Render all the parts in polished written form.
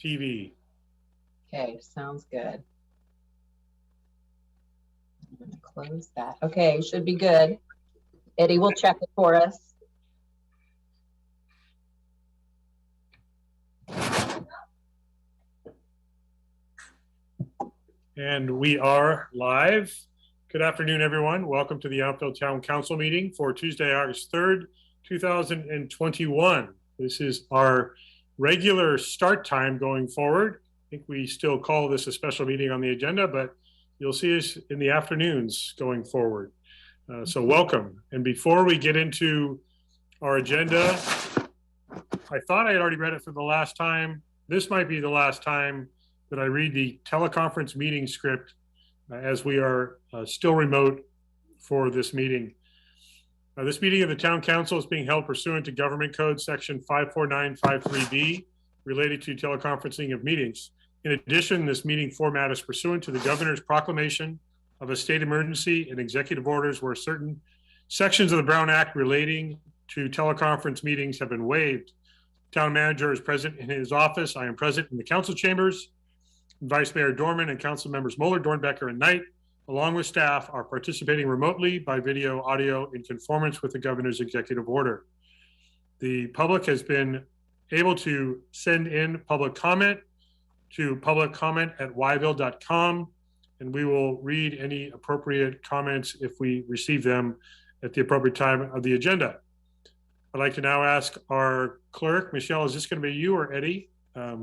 TV. Okay, sounds good. I'm going to close that. Okay, should be good. Eddie will check it for us. And we are live. Good afternoon, everyone. Welcome to the Yountville Town Council meeting for Tuesday, August 3rd, 2021. This is our regular start time going forward. I think we still call this a special meeting on the agenda, but you'll see us in the afternoons going forward. So welcome. And before we get into our agenda, I thought I had already read it for the last time. This might be the last time that I read the teleconference meeting script as we are still remote for this meeting. This meeting of the Town Council is being held pursuant to Government Code Section 54953B related to teleconferencing of meetings. In addition, this meeting format is pursuant to the Governor's proclamation of a state emergency and executive orders where certain sections of the Brown Act relating to teleconference meetings have been waived. Town manager is present in his office. I am present in the council chambers. Vice Mayor Dorman and Council Members Moeller, Dornbecker, and Knight, along with staff, are participating remotely by video, audio in conformance with the Governor's executive order. The public has been able to send in public comment to publiccomment@yville.com, and we will read any appropriate comments if we receive them at the appropriate time of the agenda. I'd like to now ask our clerk, Michelle, is this going to be you or Eddie?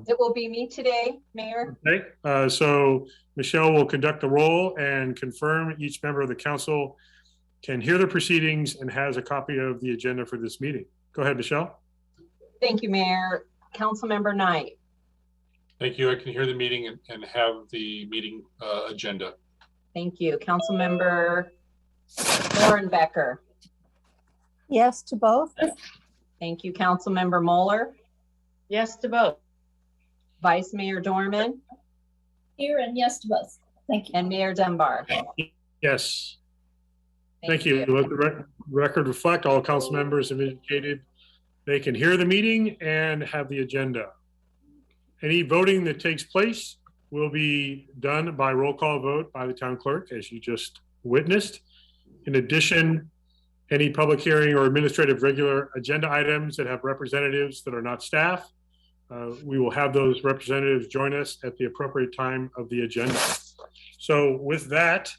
It will be me today, Mayor. Okay, so Michelle will conduct the roll and confirm each member of the council can hear the proceedings and has a copy of the agenda for this meeting. Go ahead, Michelle. Thank you, Mayor. Councilmember Knight. Thank you. I can hear the meeting and have the meeting agenda. Thank you. Councilmember Dornbecker. Yes to both. Thank you. Councilmember Moeller. Yes to both. Vice Mayor Dorman. Here and yes to both. Thank you. And Mayor Dunbar. Yes. Thank you. Let the record reflect all council members have indicated they can hear the meeting and have the agenda. Any voting that takes place will be done by roll call vote by the town clerk, as you just witnessed. In addition, any public hearing or administrative regular agenda items that have representatives that are not staff, we will have those representatives join us at the appropriate time of the agenda. So with that,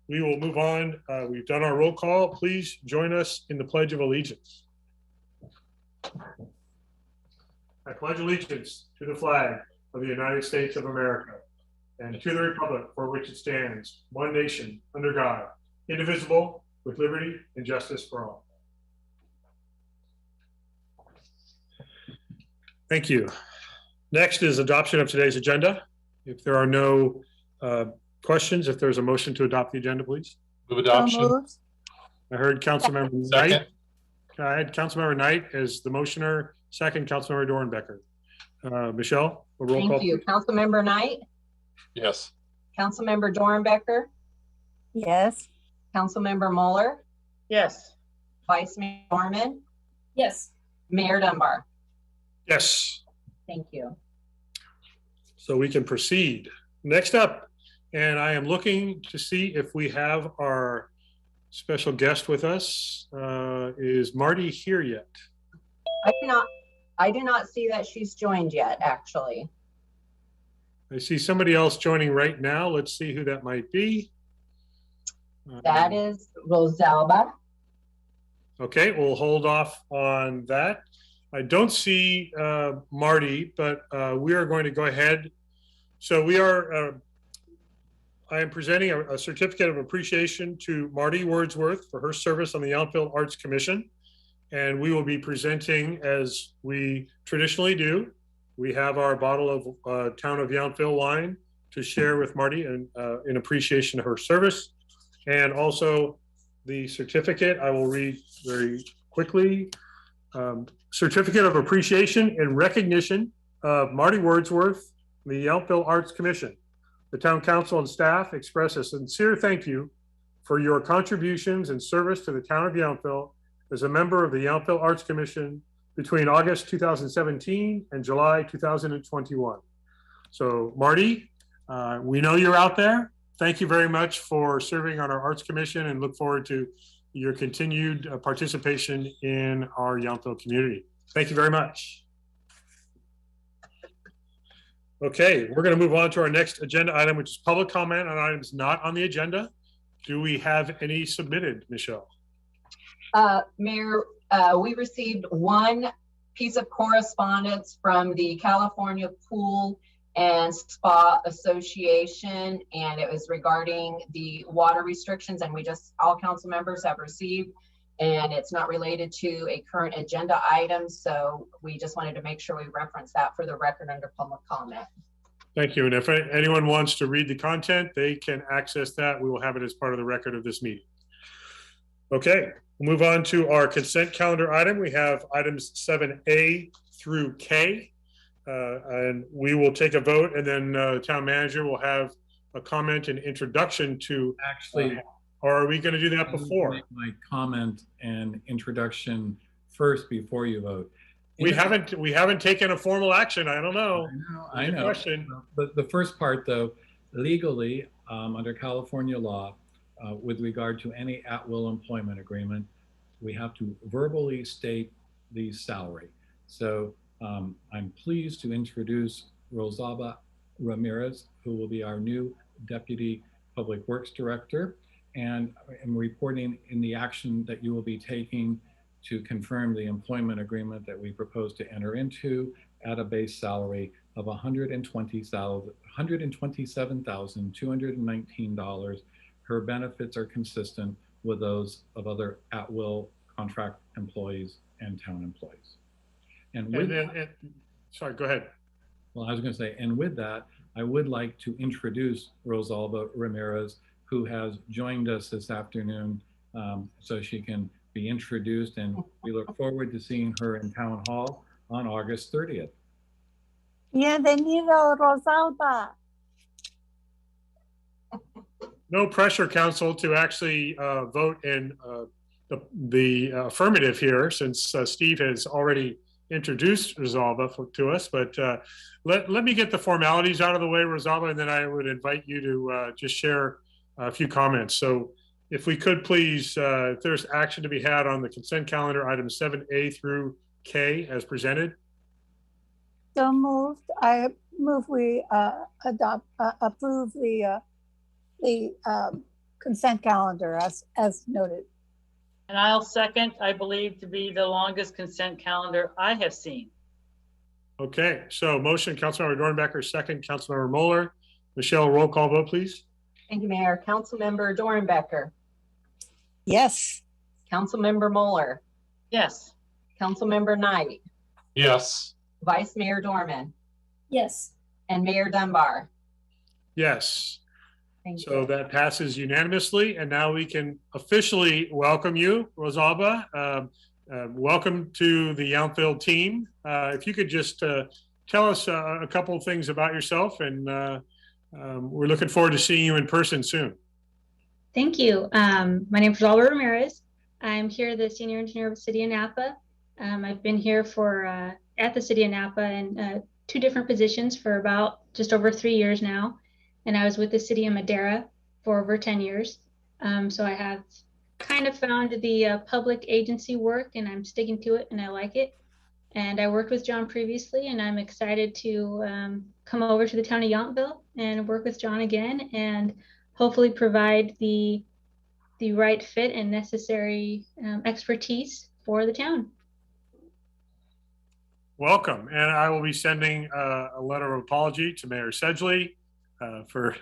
we will move on. We've done our roll call. Please join us in the Pledge of Allegiance. I pledge allegiance to the flag of the United States of America and to the republic for which it stands, one nation, under God, indivisible, with liberty and justice for all. Thank you. Next is adoption of today's agenda. If there are no questions, if there's a motion to adopt the agenda, please. Move adoption. I heard Councilmember Knight. I had Councilmember Knight as the motioner. Second, Councilmember Dornbecker. Michelle, a roll call. Thank you. Councilmember Knight. Yes. Councilmember Dornbecker. Yes. Councilmember Moeller. Yes. Vice Mayor Dorman. Yes. Mayor Dunbar. Yes. Thank you. So we can proceed. Next up, and I am looking to see if we have our special guest with us. Is Marty here yet? I do not see that she's joined yet, actually. I see somebody else joining right now. Let's see who that might be. That is Rosalba. Okay, we'll hold off on that. I don't see Marty, but we are going to go ahead. So I am presenting a certificate of appreciation to Marty Wordsworth for her service on the Yountville Arts Commission. And we will be presenting, as we traditionally do, we have our bottle of Town of Yountville wine to share with Marty and in appreciation of her service. And also the certificate, I will read very quickly. Certificate of appreciation and recognition of Marty Wordsworth, the Yountville Arts Commission. The Town Council and staff express a sincere thank you for your contributions and service to the Town of Yountville as a member of the Yountville Arts Commission between August 2017 and July 2021. So Marty, we know you're out there. Thank you very much for serving on our Arts Commission and look forward to your continued participation in our Yountville community. Thank you very much. Okay, we're going to move on to our next agenda item, which is public comment on items not on the agenda. Do we have any submitted, Michelle? Mayor, we received one piece of correspondence from the California Pool and Spa Association, and it was regarding the water restrictions, and all council members have received, and it's not related to a current agenda item, so we just wanted to make sure we reference that for the record under public comment. Thank you. And if anyone wants to read the content, they can access that. We will have it as part of the record of this meeting. Okay, we'll move on to our consent calendar item. We have items 7A through K. And we will take a vote, and then the town manager will have a comment and introduction to. Actually, or are we going to do that before? make my comment and introduction first before you vote. We haven't taken a formal action. I don't know. I know. Question. But the first part, though, legally, under California law, with regard to any at-will employment agreement, we have to verbally state the salary. So I'm pleased to introduce Alba Ramirez, who will be our new Deputy Public Works Director, and I'm reporting in the action that you will be taking to confirm the employment agreement that we propose to enter into at a base salary of $127,219. Her benefits are consistent with those of other at-will contract employees and town employees. Sorry, go ahead. Well, I was going to say, and with that, I would like to introduce Alba Ramirez, who has joined us this afternoon, so she can be introduced, and we look forward to seeing her in Town Hall on August 30th. Bienvenido, Rosalba. No pressure, council, to actually vote in the affirmative here, since Steve has already introduced Rosalba to us. But let me get the formalities out of the way, Rosalba, and then I would invite you to just share a few comments. So if we could please, if there's action to be had on the consent calendar, items 7A through K as presented. So moved. I move we approve the consent calendar as noted. And I'll second, I believe to be the longest consent calendar I have seen. Okay, so motion, Councilmember Dornbecker, second, Councilmember Moeller. Michelle, roll call vote, please. Thank you, Mayor. Councilmember Dornbecker, Yes. Councilmember Moeller, Yes. Councilmember Knight, Yes. Vice Mayor Dorman, Yes. and Mayor Dunbar. Yes. Thank So you. that passes unanimously, and now we can officially welcome you, Rosalba. Welcome to the Yountville team. If you could just tell us a couple of things about yourself, and we're looking forward to seeing you in person soon. Thank you. My name is Alba Ramirez. I'm here, the senior engineer of the city of Napa. I've been here at the city of Napa in 2 different positions for about just over 3 years now. And I was with the city of Madera for over 10 years. So I have kind of found the public agency work, and I'm sticking to it, and I like it. And I worked with John previously, and I'm excited to come over to the town of Yountville and work with John again, and hopefully provide the right fit and necessary expertise for the town. Welcome, and I will be sending a letter of apology to Mayor Sedgley for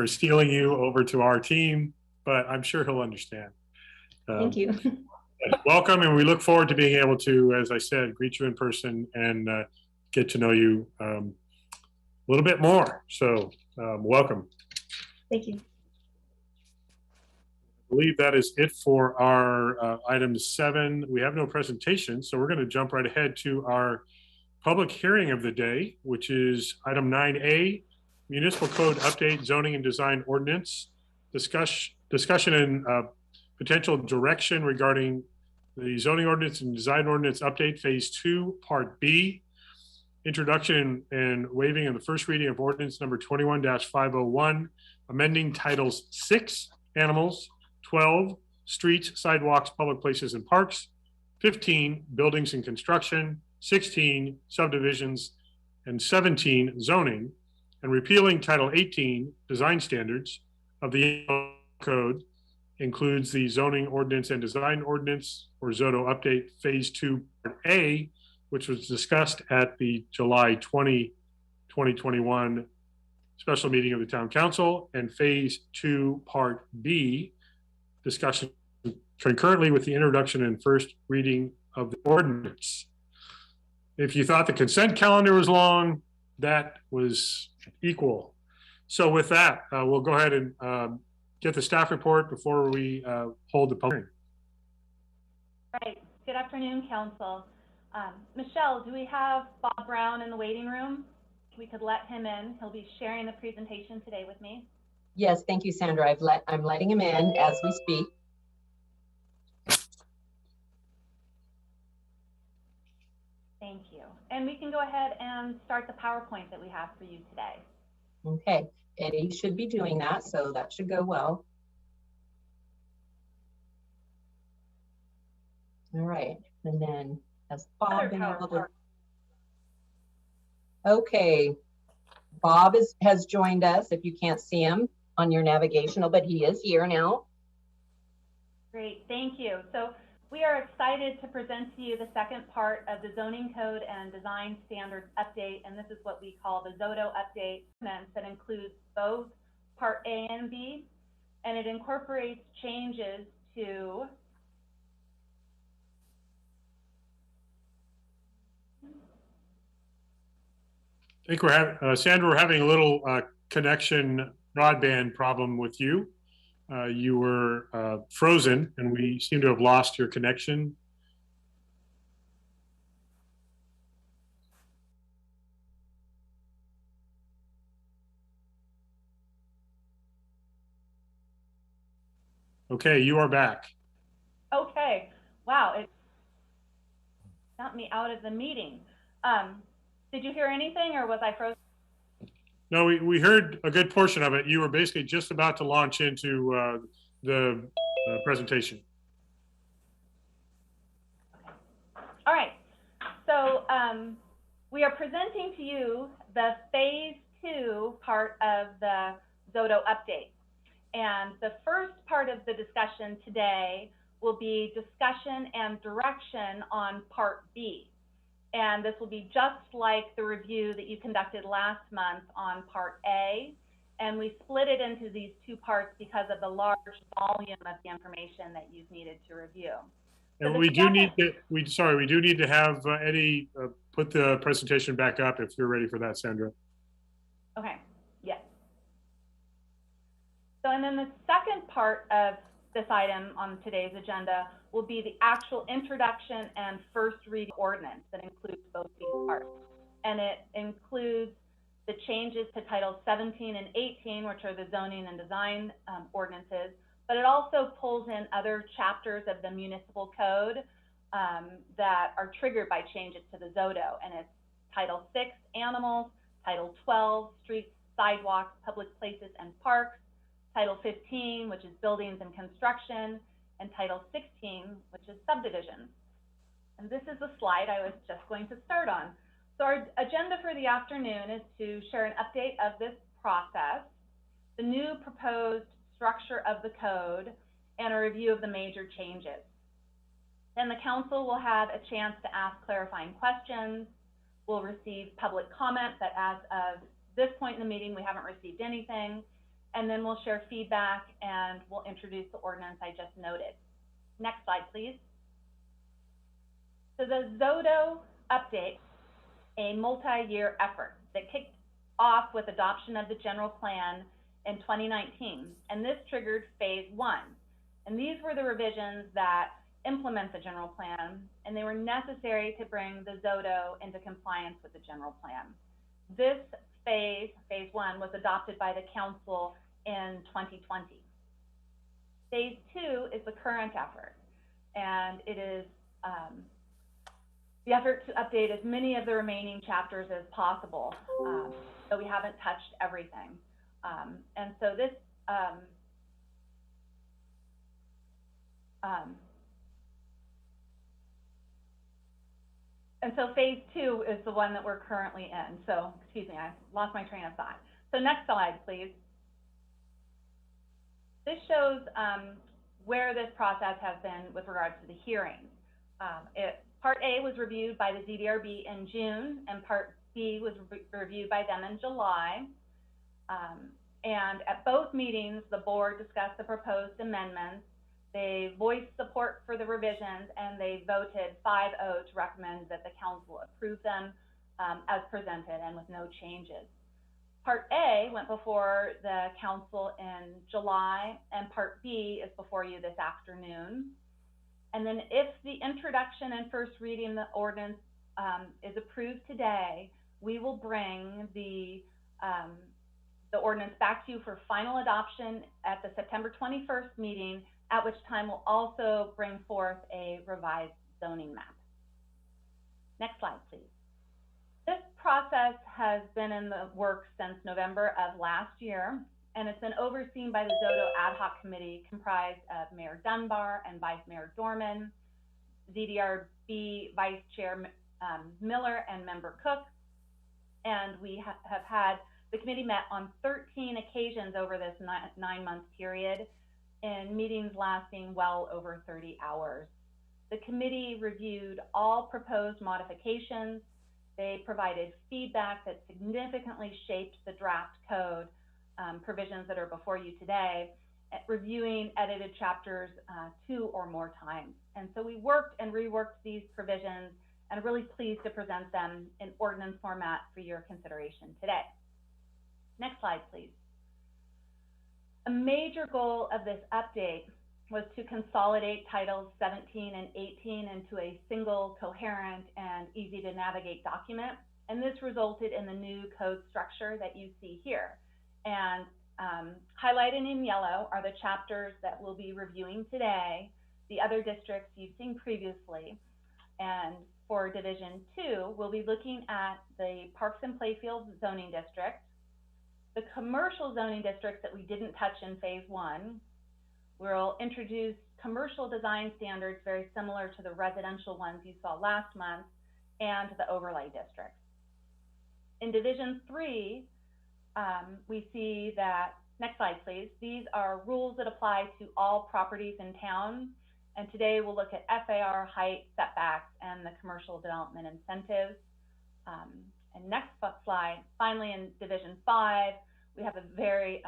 stealing you over to our team, but I'm sure he'll understand. Thank you. Welcome, and we look forward to being able to, as I said, greet you in person and get to know you a little bit more. So welcome. Thank you. I believe that is it for our item 7. We have no presentation, so we're going to jump right ahead to our public hearing of the day, which is item 9A, Municipal Code Update, Zoning and Design Ordinance, discussion and potential direction regarding the zoning ordinance and design ordinance update, phase 2, part B. introduction and waiving of the first reading of ordinance number 21-501, amending titles 6, animals, 12, streets, sidewalks, public places and parks, 15, buildings and construction, 16, subdivisions, and 17, zoning, and repealing Title 18, design standards of the code, includes the zoning ordinance and design ordinance, or Zodo update phase 2 part A, which was discussed at the July 20, 2021 special meeting of the town council, and phase 2 part B, discussion concurrently with the introduction and first reading of the ordinance. If you thought the consent calendar was long, that was equal. So with that, we'll go ahead and get the staff report before we hold the public hearing. Right. Good afternoon, Council. Michelle, do we have Bob Brown in the waiting room? We could let him in. He'll be sharing the presentation today with me. Yes, thank you, Sandra. I'm letting him in as we speak. Thank you. And we can go ahead and start the PowerPoint that we have for you today. Okay, Eddie should be doing that, so that should go well. All right, and then has Bob been able to? Okay, Bob has joined us. If you can't see him on your navigational, but he is here now. Great, thank you. So we are excited to present to you the second part of the zoning code and design standards update, and this is what we call the Zodo update that includes both part A and B, and it incorporates changes to I think we're having, Sandra, we're having a little connection broadband problem with you. You were frozen and we seem to have lost your connection. Okay, you are back. Okay, wow, it got me out of the meeting. Did you hear anything or was I frozen? No, we heard a good portion of it. You were basically just about to launch into the presentation. All right, so we are presenting to you the phase 2 part of the Zodo update. And the first part of the discussion today will be discussion and direction on part B. And this will be just like the review that you conducted last month on part A. And we split it into these two parts because of the large volume of the information that you've needed to review. And we do need to have Eddie put the presentation back up if you're ready for that, Sandra. Okay, yes. So, and then the second part of this item on today's agenda will be the actual introduction and first reading ordinance that includes both these parts. And it includes the changes to Titles 17 and 18, which are the zoning and design ordinances, but it also pulls in other chapters of the municipal code that are triggered by changes to the Zodo. And it's Title 6, animals, Title 12, streets, sidewalks, public places and parks, Title 15, which is buildings and construction, and Title 16, which is subdivisions. And this is the slide I was just going to start on. So our agenda for the afternoon is to share an update of this process, the new proposed structure of the code, and a review of the major changes. Then the council will have a chance to ask clarifying questions. We'll receive public comment, but as of this point in the meeting, we haven't received anything. And then we'll share feedback and we'll introduce the ordinance I just noted. Next slide, please. So the Zodo update, a multi-year effort that kicked off with adoption of the general plan in 2019. And this triggered phase 1. And these were the revisions that implement the general plan, and they were necessary to bring the Zodo into compliance with the general plan. This phase 1, was adopted by the council in 2020. Phase 2 is the current effort, and it is the effort to update as many of the remaining chapters as possible. So we haven't touched everything. And so this, and so phase 2 is the one that we're currently in. So, excuse me, I lost my train of thought. So next slide, please. This shows where this process has been with regards to the hearings. Part A was reviewed by the ZDRB in June, and Part B was reviewed by them in July. And at both meetings, the board discussed the proposed amendments. They voiced support for the revisions, and they voted 5-0 to recommend that the council approve them as presented and with no changes. Part A went before the council in July, and Part B is before you this afternoon. And then if the introduction and first reading the ordinance is approved today, we will bring the ordinance back to you for final adoption at the September 21st meeting, at which time we'll also bring forth a revised zoning map. Next slide, please. This process has been in the works since November of last year, and it's been overseen by the Zodo Ad Hoc Committee comprised of Mayor Dunbar and Vice Mayor Dorman, ZDRB Vice Chair Miller and Member Cook, and we have had, the committee met on 13 occasions over this 9-month period, in meetings lasting well over 30 hours. The committee reviewed all proposed modifications. They provided feedback that significantly shaped the draft code provisions that are before you today, reviewing edited chapters 2 or more times. And so we worked and reworked these provisions, and I'm really pleased to present them in ordinance format for your consideration today. Next slide, please. A major goal of this update was to consolidate titles 17 and 18 into a single, coherent, and easy to navigate document. And this resulted in the new code structure that you see here. And highlighted in yellow are the chapters that we'll be reviewing today, the other districts you've seen previously. And for Division 2, we'll be looking at the Parks and Playfield zoning district, the commercial zoning districts that we didn't touch in phase 1. We'll introduce commercial design standards very similar to the residential ones you saw last month, and the overlay districts. In Division 3, we see that, next slide please, these are rules that apply to all properties in town. And today we'll look at FAR, height, setbacks, and the commercial development incentives. And next slide, finally in Division 5, we have a very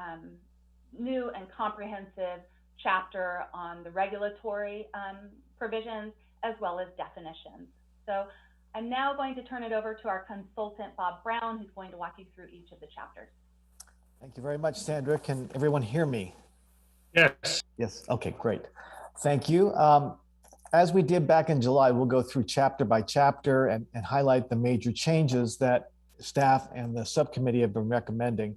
new and comprehensive chapter on the regulatory provisions as well as definitions. So I'm now going to turn it over to our consultant, Bob Brown, who's going to walk you through each of the chapters. Thank you very much, Sandra. Can everyone hear me? Yes. Yes. Okay, great. Thank you. As we did back in July, we'll go through chapter by chapter and highlight the major changes that staff and the subcommittee have been recommending.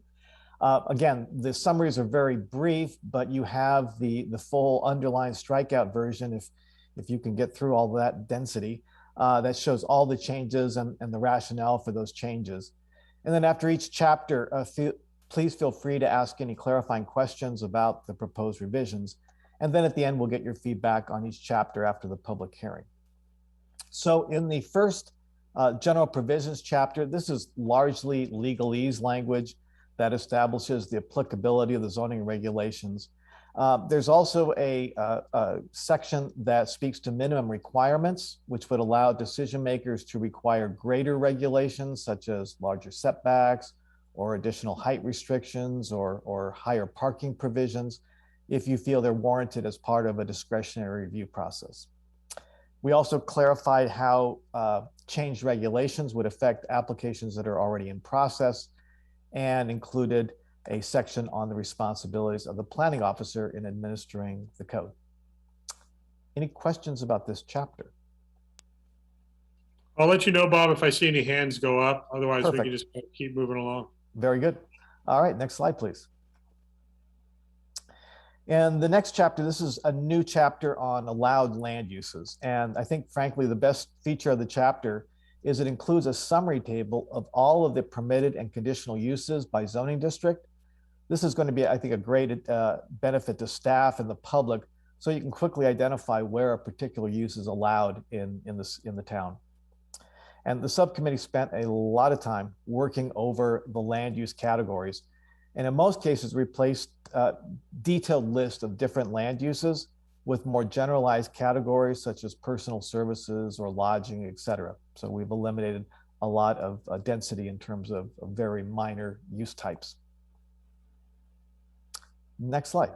Again, the summaries are very brief, but you have the full underlined strikeout version if you can get through all that density that shows all the changes and the rationale for those changes. And then after each chapter, please feel free to ask any clarifying questions about the proposed revisions. And then at the end, we'll get your feedback on each chapter after the public hearing. So in the first general provisions chapter, this is largely legalese language that establishes the applicability of the zoning regulations. There's also a section that speaks to minimum requirements, which would allow decision makers to require greater regulations, such as larger setbacks or additional height restrictions or higher parking provisions, if you feel they're warranted as part of a discretionary review process. We also clarified how changed regulations would affect applications that are already in process, and included a section on the responsibilities of the planning officer in administering the code. Any questions about this chapter? I'll let you know, Bob, if I see any hands go up. Otherwise, Perfect. we can just keep moving along. Very good. All right, next slide, please. And the next chapter, this is a new chapter on allowed land uses. And I think, frankly, the best feature of the chapter is it includes a summary table of all of the permitted and conditional uses by zoning district. This is going to be, I think, a great benefit to staff and the public, so you can quickly identify where a particular use is allowed in the town. And the subcommittee spent a lot of time working over the land use categories. And in most cases, replaced a detailed list of different land uses with more generalized categories such as personal services or lodging, et cetera. So we've eliminated a lot of density in terms of very minor use types. Next slide.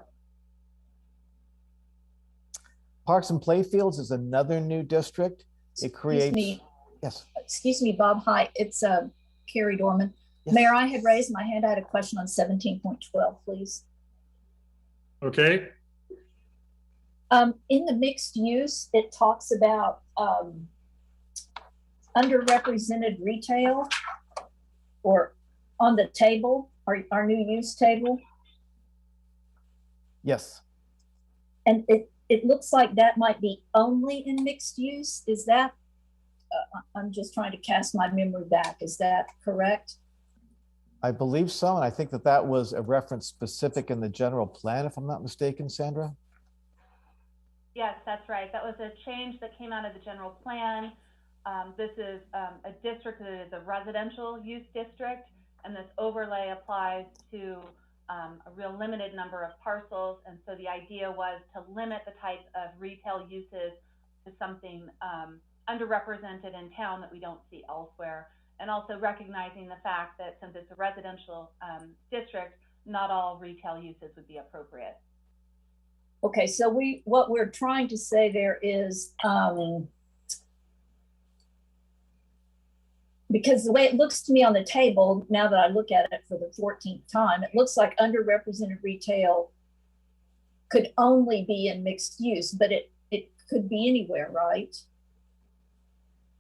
Parks and Playfields is another new district. It creates. Yes. Excuse me, Bob. Hi, it's Carrie Dorman. Yes. Mayor, I had raised my hand. I had a question on 17.12, please. Okay. In the mixed use, it talks about underrepresented retail, or on the table, our new use table. Yes. And it looks like that might be only in mixed use. Is that, I'm just trying to cast my memory back. Is that correct? I believe so. And I think that that was a reference specific in the general plan, if I'm not mistaken, Sandra. Yes, that's right. That was a change that came out of the general plan. This is a district that is a residential use district, and this overlay applies to a real limited number of parcels. And so the idea was to limit the type of retail uses to something underrepresented in town that we don't see elsewhere. And also recognizing the fact that since it's a residential district, not all retail uses would be appropriate. Okay, so what we're trying to say there is, because the way it looks to me on the table, now that I look at it for the 14th time, it looks like underrepresented retail could only be in mixed use, but it could be anywhere, right?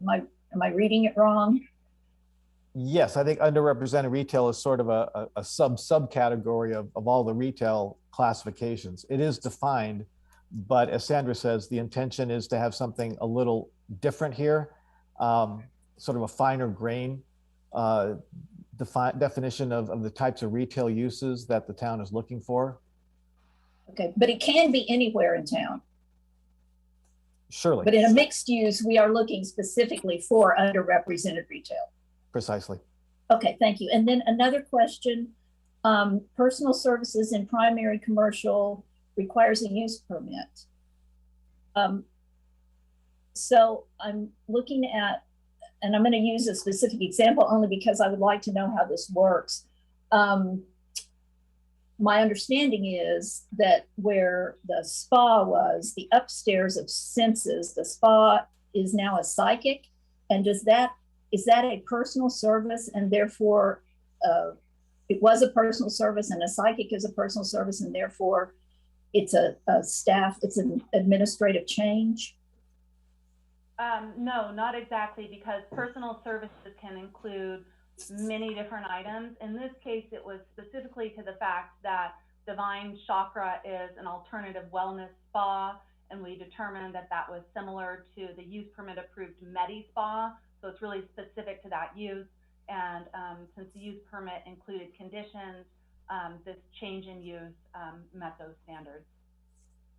Am I reading it wrong? Yes, I think underrepresented retail is sort of a subcategory of all the retail classifications. It is defined, but as Sandra says, the intention is to have something a little different here, sort of a finer grain definition of the types of retail uses that the town is looking for. Okay, but it can be anywhere in town. Surely. But in a mixed use, we are looking specifically for underrepresented retail. Precisely. Okay, thank you. And then another question, personal services in primary commercial requires a use permit. So I'm looking at, and I'm going to use a specific example only because I would like to know how this works. My understanding is that where the spa was, the upstairs of Senses, the spa is now a psychic. And is that a personal service, and therefore it was a personal service, and a psychic is a personal service, and therefore it's a staff, it's an administrative change? No, not exactly, because personal services can include many different items. In this case, it was specifically to the fact that Divine Chakra is an alternative wellness spa, and we determined that that was similar to the use permit approved Medi Spa. So it's really specific to that use. And since the use permit included conditions, this change in use met those standards.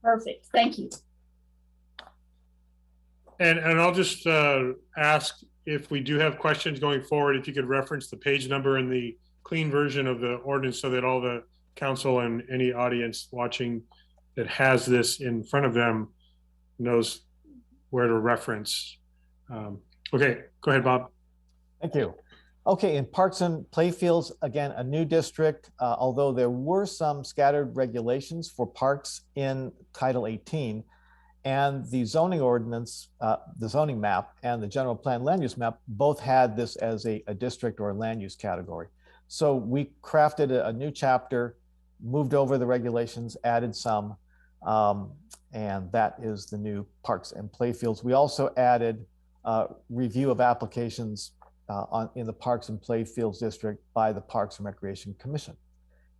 Perfect, thank you. And I'll just ask, if we do have questions going forward, if you could reference the page number in the clean version of the ordinance so that all the council and any audience watching that has this in front of them knows where to reference. Okay, go ahead, Bob. Thank you. Okay, in Parks and Playfields, again, a new district, although there were some scattered regulations for parks in Title 18, and the zoning ordinance, the zoning map and the general plan land use map both had this as a district or a land use category. So we crafted a new chapter, moved over the regulations, added some, and that is the new Parks and Playfields. We also added review of applications in the Parks and Playfields district by the Parks and Recreation Commission.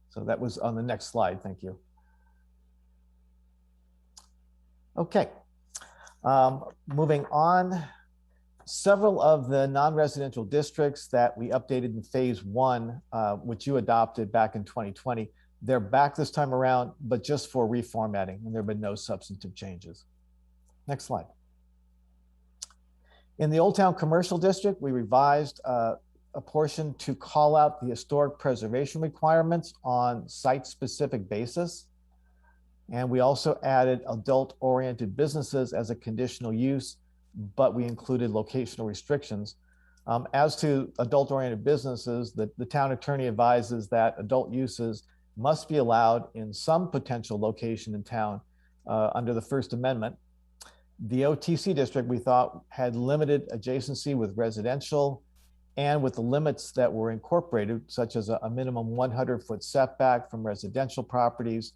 So that was on the next slide. Thank you. Okay, moving on. Several of the non-residential districts that we updated in phase one, which you adopted back in 2020, they're back this time around, but just for reformatting, and there have been no substantive changes. Next slide. In the Old Town Commercial District, we revised a portion to call out the historic preservation requirements on site-specific basis. And we also added adult-oriented businesses as a conditional use, but we included locational restrictions. As to adult-oriented businesses, the town attorney advises that adult uses must be allowed in some potential location in town under the First Amendment. The OTC district, we thought, had limited adjacency with residential and with the limits that were incorporated, such as a minimum 100-foot setback from residential properties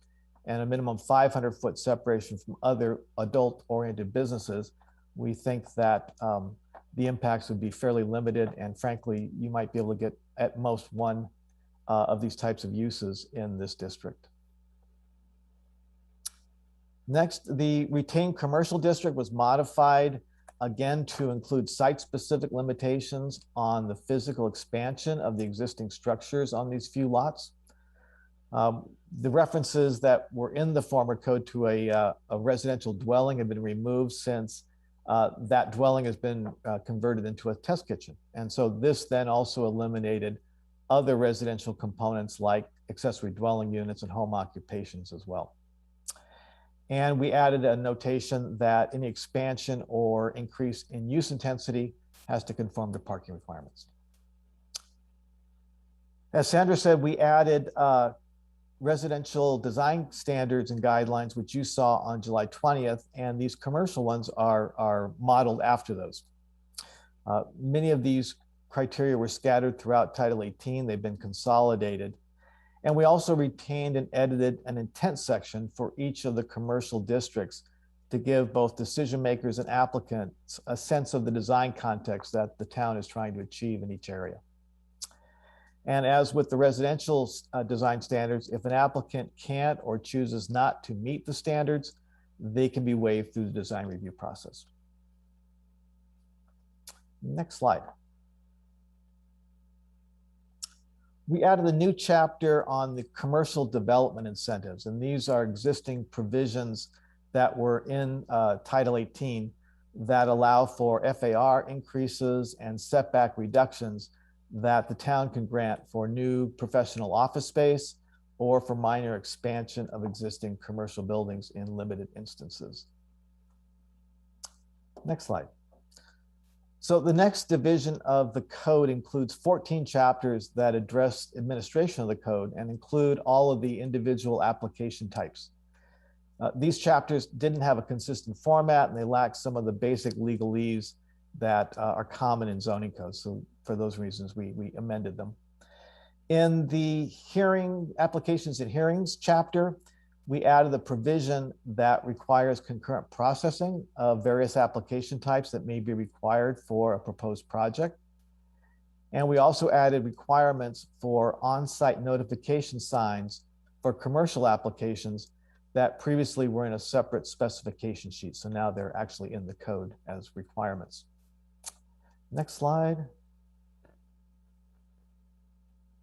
and a minimum 500-foot separation from other adult-oriented businesses. We think that the impacts would be fairly limited, and frankly, you might be able to get at most one of these types of uses in this district. Next, the retained commercial district was modified again to include site-specific limitations on the physical expansion of the existing structures on these few lots. The references that were in the former code to a residential dwelling have been removed since that dwelling has been converted into a test kitchen. And so this then also eliminated other residential components like accessory dwelling units and home occupations as well. And we added a notation that any expansion or increase in use intensity has to conform to parking requirements. As Sandra said, we added residential design standards and guidelines, which you saw on July 20th, and these commercial ones are modeled after those. Many of these criteria were scattered throughout Title 18. They've been consolidated. And we also retained and edited an intent section for each of the commercial districts to give both decision makers and applicants a sense of the design context that the town is trying to achieve in each area. And as with the residential design standards, if an applicant can't or chooses not to meet the standards, they can be waived through the design review process. Next slide. We added a new chapter on the commercial development incentives, and these are existing provisions that were in Title 18 that allow for FAR increases and setback reductions that the town can grant for new professional office space or for minor expansion of existing commercial buildings in limited instances. Next slide. So the next division of the code includes 14 chapters that address administration of the code and include all of the individual application types. These chapters didn't have a consistent format, and they lack some of the basic legalese that are common in zoning codes. So for those reasons, we amended them. In the hearing applications and hearings chapter, we added the provision that requires concurrent processing of various application types that may be required for a proposed project. And we also added requirements for on-site notification signs for commercial applications that previously were in a separate specification sheet. So now they're actually in the code as requirements. Next slide.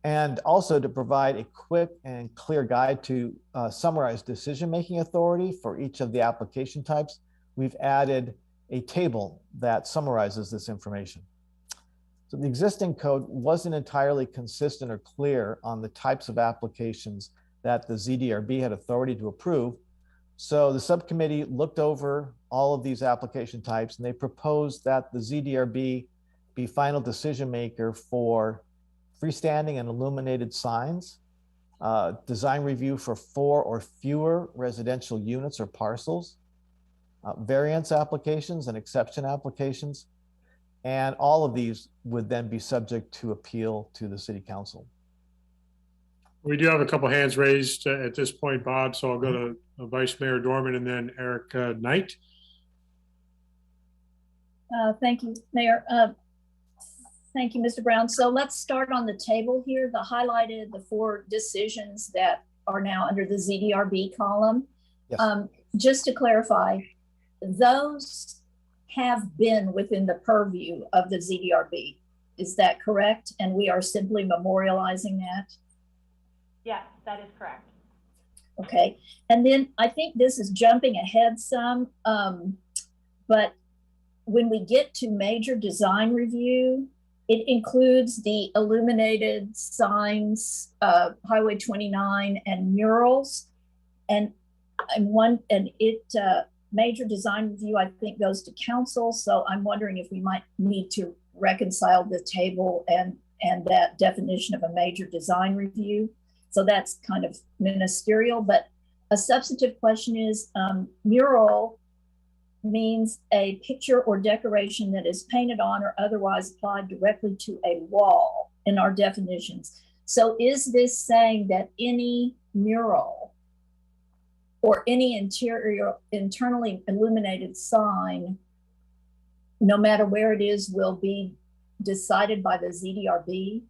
And also to provide a quick and clear guide to summarize decision-making authority for each of the application types, we've added a table that summarizes this information. So the existing code wasn't entirely consistent or clear on the types of applications that the ZDRB had authority to approve. So the subcommittee looked over all of these application types, and they proposed that the ZDRB be final decision maker for freestanding and illuminated signs, design review for 4 or fewer residential units or parcels, variance applications and exception applications, and all of these would then be subject to appeal to the City Council. We do have a couple hands raised at this point, Bob, so I'll go to Vice Mayor Dorman and then Eric Knight. Thank you, Mayor. Thank you, Mr. Brown. So let's start on the table here. The highlighted, the 4 decisions that are now under the ZDRB column. Yes. Just to clarify, those have been within the purview of the ZDRB. Is that correct? And we are simply memorializing that? Yes, that is correct. Okay. And then I think this is jumping ahead some, but when we get to major design review, it includes the illuminated signs, Highway 29 and murals. And major design review, I think, goes to council. So I'm wondering if we might need to reconcile the table and that definition of a major design review. So that's kind of ministerial, but a substantive question is, mural means a picture or decoration that is painted on or otherwise applied directly to a wall in our definitions. So is this saying that any mural or any internally illuminated sign, no matter where it is, will be decided by the ZDRB?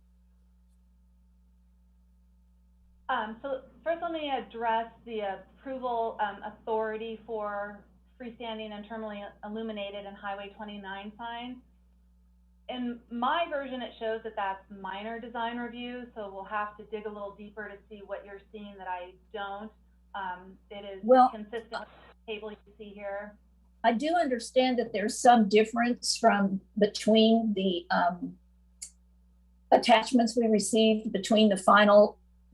So first, let me address the approval authority for freestanding, internally illuminated, and Highway 29 signs. In my version, it shows that that's minor design review, so we'll have to dig a little deeper to see what you're seeing that I don't. It is consistent with the table you see here. I do understand that there's some difference between the attachments we received between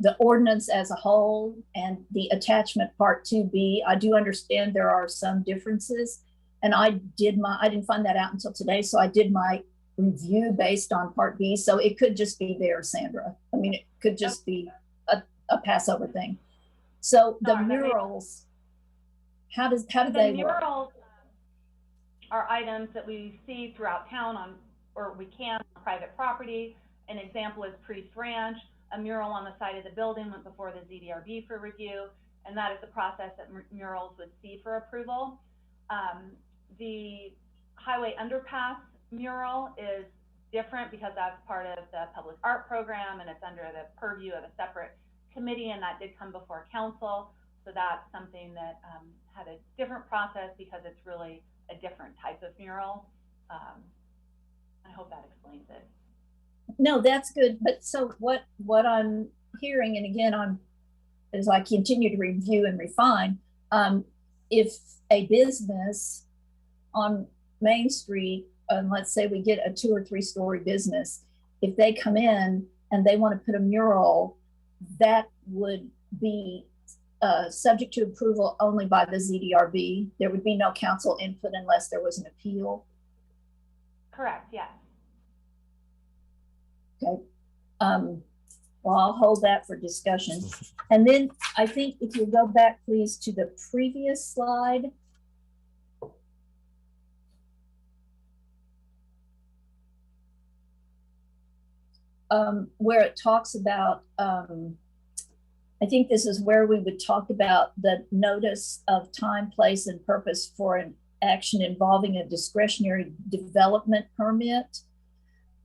the ordinance as a whole and the attachment part 2B. I do understand there are some differences, and I didn't find that out until today, so I did my review based on part B. So it could just be there, Sandra. I mean, it could just be a Passover thing. So the murals, how do they work? The murals are items that we see throughout town or we can on private property. An example is Priest Ranch. A mural on the side of the building went before the ZDRB for review, and that is the process that murals would see for approval. The highway underpass mural is different because that's part of the public art program and it's under the purview of a separate committee, and that did come before council. So that's something that had a different process because it's really a different type of mural. I hope that explains it. No, that's good. But so what I'm hearing, and again, as I continue to review and refine, if a business on Main Street, let's say we get a 2 or 3 story business, if they come in and they want to put a mural, that would be subject to approval only by the ZDRB. There would be no council input unless there was an appeal. Correct, yes. Okay. Well, I'll hold that for discussion. And then I think if you go back, please, to the previous slide. Where it talks about, I think this is where we would talk about the notice of time, place, and purpose for an action involving a discretionary development permit.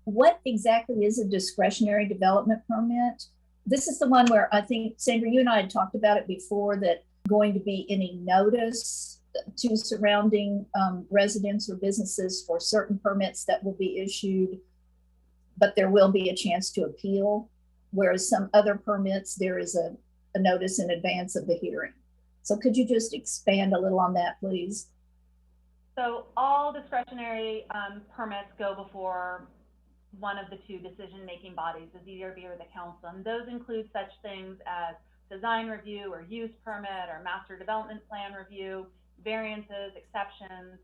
What exactly is a discretionary development permit? This is the one where I think, Sandra, you and I had talked about it before, that going to be any notice to surrounding residents or businesses for certain permits that will be issued, but there will be a chance to appeal, whereas some other permits, there is a notice in advance of the hearing. So could you just expand a little on that, please? So all discretionary permits go before one of the 2 decision-making bodies, the ZDRB or the council, and those include such things as design review or use permit or master development plan review, variances, exceptions,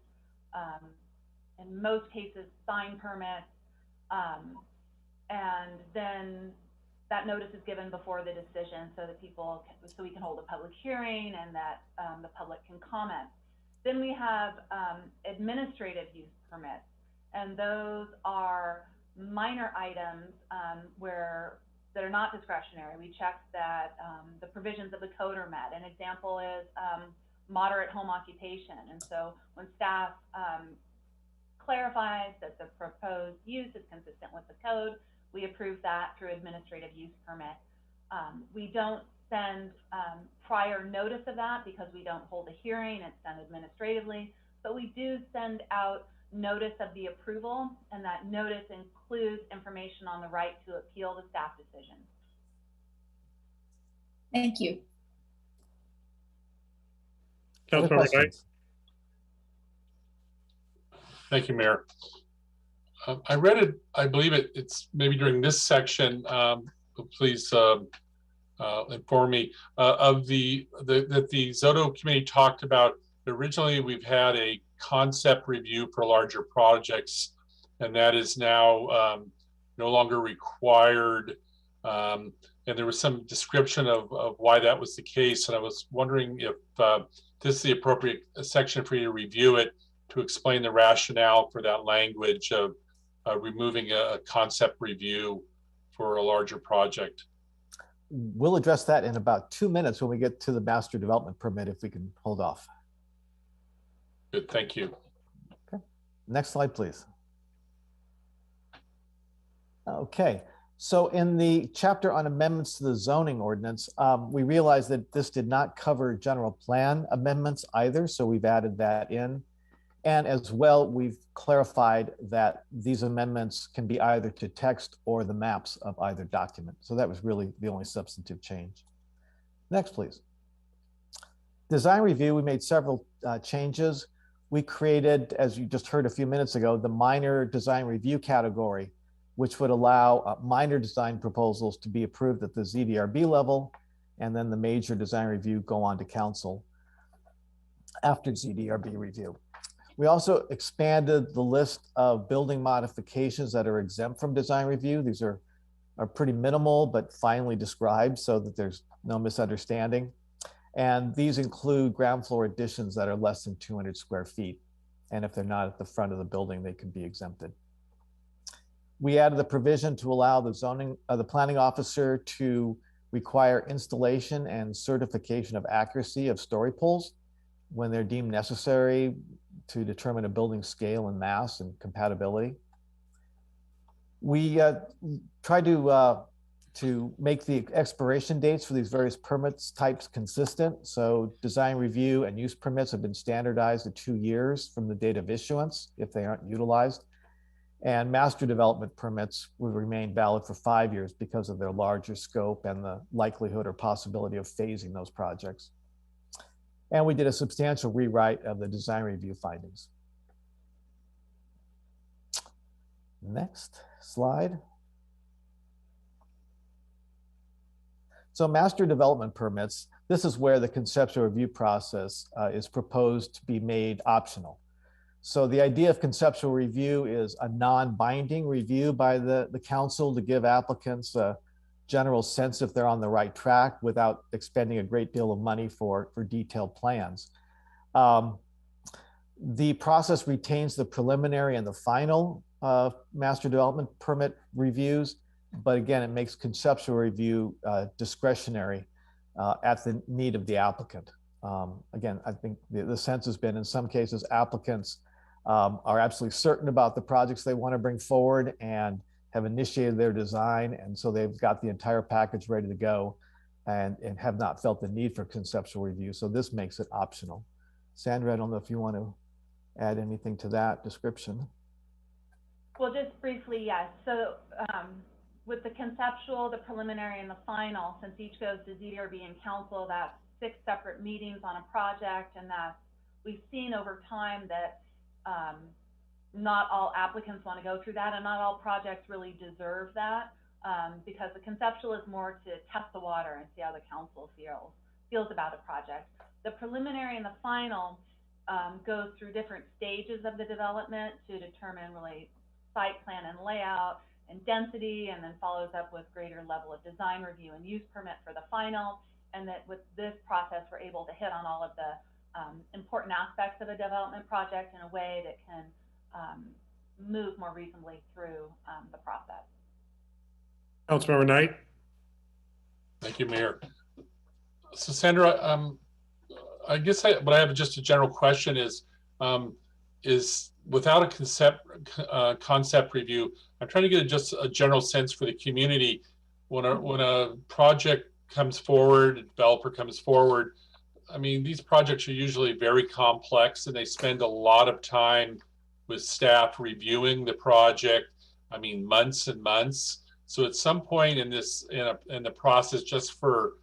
in most cases, sign permits, and then that notice is given before the decision so that so we can hold a public hearing and that the public can comment. Then we have administrative use permits, and those are minor items that are not discretionary. We check that the provisions of the code are met. An example is moderate home occupation. And so when staff clarifies that the proposed use is consistent with the code, we approve that through administrative use permit. We don't send prior notice of that because we don't hold a hearing. It's done administratively. but we do send out notice of the approval, and that notice includes information on the right to appeal the staff decision. Thank you. Other Councilmember Knight. questions? Thank you, Mayor. I read it, I believe it's maybe during this section, please inform me, of that the Zodo committee talked about. Originally, we've had a concept review for larger projects, and that is now no longer required. And there was some description of why that was the case. And I was wondering if this is the appropriate section for you to review it, to explain the rationale for that language of removing a concept review for a larger project. We'll address that in about 2 minutes when we get to the master development permit, if we can hold off. Good, thank you. Okay, next slide, please. Okay, so in the chapter on amendments to the zoning ordinance, we realized that this did not cover general plan amendments either, so we've added that in. And as well, we've clarified that these amendments can be either to text or the maps of either document. So that was really the only substantive change. Next, please. Design review, we made several changes. We created, as you just heard a few minutes ago, the minor design review category, which would allow minor design proposals to be approved at the ZDRB level, and then the major design review go on to council after ZDRB review. We also expanded the list of building modifications that are exempt from design review. These are pretty minimal, but finely described so that there's no misunderstanding. And these include ground floor additions that are less than 200 square feet. And if they're not at the front of the building, they can be exempted. We added the provision to allow the planning officer to require installation and certification of accuracy of story poles when they're deemed necessary to determine a building scale and mass and compatibility. We tried to make the expiration dates for these various permits types consistent. So design review and use permits have been standardized at 2 years from the date of issuance if they aren't utilized. And master development permits will remain valid for 5 years because of their larger scope and the likelihood or possibility of phasing those projects. And we did a substantial rewrite of the design review findings. Next slide. So master development permits, this is where the conceptual review process is proposed to be made optional. So the idea of conceptual review is a non-binding review by the council to give applicants a general sense if they're on the right track without expending a great deal of money for detailed plans. The process retains the preliminary and the final master development permit reviews, but again, it makes conceptual review discretionary at the need of the applicant. Again, I think the sense has been in some cases applicants are absolutely certain about the projects they want to bring forward and have initiated their design, and so they've got the entire package ready to go and have not felt the need for conceptual review. So this makes it optional. Sandra, I don't know if you want to add anything to that description. Well, just briefly, yes. So with the conceptual, the preliminary, and the final, since each goes to ZDRB and council, that's 6 separate meetings on a project, and that's, we've seen over time that not all applicants want to go through that, and not all projects really deserve that, because the conceptual is more to test the water and see how the council feels about a project. The preliminary and the final goes through different stages of the development to determine really site plan and layout and density, and then follows up with greater level of design review and use permit for the final. And that with this process, we're able to hit on all of the important aspects of a development project in a way that can move more reasonably through the process. Councilmember Knight. Thank you, Mayor. So Sandra, I guess what I have just a general question is without a concept review, I'm trying to get just a general sense for the community. When a project comes forward, a developer comes forward, I mean, these projects are usually very complex and they spend a lot of time with staff reviewing the project. I mean, months and months. So at some point in this, in the process, just for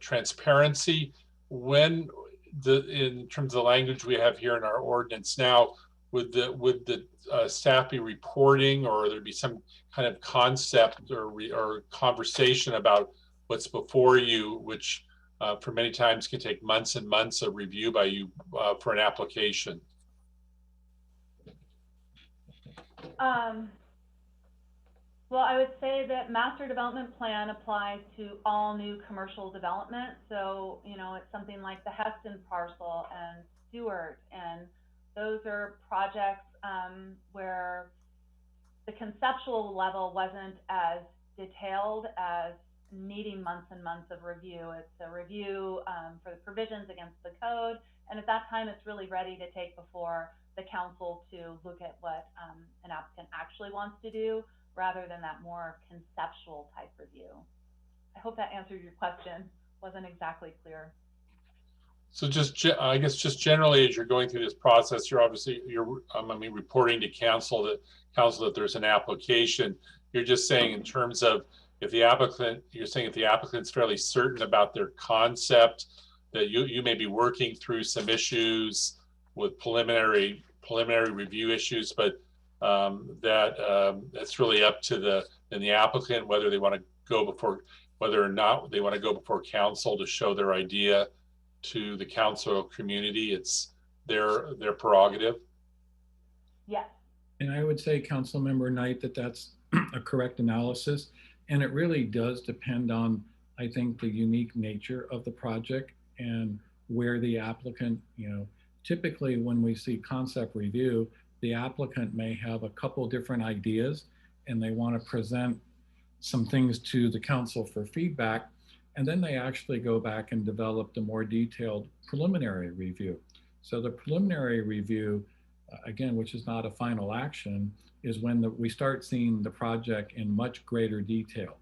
transparency, when in terms of the language we have here in our ordinance now, would the staff be reporting, or there be some kind of concept or conversation about what's before you, which for many times can take months and months of review by you for an application? Well, I would say that master development plan applies to all new commercial development. So, you know, it's something like the Heston parcel and Stewart, and those are projects where the conceptual level wasn't as detailed as needing months and months of review. It's a review for the provisions against the code, and at that time it's really ready to take before the council to look at what an applicant actually wants to do, rather than that more conceptual type review. I hope that answered your question. Wasn't exactly clear. So just, I guess just generally, as you're going through this process, you're obviously, I mean, reporting to council that there's an application. You're just saying in terms of if the applicant, you're saying if the applicant's fairly certain about their concept, that you may be working through some issues with preliminary review issues, but it's really up to the applicant whether they want to go before, whether or not they want to go before council to show their idea to the council community. It's their prerogative. Yes. And I would say, Councilmember Knight, that's a correct analysis. And it really does depend on, I think, the unique nature of the project and where the applicant, you know, typically when we see concept review, the applicant may have a couple different ideas and they want to present some things to the council for feedback. And then they actually go back and develop the more detailed preliminary review. So the preliminary review, again, which is not a final action, is when we start seeing the project in much greater detail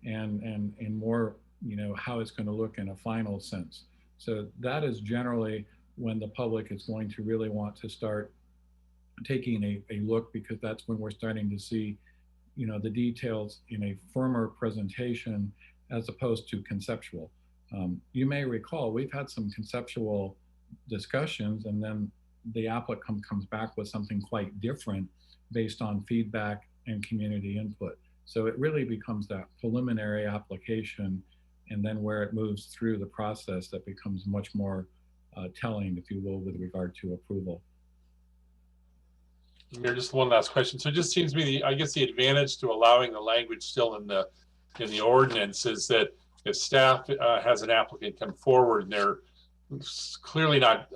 and more, you know, how it's going to look in a final sense. So that is generally when the public is going to really want to start taking a look, because that's when we're starting to see, you know, the details in a firmer presentation as opposed to conceptual. You may recall we've had some conceptual discussions and then the applicant comes back with something quite different based on feedback and community input. So it really becomes that preliminary application, and then where it moves through the process that becomes much more telling, if you will, with regard to approval. Mayor, just one last question. So it just seems to me, I guess the advantage to allowing the language still in the ordinance is that if staff has an applicant come forward and they're clearly not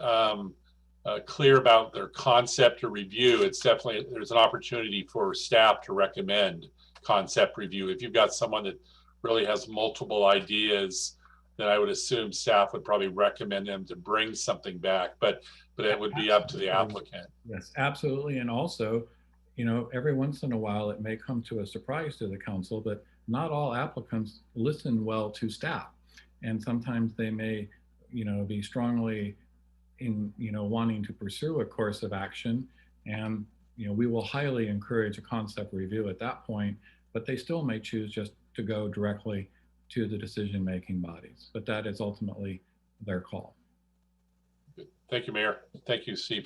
clear about their concept or review, it's definitely, there's an opportunity for staff to recommend concept review. If you've got someone that really has multiple ideas, then I would assume staff would probably recommend them to bring something back, but it would be up to the applicant. Yes, absolutely. And also, you know, every once in a while it may come to a surprise to the council, but not all applicants listen well to staff. And sometimes they may, you know, be strongly in, you know, wanting to pursue a course of action. And, you know, we will highly encourage a concept review at that point, but they still may choose just to go directly to the decision-making bodies. But that is ultimately their call. Thank you, Mayor. Thank you, Steve,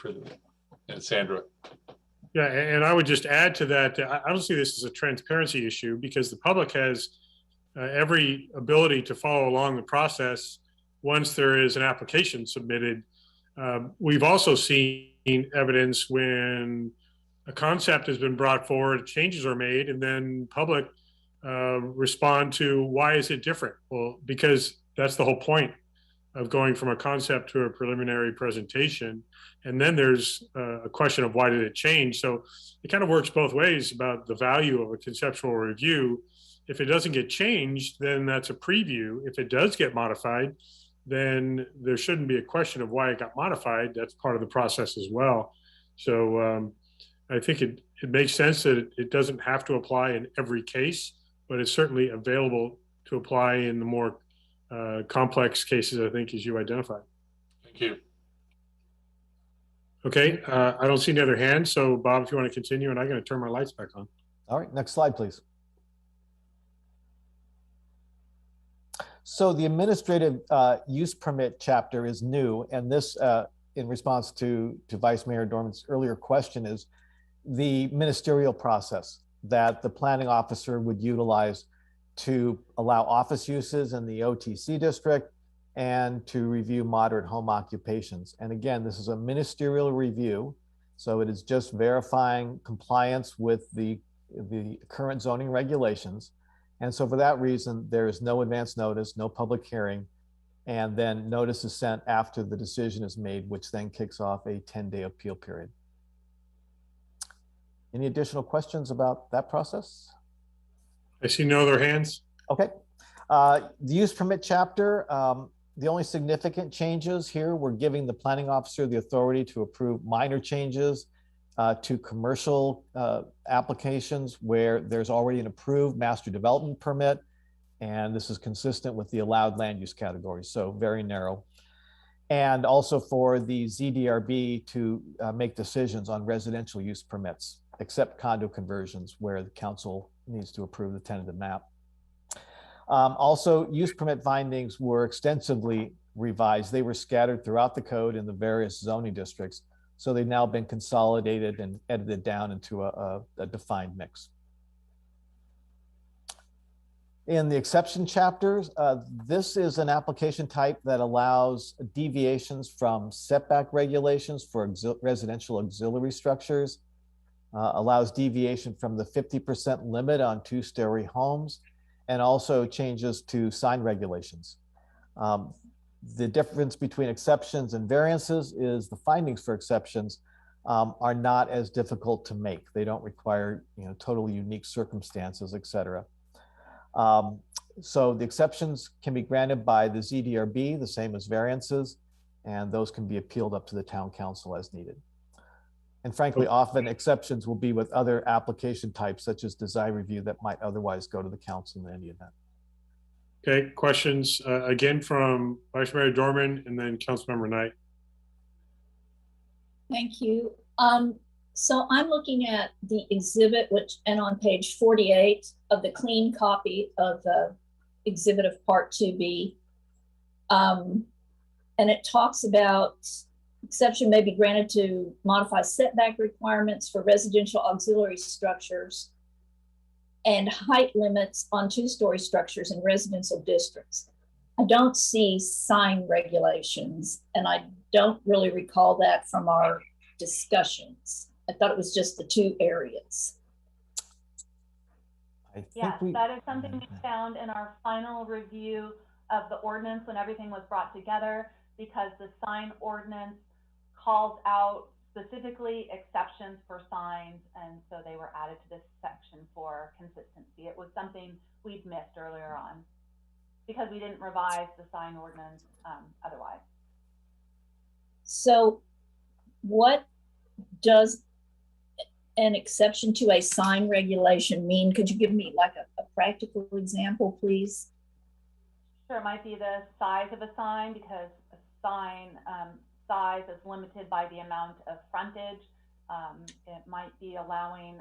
and Sandra. Yeah, and I would just add to that, I don't see this as a transparency issue because the public has every ability to follow along the process once there is an application submitted. We've also seen evidence when a concept has been brought forward, changes are made, and then public respond to why is it different? Well, because that's the whole point of going from a concept to a preliminary presentation. And then there's a question of why did it change? So it kind of works both ways about the value of a conceptual review. If it doesn't get changed, then that's a preview. If it does get modified, then there shouldn't be a question of why it got modified. That's part of the process as well. So I think it makes sense that it doesn't have to apply in every case, but it's certainly available to apply in the more complex cases, I think, as you identified. Thank you. Okay, I don't see any other hands. So Bob, if you want to continue, and I'm going to turn my lights back on. All right, next slide, please. So the administrative use permit chapter is new, and this, in response to Vice Mayor Dorman's earlier question, is the ministerial process that the planning officer would utilize to allow office uses in the OTC district and to review moderate home occupations. And again, this is a ministerial review, so it is just verifying compliance with the current zoning regulations. And so for that reason, there is no advance notice, no public hearing, and then notice is sent after the decision is made, which then kicks off a 10-day appeal period. Any additional questions about that process? I see no other hands. Okay. The use permit chapter, the only significant changes here, we're giving the planning officer the authority to approve minor changes to commercial applications where there's already an approved master development permit, and this is consistent with the allowed land use category, so very narrow. And also for the ZDRB to make decisions on residential use permits, except condo conversions where the council needs to approve the tentative map. Also, use permit findings were extensively revised. They were scattered throughout the code in the various zoning districts. So they've now been consolidated and edited down into a defined mix. In the exception chapters, this is an application type that allows deviations from setback regulations for residential auxiliary structures, allows deviation from the 50% limit on two-story homes, and also changes to sign regulations. The difference between exceptions and variances is the findings for exceptions are not as difficult to make. They don't require, totally unique circumstances, et cetera. So the exceptions can be granted by the ZDRB, the same as variances, and those can be appealed up to the town council as needed. And frankly, often exceptions will be with other application types, such as design review, that might otherwise go to the council in any event. Okay, questions again from Vice Mayor Dorman and then Councilmember Knight. Thank you. So I'm looking at the exhibit, and on page 48 of the clean copy of the exhibit of Part 2B, and it talks about exception may be granted to modify setback requirements for residential auxiliary structures and height limits on two-story structures in residential districts. I don't see sign regulations, and I don't really recall that from our discussions. I thought it was just the two areas. Yes, that is something we found in our final review of the ordinance when everything was brought together, because the sign ordinance calls out specifically exceptions for signs, and so they were added to this section for consistency. It was something we'd missed earlier on because we didn't revise the sign ordinance otherwise. So what does an exception to a sign regulation mean? Could you give me like a practical example, please? Sure, it might be the size of a sign, because a sign size is limited by the amount of frontage. It might be allowing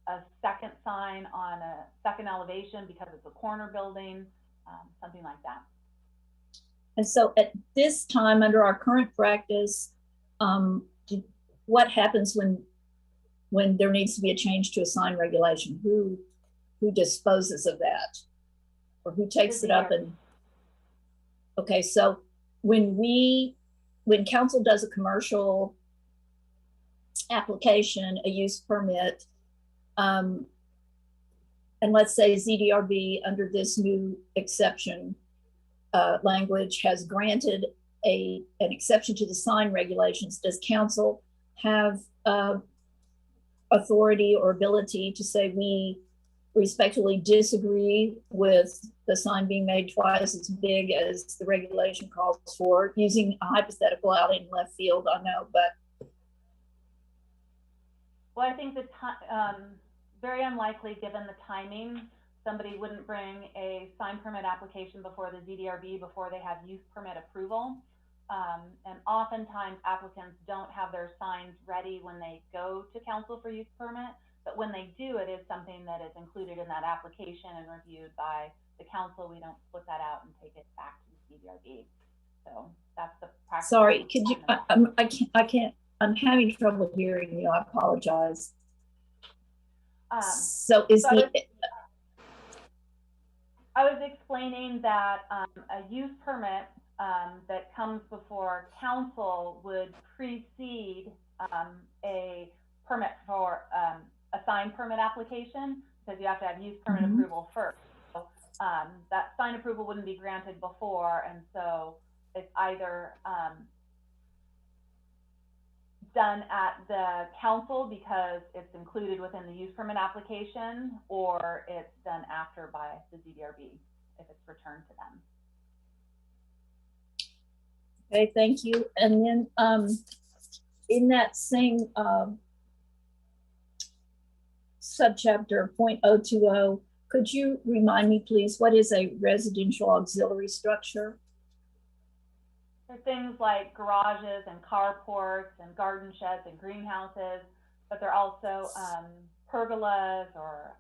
a second sign on a second elevation because it's a corner building, something like that. And so at this time, under our current practice, what happens when there needs to be a change to a sign regulation? Who disposes of that, or who takes it up? And okay, so when council does a commercial application, a use permit, and let's say ZDRB under this new exception language has granted an exception to the sign regulations, does council have authority or ability to say we respectfully disagree with the sign being made twice as big as the regulation calls for, using a hypothetical out in left field, I know, but. Well, I think very unlikely given the timing somebody wouldn't bring a sign permit application before the ZDRB before they have use permit approval. And oftentimes applicants don't have their signs ready when they go to council for use permit, but when they do, it is something that is included in that application and reviewed by the council. We don't split that out and take it back to the ZDRB. So that's the practice. Sorry, could you, I can't, I'm having trouble hearing you, I apologize. So is so I was explaining that a use permit that comes before council would precede a permit for a sign permit application, because you have to have use permit approval first. So that sign approval wouldn't be granted before, and so it's either done at the council because it's included within the use permit application, or it's done after by the ZDRB if it's returned to them. Okay, thank you. And then in that same subchapter 0.020, could you remind me, please, what is a residential auxiliary structure? There are things like garages and carports and garden sheds and greenhouses, but they're also pergolas or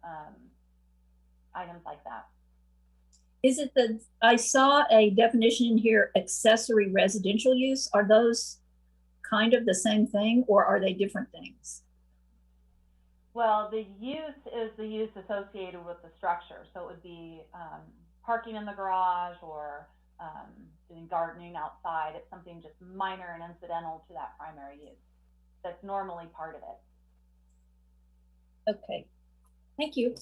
items like that. Is it the, I saw a definition in here, accessory residential use. Are those kind of the same thing, or are they different things? Well, the use is the use associated with the structure. So it would be parking in the garage or doing gardening outside. It's something just minor and incidental to that primary use that's normally part of it. Okay, thank you.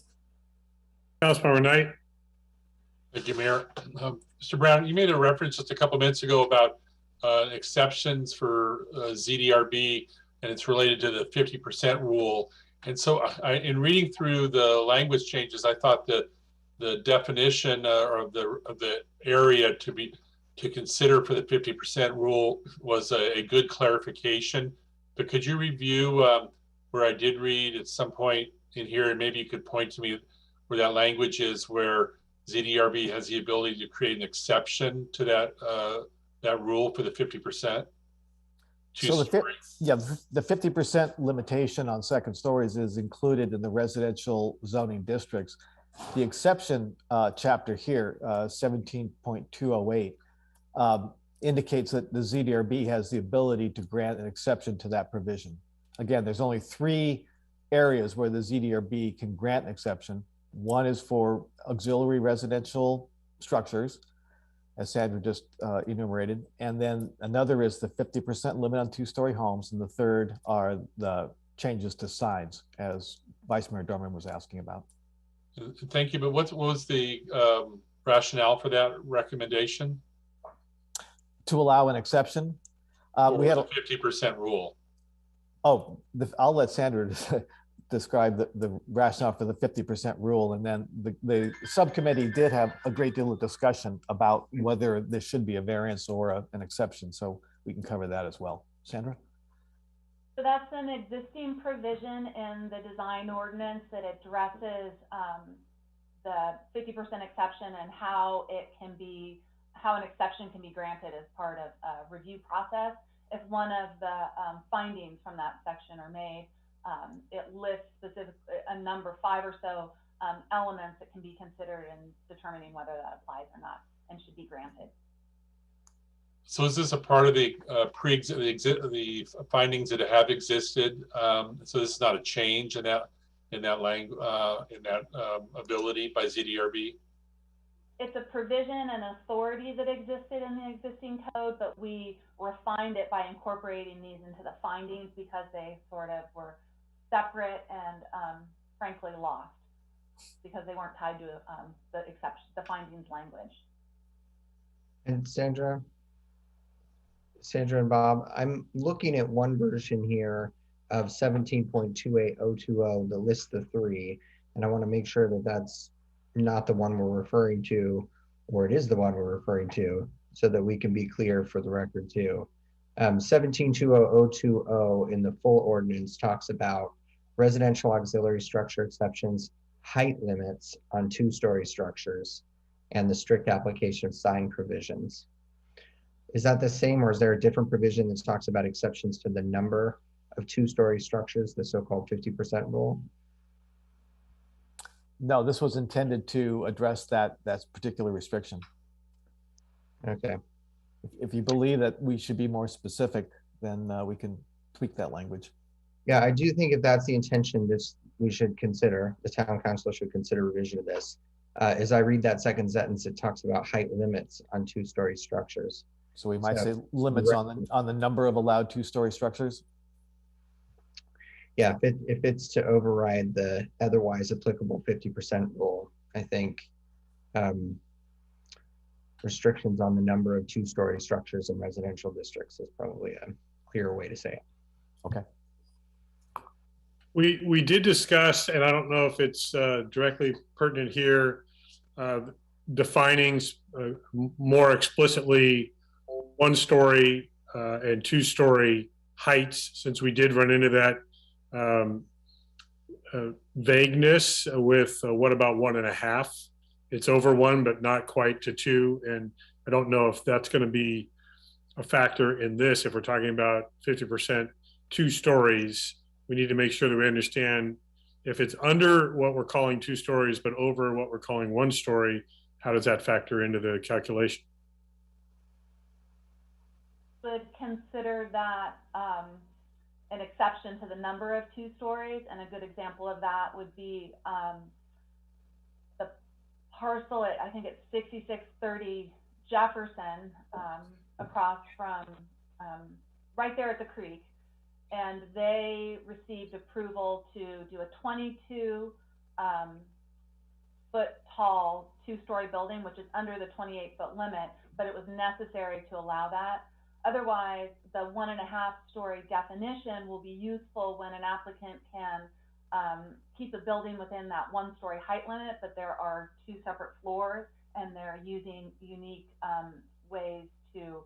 Councilmember Knight. Thank you, Mayor. Mr. Brown, you made a reference just a couple minutes ago about exceptions for ZDRB, and it's related to the 50% rule. And so in reading through the language changes, I thought that the definition of the area to consider for the 50% rule was a good clarification. But could you review where I did read at some point in here, and maybe you could point to me where that language is, where ZDRB has the ability to create an exception to that rule for the 50%? So the 50% limitation on second stories is included in the residential zoning districts. The exception chapter here, 17.208, indicates that the ZDRB has the ability to grant an exception to that provision. Again, there's only 3 areas where the ZDRB can grant an exception. One is for auxiliary residential structures, as Sandra just enumerated. And then another is the 50% limit on 2-story homes. And the third are the changes to signs, as Vice Mayor Dorman was asking about. Thank you. But what was the rationale for that recommendation? To allow an exception. We had a 50% rule. Oh, I'll let Sandra describe the rationale for the 50% rule. And then the subcommittee did have a great deal of discussion about whether this should be a variance or an exception. So we can cover that as well. Sandra? So that's an existing provision in the design ordinance that addresses the 50% exception and how an exception can be granted as part of a review process. If one of the findings from that section are made, it lists specific a number 5 or so elements that can be considered in determining whether that applies or not and should be granted. So is this a part of the the findings that have existed? So this is not a change in that ability by ZDRB? It's a provision and authority that existed in the existing code, but we refined it by incorporating these into the findings because they sort of were separate and frankly lost because they weren't tied to the findings language. And Sandra and Bob, I'm looking at one version here of 17.28020 that lists the 3, and I want to make sure that that's not the one we're referring to, or it is the one we're referring to, so that we can be clear for the record too. 17.20020 in the full ordinance talks about residential auxiliary structure exceptions height limits on two-story structures and the strict application of sign provisions. Is that the same, or is there a different provision that talks about exceptions to the number of two-story structures, the so-called 50% rule? No, this was intended to address that particular restriction. Okay. If you believe that we should be more specific, then we can tweak that language. Yeah, I do think if that's the intention, we should consider, the town council should consider revision of this. As I read that second sentence, it talks about height limits on two-story structures. So we might So, say limits on the number of allowed two-story structures. Yeah, if it's to override the otherwise applicable 50% rule, I think restrictions on the number of two-story structures in residential districts is probably a clearer way to say it. Okay. We did discuss, and I don't know if it's directly pertinent here, defining more explicitly one-story and two-story heights, since we did run into that vagueness with what about 1.5? It's over 1, but not quite to 2. And I don't know if that's going to be a factor in this. If we're talking about 50% 2 stories, we need to make sure that we understand if it's under what we're calling 2 stories, but over what we're calling 1 story, how does that factor into the calculation? Would consider that an exception to the number of 2 stories, and a good example of that would be the parcel at, I think it's 6630 Jefferson, across from right there at the creek, and they received approval to do a 22 foot tall 2-story building, which is under the 28-foot limit, but it was necessary to allow that. Otherwise, the 1.5-story definition will be useful when an applicant can keep a building within that 1-story height limit, but there are 2 separate floors, and they're using unique ways to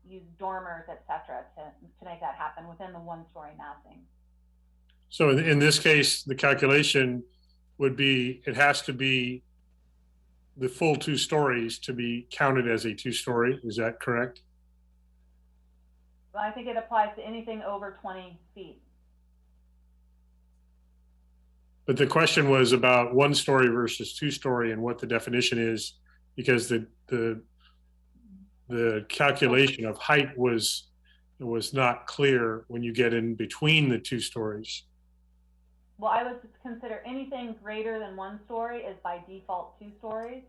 use dormers, et cetera, to make that happen within the 1-story massing. So in this case, the calculation would be, it has to be the full 2 stories to be counted as a 2-story. Is that correct? I think it applies to anything over 20 feet. But the question was about 1-story versus 2-story and what the definition is, because the calculation of height was not clear when you get in between the 2 stories. Well, I would consider anything greater than 1 story is by default 2 stories.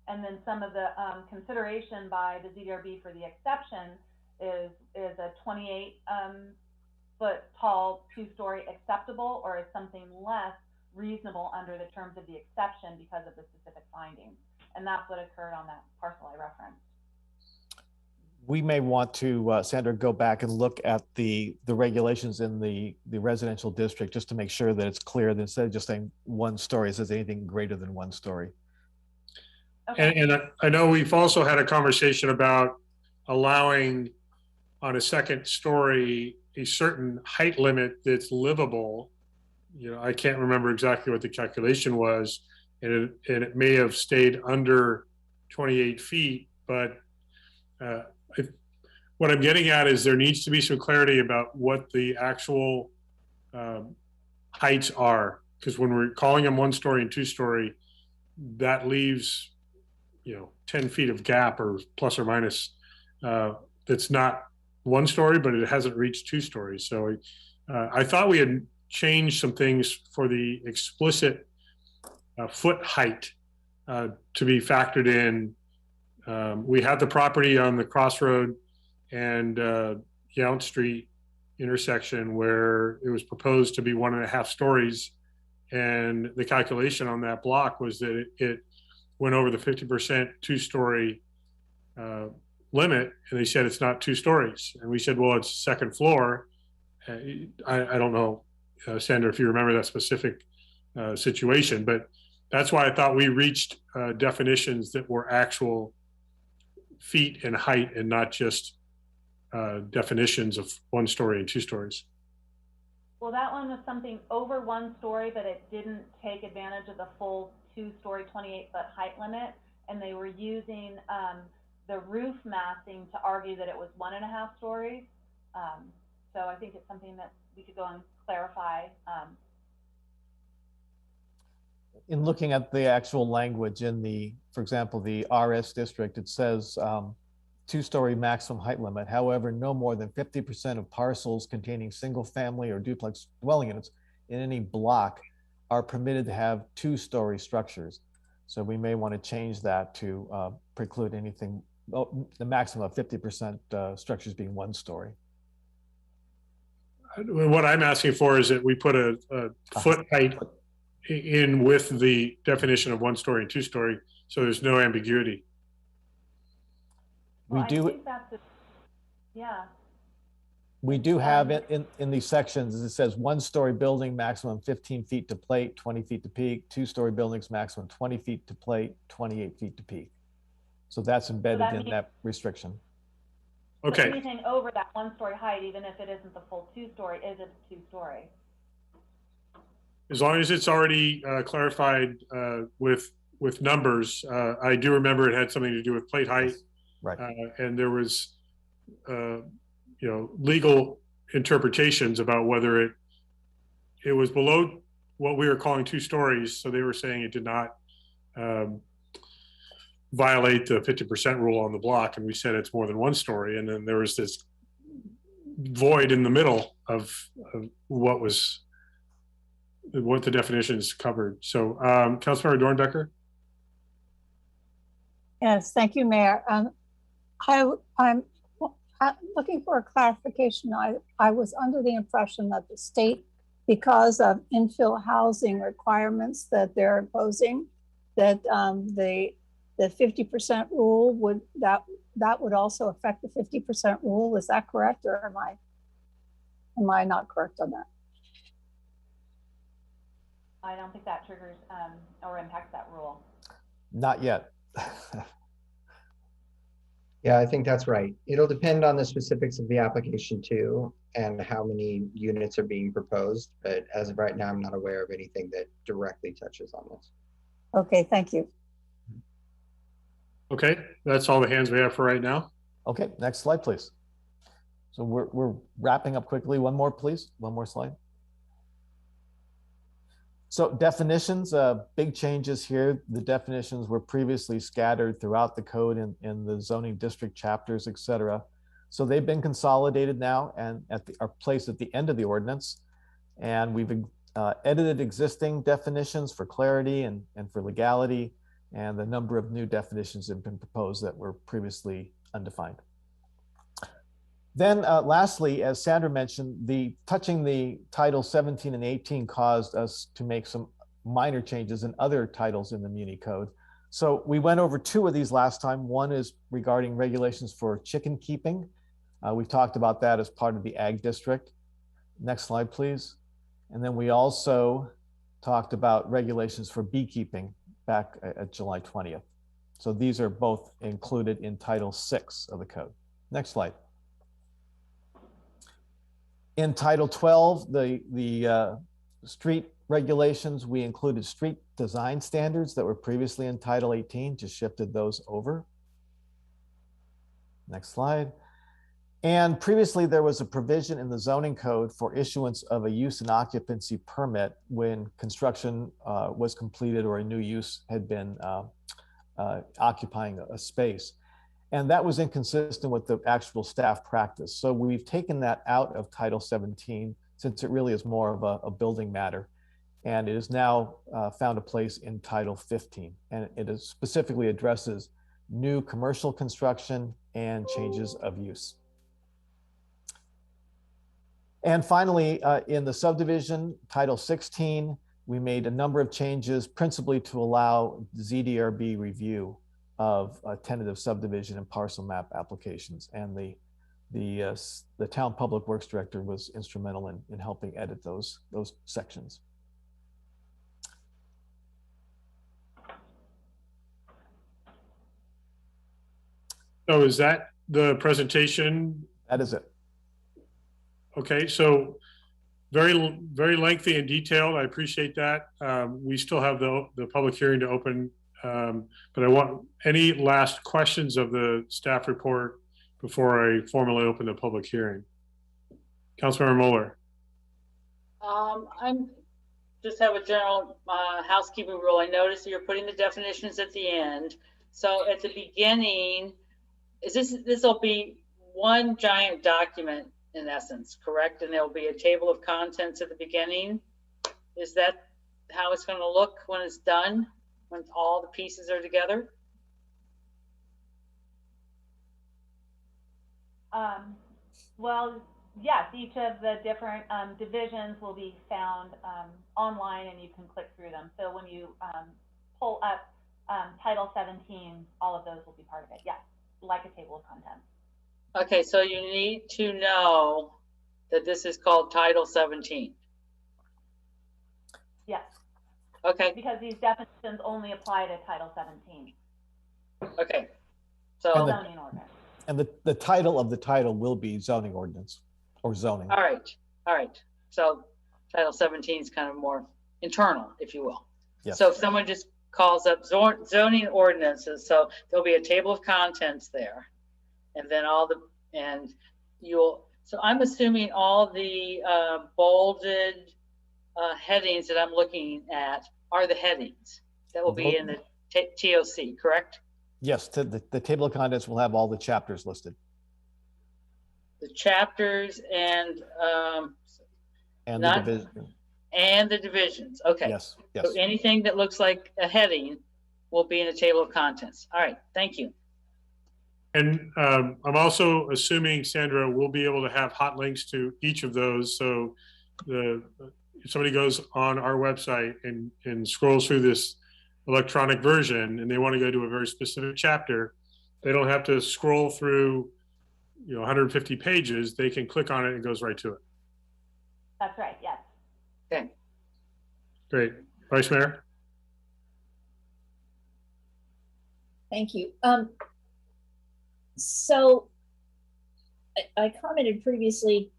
And then some of the consideration by the ZDRB for the exception is a 28 foot tall 2-story acceptable, or is something less reasonable under the terms of the exception because of the specific findings. And that's what occurred on that parcel I referenced. We may want to, Sandra, go back and look at the regulations in the residential district just to make sure that it's clear that instead of just saying 1 story, it says anything greater than 1 story. Okay. And I know we've also had a conversation about allowing on a 2nd story a certain height limit that's livable. You know, I can't remember exactly what the calculation was, and it may have stayed under 28 feet, but what I'm getting at is there needs to be some clarity about what the actual heights are, because when we're calling them 1-story and 2-story, that leaves, 10 feet of gap or plus or minus. That's not 1 story, but it hasn't reached 2 stories. So I thought we had changed some things for the explicit foot height to be factored in. We had the property on the Crossroad and Yount Street intersection where it was proposed to be 1.5 stories. And the calculation on that block was that it went over the 50% 2-story limit, and they said it's not 2 stories. And we said, well, it's 2nd floor. I don't know, Sandra, if you remember that specific situation, but that's why I thought we reached definitions that were actual feet and height and not just definitions of 1 story and 2 stories. Well, that one was something over 1 story, but it didn't take advantage of the full 2-story, 28-foot height limit. And they were using the roof massing to argue that it was 1.5 stories. So I think it's something that we could go and clarify. In looking at the actual language in the, for example, the RS district, it says 2-story maximum height limit. However, no more than 50% of parcels containing single family or duplex dwelling units in any block are permitted to have 2-story structures. So we may want to change that to preclude anything, the maximum of 50% structures being 1 story. What I'm asking for is that we put a foot height in with the definition of 1 story and 2 story, so there's no ambiguity. Well, We do. I think that's yeah. We do have it in these sections. It says 1-story building, maximum 15 feet to plate, 20 feet to peak. 2-story buildings, maximum 20 feet to plate, 28 feet to peak. So that's embedded in that restriction. Okay. So anything over that 1-story height, even if it isn't the full 2-story, is it 2-story? As long as it's already clarified with numbers. I do remember it had something to do with plate height. Yes. Right. And there was, legal interpretations about whether it was below what we were calling 2 stories. So they were saying it did not violate the 50% rule on the block. And we said it's more than 1 story. And then there was this void in the middle of what the definitions covered. So Councilmember Dornbecker? Yes, thank you, Mayor. I'm looking for a clarification. I was under the impression that the state, because of infill housing requirements that they're imposing, that the 50% rule that would also affect the 50% rule. Is that correct, or am I not correct on that? I don't think that triggers or impacts that rule. Not yet. Yeah, I think that's right. It'll depend on the specifics of the application too, and how many units are being proposed. But as of right now, I'm not aware of anything that directly touches on this. Okay, thank you. Okay, that's all the hands we have for right now. Okay, next slide, please. So we're wrapping up quickly. One more, please. One more slide. So definitions, big changes here. The definitions were previously scattered throughout the code in the zoning district chapters, et cetera. So they've been consolidated now and are placed at the end of the ordinance. And we've edited existing definitions for clarity and for legality. And the number of new definitions have been proposed that were previously undefined. Then lastly, as Sandra mentioned, touching the Title 17 and 18 caused us to make some minor changes in other titles in the Muni Code. So we went over 2 of these last time. One is regarding regulations for chicken keeping. We've talked about that as part of the Ag District. Next slide, please. And then we also talked about regulations for beekeeping back at July 20th. So these are both included in Title 6 of the code. Next slide. In Title 12, the street regulations, we included street design standards that were previously in Title 18, just shifted those over. Next slide. And previously there was a provision in the zoning code for issuance of a use and occupancy permit when construction was completed or a new use had been occupying a space. And that was inconsistent with the actual staff practice. So we've taken that out of Title 17 since it really is more of a building matter. And it is now found a place in Title 15. And it specifically addresses new commercial construction and changes of use. And finally, in the subdivision, Title 16, we made a number of changes, principally to allow ZDRB review of tentative subdivision and parcel map applications. And the town public works director was instrumental in helping edit those sections. So is that the presentation? That is it. Okay, so very lengthy and detailed. I appreciate that. We still have the public hearing to open, but I want any last questions of the staff report before I formally open the public hearing. Councilmember Mueller. I'm just have a general housekeeping rule. I noticed you're putting the definitions at the end. So at the beginning, this will be one giant document in essence, correct? And there'll be a table of contents at the beginning. Is that how it's going to look when it's done, when all the pieces are together? Well, yes, each of the different divisions will be found online, and you can click through them. So when you pull up Title 17, all of those will be part of it. Yes, like a table of contents. Okay, so you need to know that this is called Title 17. Yes. Okay. Because these definitions only apply to Title 17. Okay. So zoning ordinance. And the title of the title will be zoning ordinance or zoning. All right. All right. So Title 17 is kind of more internal, if you will. Yes. So if someone just calls up zoning ordinances, so there'll be a table of contents there, and then so I'm assuming all the bolded headings that I'm looking at are the headings that will be in the TOC, correct? Yes, the table of contents will have all the chapters listed. The chapters and the division. And the divisions. Okay. Yes. So anything that looks like a heading will be in the table of contents. All right. Thank you. And I'm also assuming, Sandra, we'll be able to have hot links to each of those. So if somebody goes on our website and scrolls through this electronic version and they want to go to a very specific chapter, they don't have to scroll through 150 pages. They can click on it and it goes right to it. That's right. Yes. Okay. Great. Vice Mayor? Thank you. So I commented previously,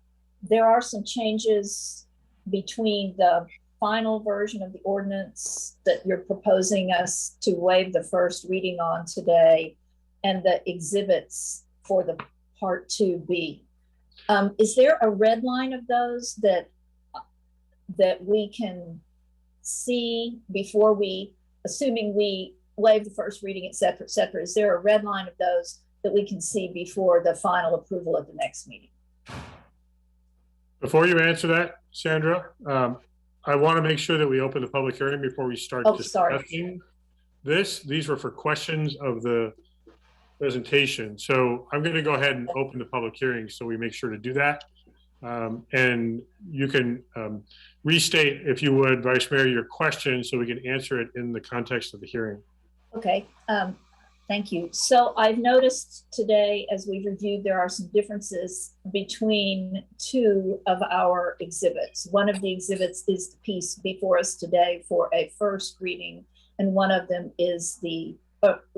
there are some changes between the final version of the ordinance that you're proposing us to waive the first reading on today and the exhibits for the Part 2B. Is there a red line of those that we can see before assuming we waive the first reading, et cetera, is there a red line of those that we can see before the final approval of the next meeting? Before you answer that, Sandra, I want to make sure that we open the public hearing before we start discussing this. These were for questions of the presentation. So I'm going to go ahead and open the public hearing so we make sure to do that. And you can restate, if you would, Vice Mayor, your question so we can answer it in the context of the hearing. Okay, thank you. So I've noticed today, as we've reviewed, there are some differences between two of our exhibits. One of the exhibits is the piece before us today for a first reading, and one of them is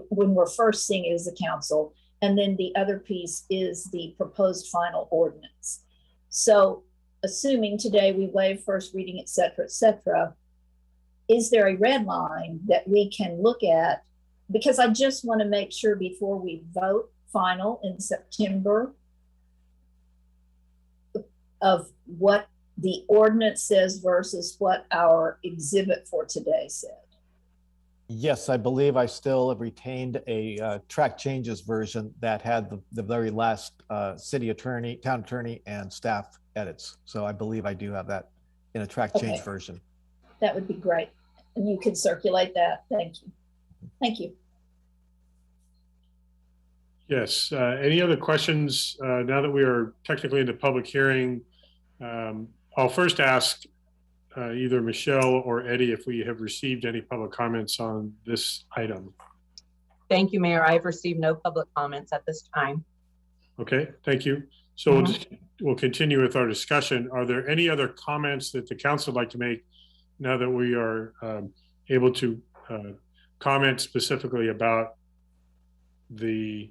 when we're first seeing it as a council, and then the other piece is the proposed final ordinance. So assuming today we waive first reading, et cetera, is there a red line that we can look at? Because I just want to make sure before we vote final in September of what the ordinance says versus what our exhibit for today said. Yes, I believe I still have retained a track changes version that had the very last city attorney, town attorney, and staff edits. So I believe I do have that in a track change version. That would be great. And you can circulate that. Thank you. Thank you. Yes. Any other questions now that we are technically in the public hearing? I'll first ask either Michelle or Eddie if we have received any public comments on this item. Thank you, Mayor. I've received no public comments at this time. Okay, thank you. So we'll continue with our discussion. Are there any other comments that the council would like to make now that we are able to comment specifically about the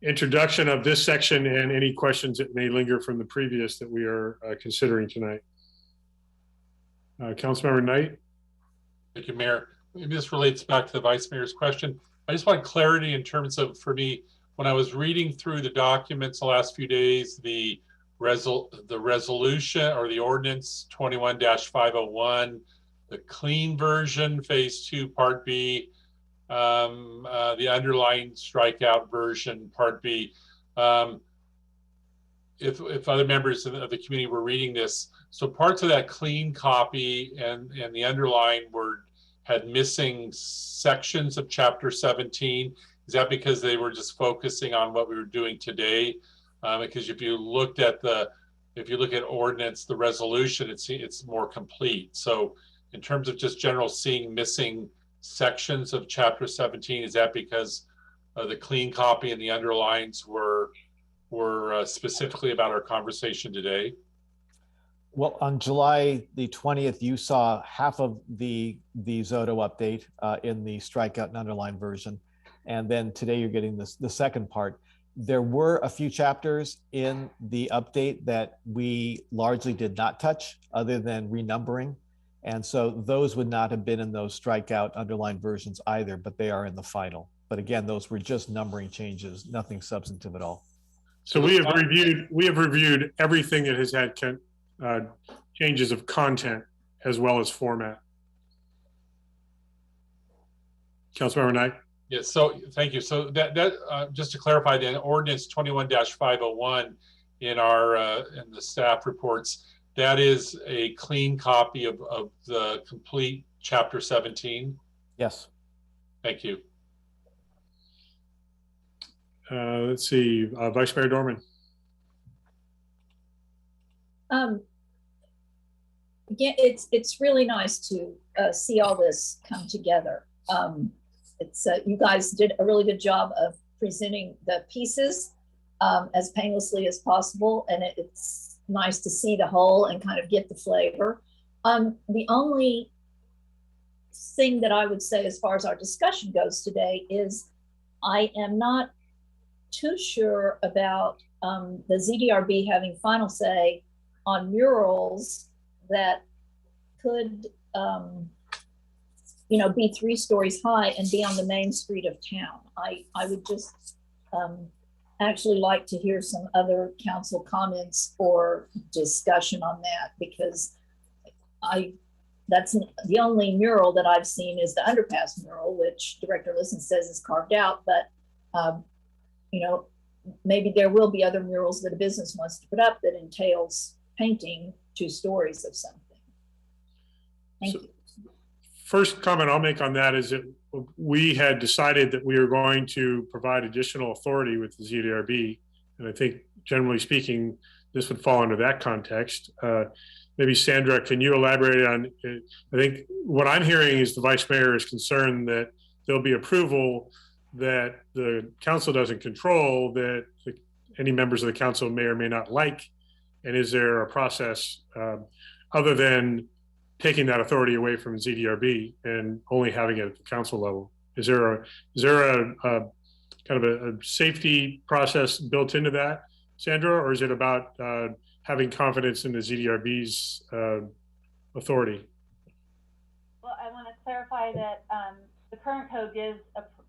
introduction of this section and any questions that may linger from the previous that we are considering tonight. Councilmember Knight. Thank you, Mayor. Maybe this relates back to the Vice Mayor's question. I just want clarity in terms of, for me, when I was reading through the documents the last few days, the resolution or the ordinance 21-501, the clean version, phase 2, part B, the underlying strikeout version, part B. If other members of the community were reading this, so parts of that clean copy and the underline had missing sections of chapter 17. Is that because they were just focusing on what we were doing today? Because if you look at ordinance, the resolution, it's more complete. So in terms of just general seeing missing sections of chapter 17, is that because the clean copy and the underlines were specifically about our conversation today? Well, on July the 20th, you saw half of the Zodo update in the strikeout and underline version. And then today you're getting the second part. There were a few chapters in the update that we largely did not touch other than renumbering. And so those would not have been in those strikeout underline versions either, but they are in the final. But again, those were just numbering changes, nothing substantive at all. So we have reviewed everything that has had changes of content as well as format. Councilmember Knight. Yes, so thank you. So that just to clarify, then ordinance 21-501 in the staff reports, that is a clean copy of the complete chapter 17. Yes. Thank you. Let's see, Vice Mayor Dorman. Again, it's really nice to see all this come together. You guys did a really good job of presenting the pieces as painlessly as possible, and it's nice to see the whole and kind of get the flavor. The only thing that I would say as far as our discussion goes today is I am not too sure about the ZDRB having final say on murals that could be 3 stories high and be on the main street of town. I would just actually like to hear some other council comments or discussion on that, because that's the only mural that I've seen is the Underpass mural, which Director Listen says is carved out, but maybe there will be other murals that a business wants to put up that entails painting 2 stories of something. Thank you. First comment I'll make on that is that we had decided that we were going to provide additional authority with the ZDRB. And I think generally speaking, this would fall under that context. Maybe Sandra, can you elaborate on, I think what I'm hearing is the Vice Mayor is concerned that there'll be approval that the council doesn't control, that any members of the council may or may not like. And is there a process other than taking that authority away from ZDRB and only having it at the council level? Is there a kind of a safety process built into that, Sandra, or is it about having confidence in the ZDRB's authority? Well, I want to clarify that the current code gives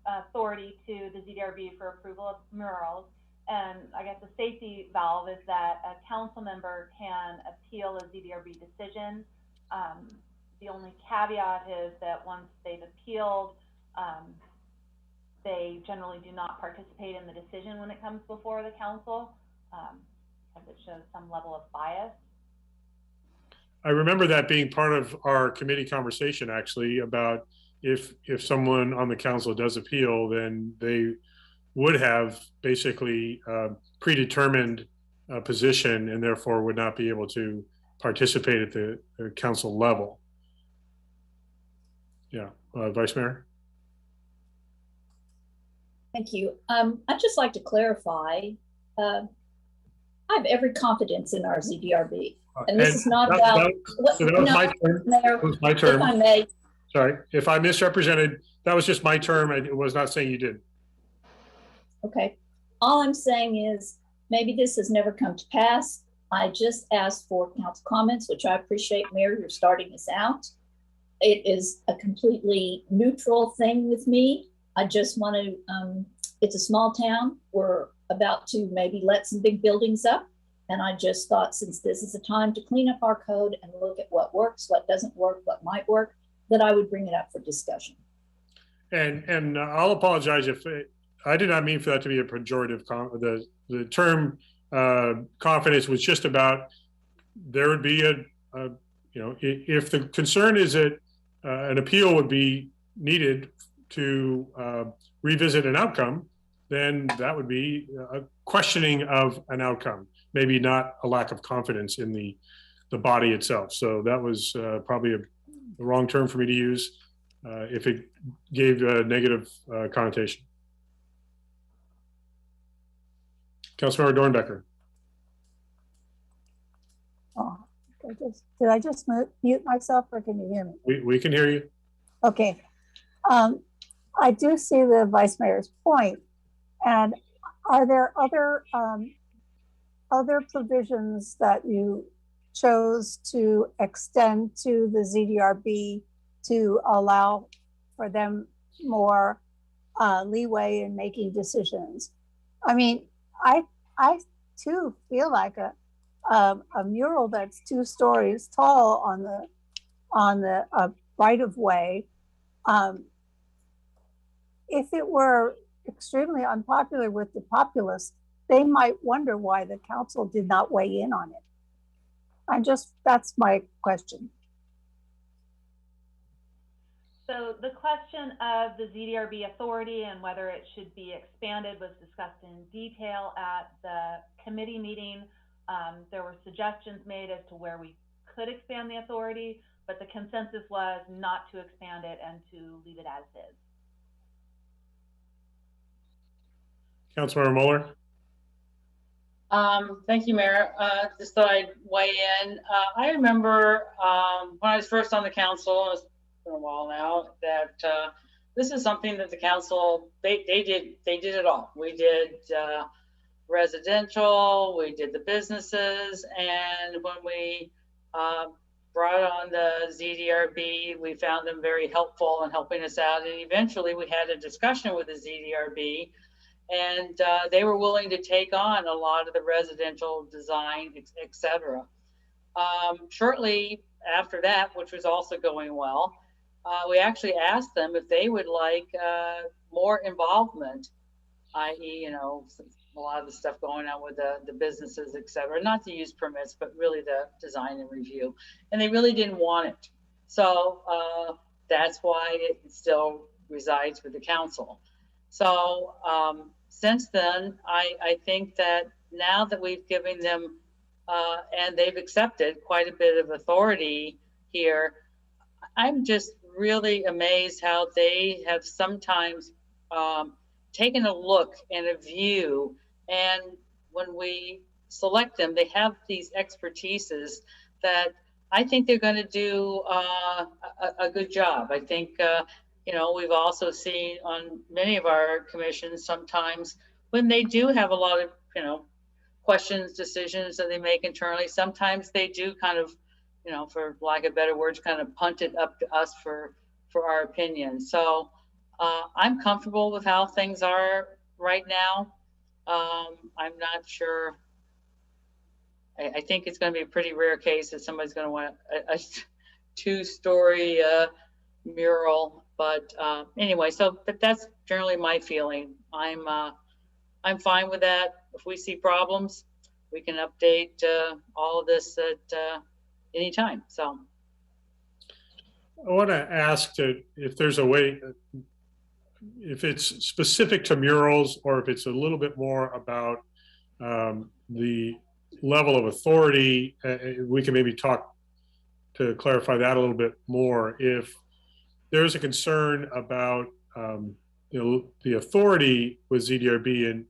authority to the ZDRB for approval of murals. And I guess the safety valve is that a council member can appeal a ZDRB decision. The only caveat is that once they've appealed, they generally do not participate in the decision when it comes before the council, because it shows some level of bias. I remember that being part of our committee conversation, actually, about if someone on the council does appeal, then they would have basically predetermined position and therefore would not be able to participate at the council level. Yeah, Vice Mayor. Thank you. I'd just like to clarify, I have every confidence in our ZDRB. And this is not about, my term. Mayor, that was my term. if I may. Sorry, if I misrepresented, that was just my term. It was not saying you did. Okay. All I'm saying is maybe this has never come to pass. I just asked for council comments, which I appreciate, Mayor, you're starting this out. It is a completely neutral thing with me. I just want to, it's a small town. We're about to maybe let some big buildings up. And I just thought, since this is a time to clean up our code and look at what works, what doesn't work, what might work, that I would bring it up for discussion. And I'll apologize if I did not mean for that to be a pejorative. The term confidence was just about, there would be if the concern is that an appeal would be needed to revisit an outcome, then that would be a questioning of an outcome, maybe not a lack of confidence in the body itself. So that was probably the wrong term for me to use if it gave a negative connotation. Councilmember Dornbecker. Oh, did I just mute myself, or can you hear me? We can hear you. Okay. I do see the Vice Mayor's point. And are there other provisions that you chose to extend to the ZDRB to allow for them more leeway in making decisions? I mean, I too feel like a mural that's 2 stories tall on the right of way. If it were extremely unpopular with the populace, they might wonder why the council did not weigh in on it. That's my question. So the question of the ZDRB authority and whether it should be expanded was discussed in detail at the committee meeting. There were suggestions made as to where we could expand the authority, but the consensus was not to expand it and to leave it as is. Councilmember Mueller. Thank you, Mayor. Just thought I'd weigh in. I remember when I was first on the council, it's been a while now, that this is something that the council, they did it all. We did residential, we did the businesses, and when we brought on the ZDRB, we found them very helpful in helping us out. And eventually we had a discussion with the ZDRB, and they were willing to take on a lot of the residential design, et cetera. Shortly after that, which was also going well, we actually asked them if they would like more involvement, i.e., a lot of the stuff going on with the businesses, et cetera, not to use permits, but really the design and review. And they really didn't want it. So that's why it still resides with the council. So since then, I think that now that we've given them, and they've accepted quite a bit of authority here, I'm just really amazed how they have sometimes taken a look and a view, and when we select them, they have these expertises that I think they're going to do a good job. I think we've also seen on many of our commissions sometimes when they do have a lot of questions, decisions that they make internally, sometimes they do kind of, for lack of better words, kind of punt it up to us for our opinion. So I'm comfortable with how things are right now. I'm not sure. I think it's going to be a pretty rare case that somebody's going to want a 2-story mural. But anyway, but that's generally my feeling. I'm fine with that. If we see problems, we can update all of this at any time. So I want to ask if there's a way, if it's specific to murals or if it's a little bit more about the level of authority, we can maybe talk to clarify that a little bit more. If there's a concern about the authority with ZDRB, and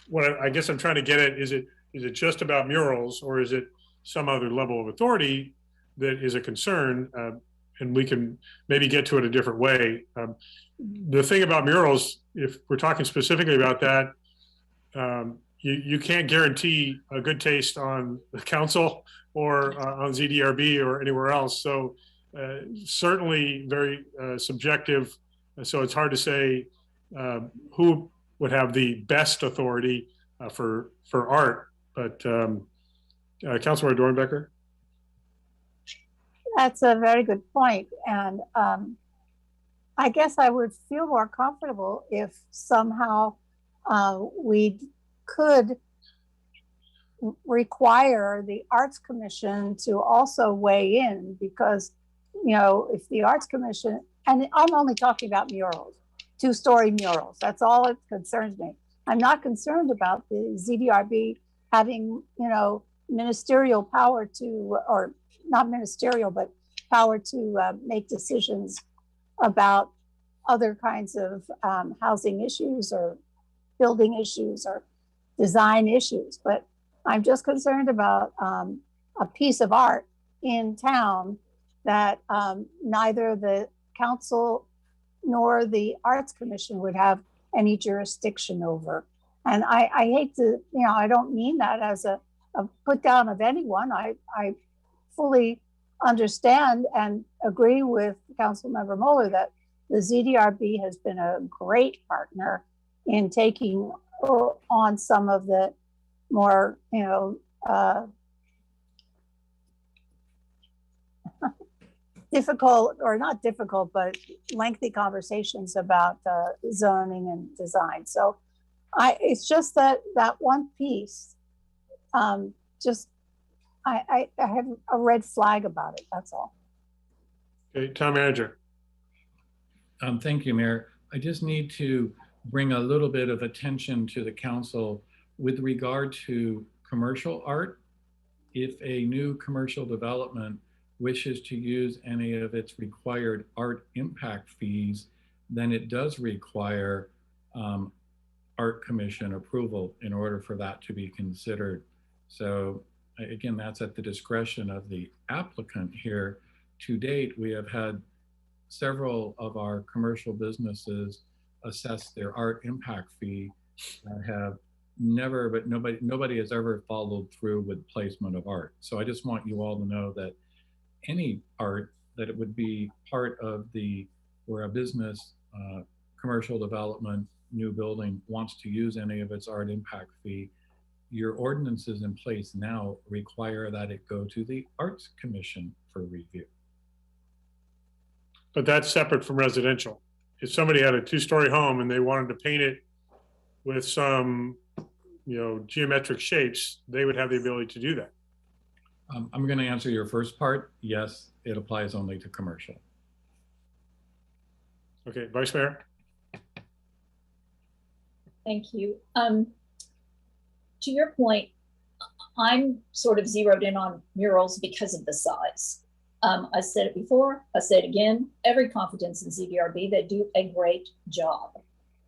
what I guess I'm trying to get at, is it just about murals, or is it some other level of authority that is a concern? And we can maybe get to it a different way. the thing about murals, if we're talking specifically about that, you can't guarantee a good taste on the council or on ZDRB or anywhere else. So certainly very subjective. So it's hard to say who would have the best authority for art. But Councilmember Dornbecker? That's a very good point. And I guess I would feel more comfortable if somehow we could require the Arts Commission to also weigh in, because, you know, if the Arts Commission, and I'm only talking about murals, 2-story murals, that's all it concerns me. I'm not concerned about the ZDRB having, you know, ministerial power to, or not ministerial, but power to make decisions about other kinds of housing issues or building issues or design issues. But I'm just concerned about a piece of art in town that neither the council nor the Arts Commission would have any jurisdiction over. And I hate to, you know, I don't mean that as a put down of anyone. I fully understand and agree with Councilmember Mueller that the ZDRB has been a great partner in taking on some of the more, you know, difficult, or not difficult, but lengthy conversations about zoning and design. So it's just that one piece, just I have a red flag about it, that's all. Okay, Town Manager. Thank you, Mayor. I just need to bring a little bit of attention to the council with regard to commercial art. If a new commercial development wishes to use any of its required art impact fees, then it does require Art Commission approval in order for that to be considered. So again, that's at the discretion of the applicant here. To date, we have had several of our commercial businesses assess their art impact fee that have never, but nobody has ever followed through with placement of art. So I just want you all to know that any art that it would be part of the, where a business, commercial development, new building wants to use any of its art impact fee, your ordinances in place now require that it go to the Arts Commission for review. But that's separate from residential. If somebody had a 2-story home and they wanted to paint it with some, you know, geometric shapes, they would have the ability to do that. I'm going to answer your first part. Yes, it applies only to commercial. Okay, Vice Mayor. Thank you. To your point, I'm sort of zeroed in on murals because of the size. I said it before, I say it again, every confidence in ZDRB, they do a great job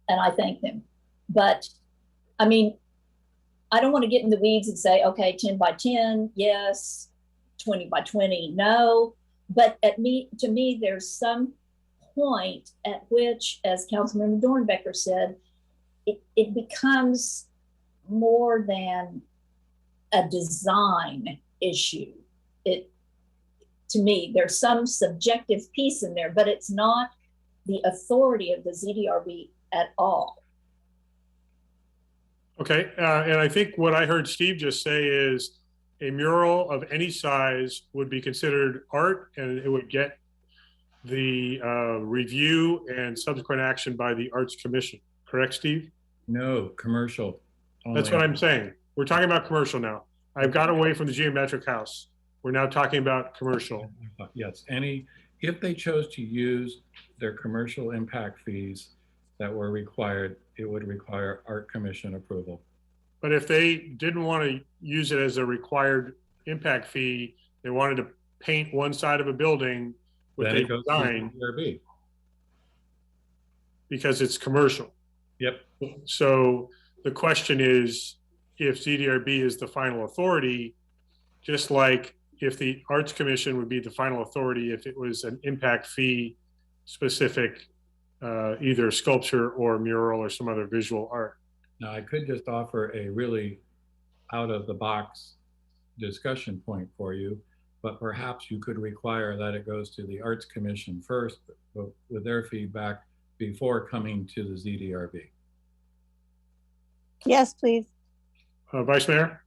and I thank them. But I mean, I don't want to get in the weeds and say, okay, 10 by 10, yes, 20 by 20, no. But to me, there's some point at which, as Councilmember Dornbecker said, it becomes more than a design issue. To me, there's some subjective piece in there, but it's not the authority of the ZDRB at all. Okay, and I think what I heard Steve just say is a mural of any size would be considered art and it would get the review and subsequent action by the Arts Commission. Correct, Steve? No, commercial. That's what I'm saying. We're talking about commercial now. I've got away from the geometric house. We're now talking about commercial. Yes, if they chose to use their commercial impact fees that were required, it would require Art Commission approval. But if they didn't want to use it as a required impact fee, they wanted to paint one side of a building with a design because it's commercial. Yep. So the question is, if ZDRB is the final authority, just like if the Arts Commission would be the final authority if it was an impact fee specific either sculpture or mural or some other visual art. Now, I could just offer a really out of the box discussion point for you, but perhaps you could require that it goes to the Arts Commission first with their feedback before coming to the ZDRB. Yes, please. Vice Mayor?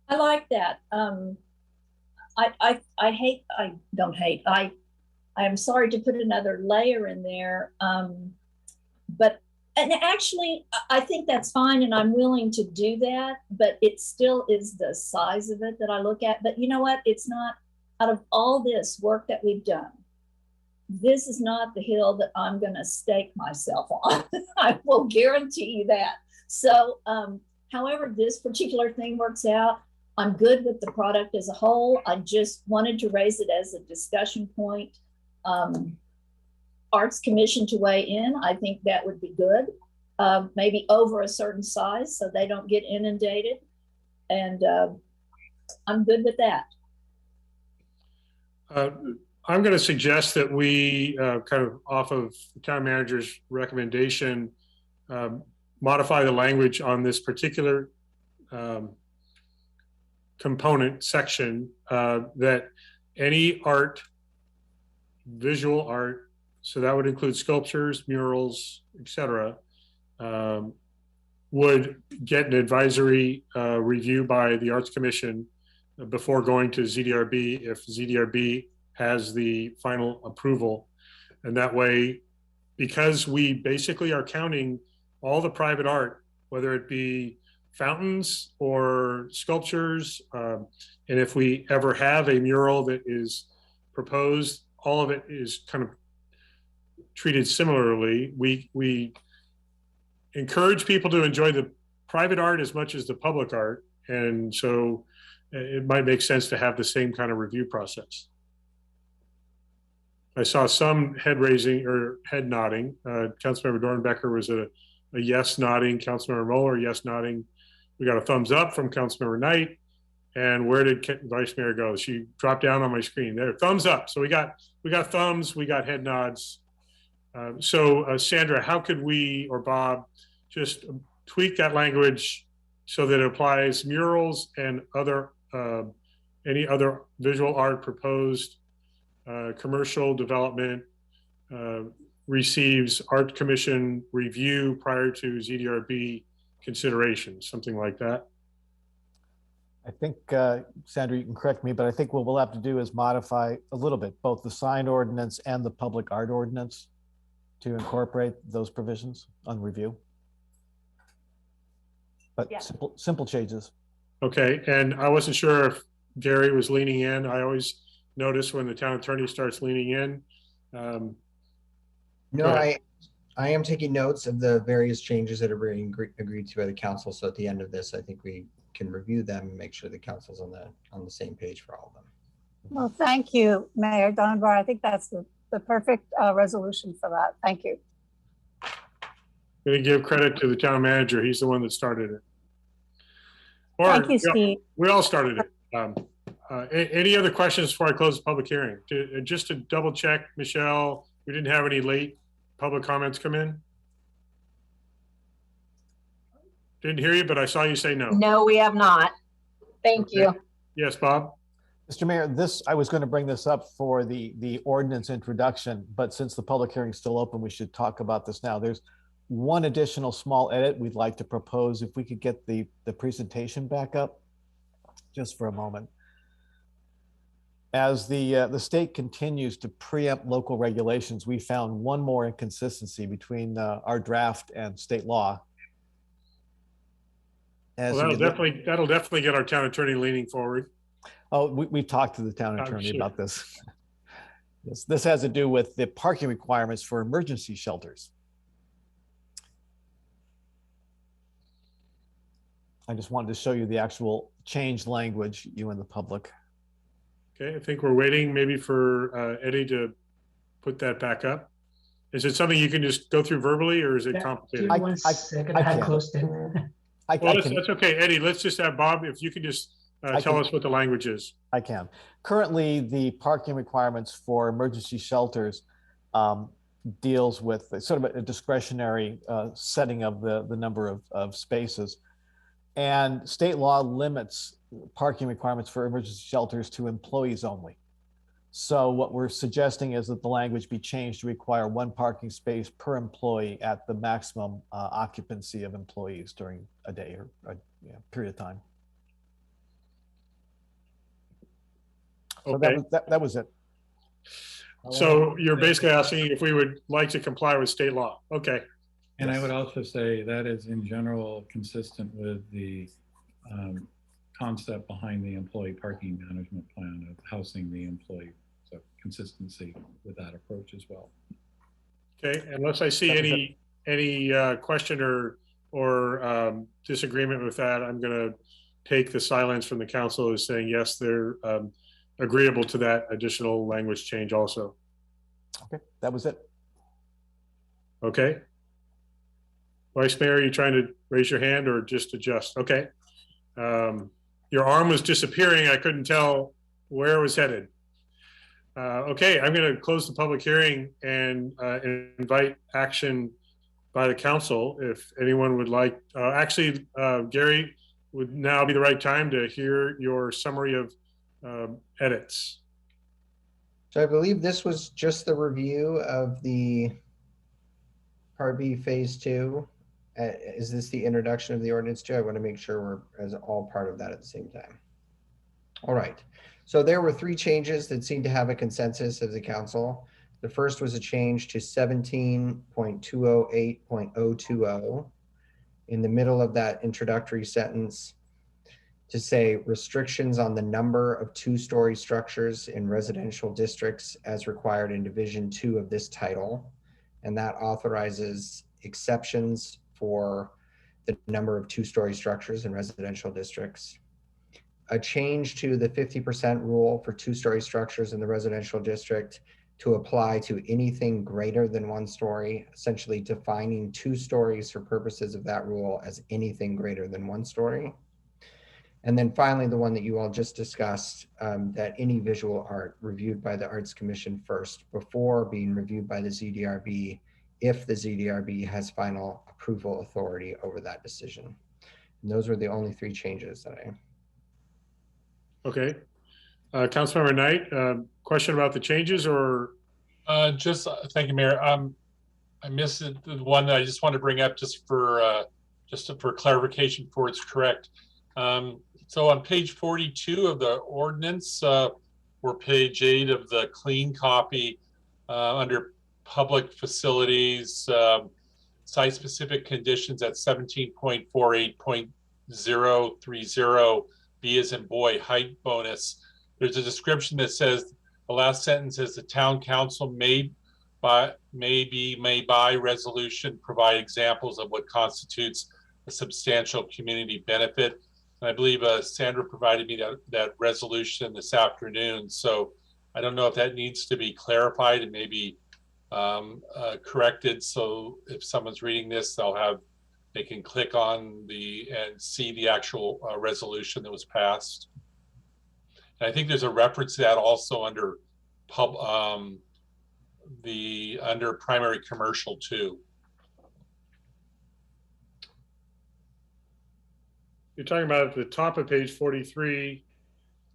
I like that. I am sorry to put another layer in there. And actually, I think that's fine, and I'm willing to do that, but it still is the size of it that I look at. But you know what? It's not, out of all this work that we've done, this is not the hill that I'm going to stake myself on. I will guarantee you that. So, however this particular thing works out, I'm good with the product as a whole. I just wanted to raise it as a discussion point. Arts Commission to weigh in, I think that would be good. Maybe over a certain size so they don't get inundated. And I'm good with that. I'm going to suggest that we kind of off of the town manager's recommendation, modify the language on this particular component section, that any art, visual art, so that would include sculptures, murals, etc., would get an advisory review by the Arts Commission before going to ZDRB if ZDRB has the final approval. And that way, because we basically are counting all the private art, whether it be fountains or sculptures, and if we ever have a mural that is proposed, all of it is kind of treated similarly. We encourage people to enjoy the private art as much as the public art, and so it might make sense to have the same kind of review process. I saw some head raising or head nodding. Councilmember Dornbecker was a yes nodding. Councilmember Moeller, yes nodding. We got a thumbs up from Councilmember Knight. And where did Vice Mayor go? She dropped down on my screen there. Thumbs up. So we got thumbs. We got head nods. Sandra, how could we or Bob just tweak that language so that it applies murals and other any other visual art proposed commercial development receives Art Commission review prior to ZDRB consideration, something like that? I think, Sandra, you can correct me, but I think what we'll have to do is modify a little bit, both the sign ordinance and the public art ordinance to incorporate those provisions on review. But yeah, simple changes. Okay, and I wasn't sure if Gary was leaning in. I always notice when the town attorney starts leaning in. No, I am taking notes of the various changes that are being agreed to by the council. So at the end of this, I think we can review them and make sure the council's on the same page for all of them. Well, thank you, Mayor Dunbar. I think that's the perfect resolution for that. Thank you. I'm going to give credit to the town manager. He's the one that started it. Or, thank you, Steve. We all started it. Any other questions before I close the public hearing? Just to double check, Michelle, we didn't have any late public comments come in? Didn't hear you, but I saw you say no. No, we have not. Thank you. Yes, Bob? Mr. Mayor, I was going to bring this up for the ordinance introduction, but since the public hearing is still open, we should talk about this now. There's one additional small edit we'd like to propose. If we could get the presentation back up just for a moment. As the state continues to preempt local regulations, we found one more inconsistency between our draft and state law. Well, that'll definitely get our town attorney leaning forward. Oh, we've talked to the town attorney about this. This has to do with the parking requirements for emergency shelters. I just wanted to show you the actual changed language, you and the public. Okay, I think we're waiting maybe for Eddie to put that back up. Is it something you can just go through verbally, or is it complicated? One second, I had closed in. That's okay, Eddie. Let's just have Bob, if you could just tell us what the language is. I can. Currently, the parking requirements for emergency shelters deals with sort of a discretionary setting of the number of spaces. And state law limits parking requirements for emergency shelters to employees only. So what we're suggesting is that the language be changed to require 1 parking space per employee at the maximum occupancy of employees during a day or a period of time. So Okay. that was it. So you're basically asking if we would like to comply with state law. Okay. And I would also say that is in general consistent with the concept behind the employee parking management plan of housing the employee. So consistency with that approach as well. Okay, unless I see any question or disagreement with that, I'm going to take the silence from the council as saying yes, they're agreeable to that additional language change also. Okay, that was it. Okay. Vice Mayor, are you trying to raise your hand or just adjust? Okay. Your arm was disappearing. I couldn't tell where it was headed. Okay, I'm going to close the public hearing and invite action by the council. If anyone would like, actually, Gary, would now be the right time to hear your summary of edits. So I believe this was just the review of the Part B Phase 2. Is this the introduction of the ordinance too? I want to make sure we're as all part of that at the same time. All right. So there were 3 changes that seemed to have a consensus of the council. The first was a change to 17.208.020 in the middle of that introductory sentence to say restrictions on the number of 2-story structures in residential districts as required in Division 2 of this title. And that authorizes exceptions for the number of 2-story structures in residential districts. A change to the 50% rule for 2-story structures in the residential district to apply to anything greater than 1 story, essentially defining 2 stories for purposes of that rule as anything greater than 1 story. And then finally, the one that you all just discussed, that any visual art reviewed by the Arts Commission first before being reviewed by the ZDRB, if the ZDRB has final approval authority over that decision. And those were the only 3 changes that I... Okay. Councilmember Knight, question about the changes or? Thank you, Mayor. I missed the one that I just want to bring up just for clarification before it's correct. So on page 42 of the ordinance, or page 8 of the clean copy, under public facilities, site-specific conditions at 17.48.030, B as in boy, height bonus. There's a description that says, the last sentence is the town council may by resolution provide examples of what constitutes a substantial community benefit. And I believe Sandra provided me that resolution this afternoon. So I don't know if that needs to be clarified and maybe corrected. So if someone's reading this, they can click on and see the actual resolution that was passed. And I think there's a reference to that also under under primary commercial too. You're talking about at the top of page 43,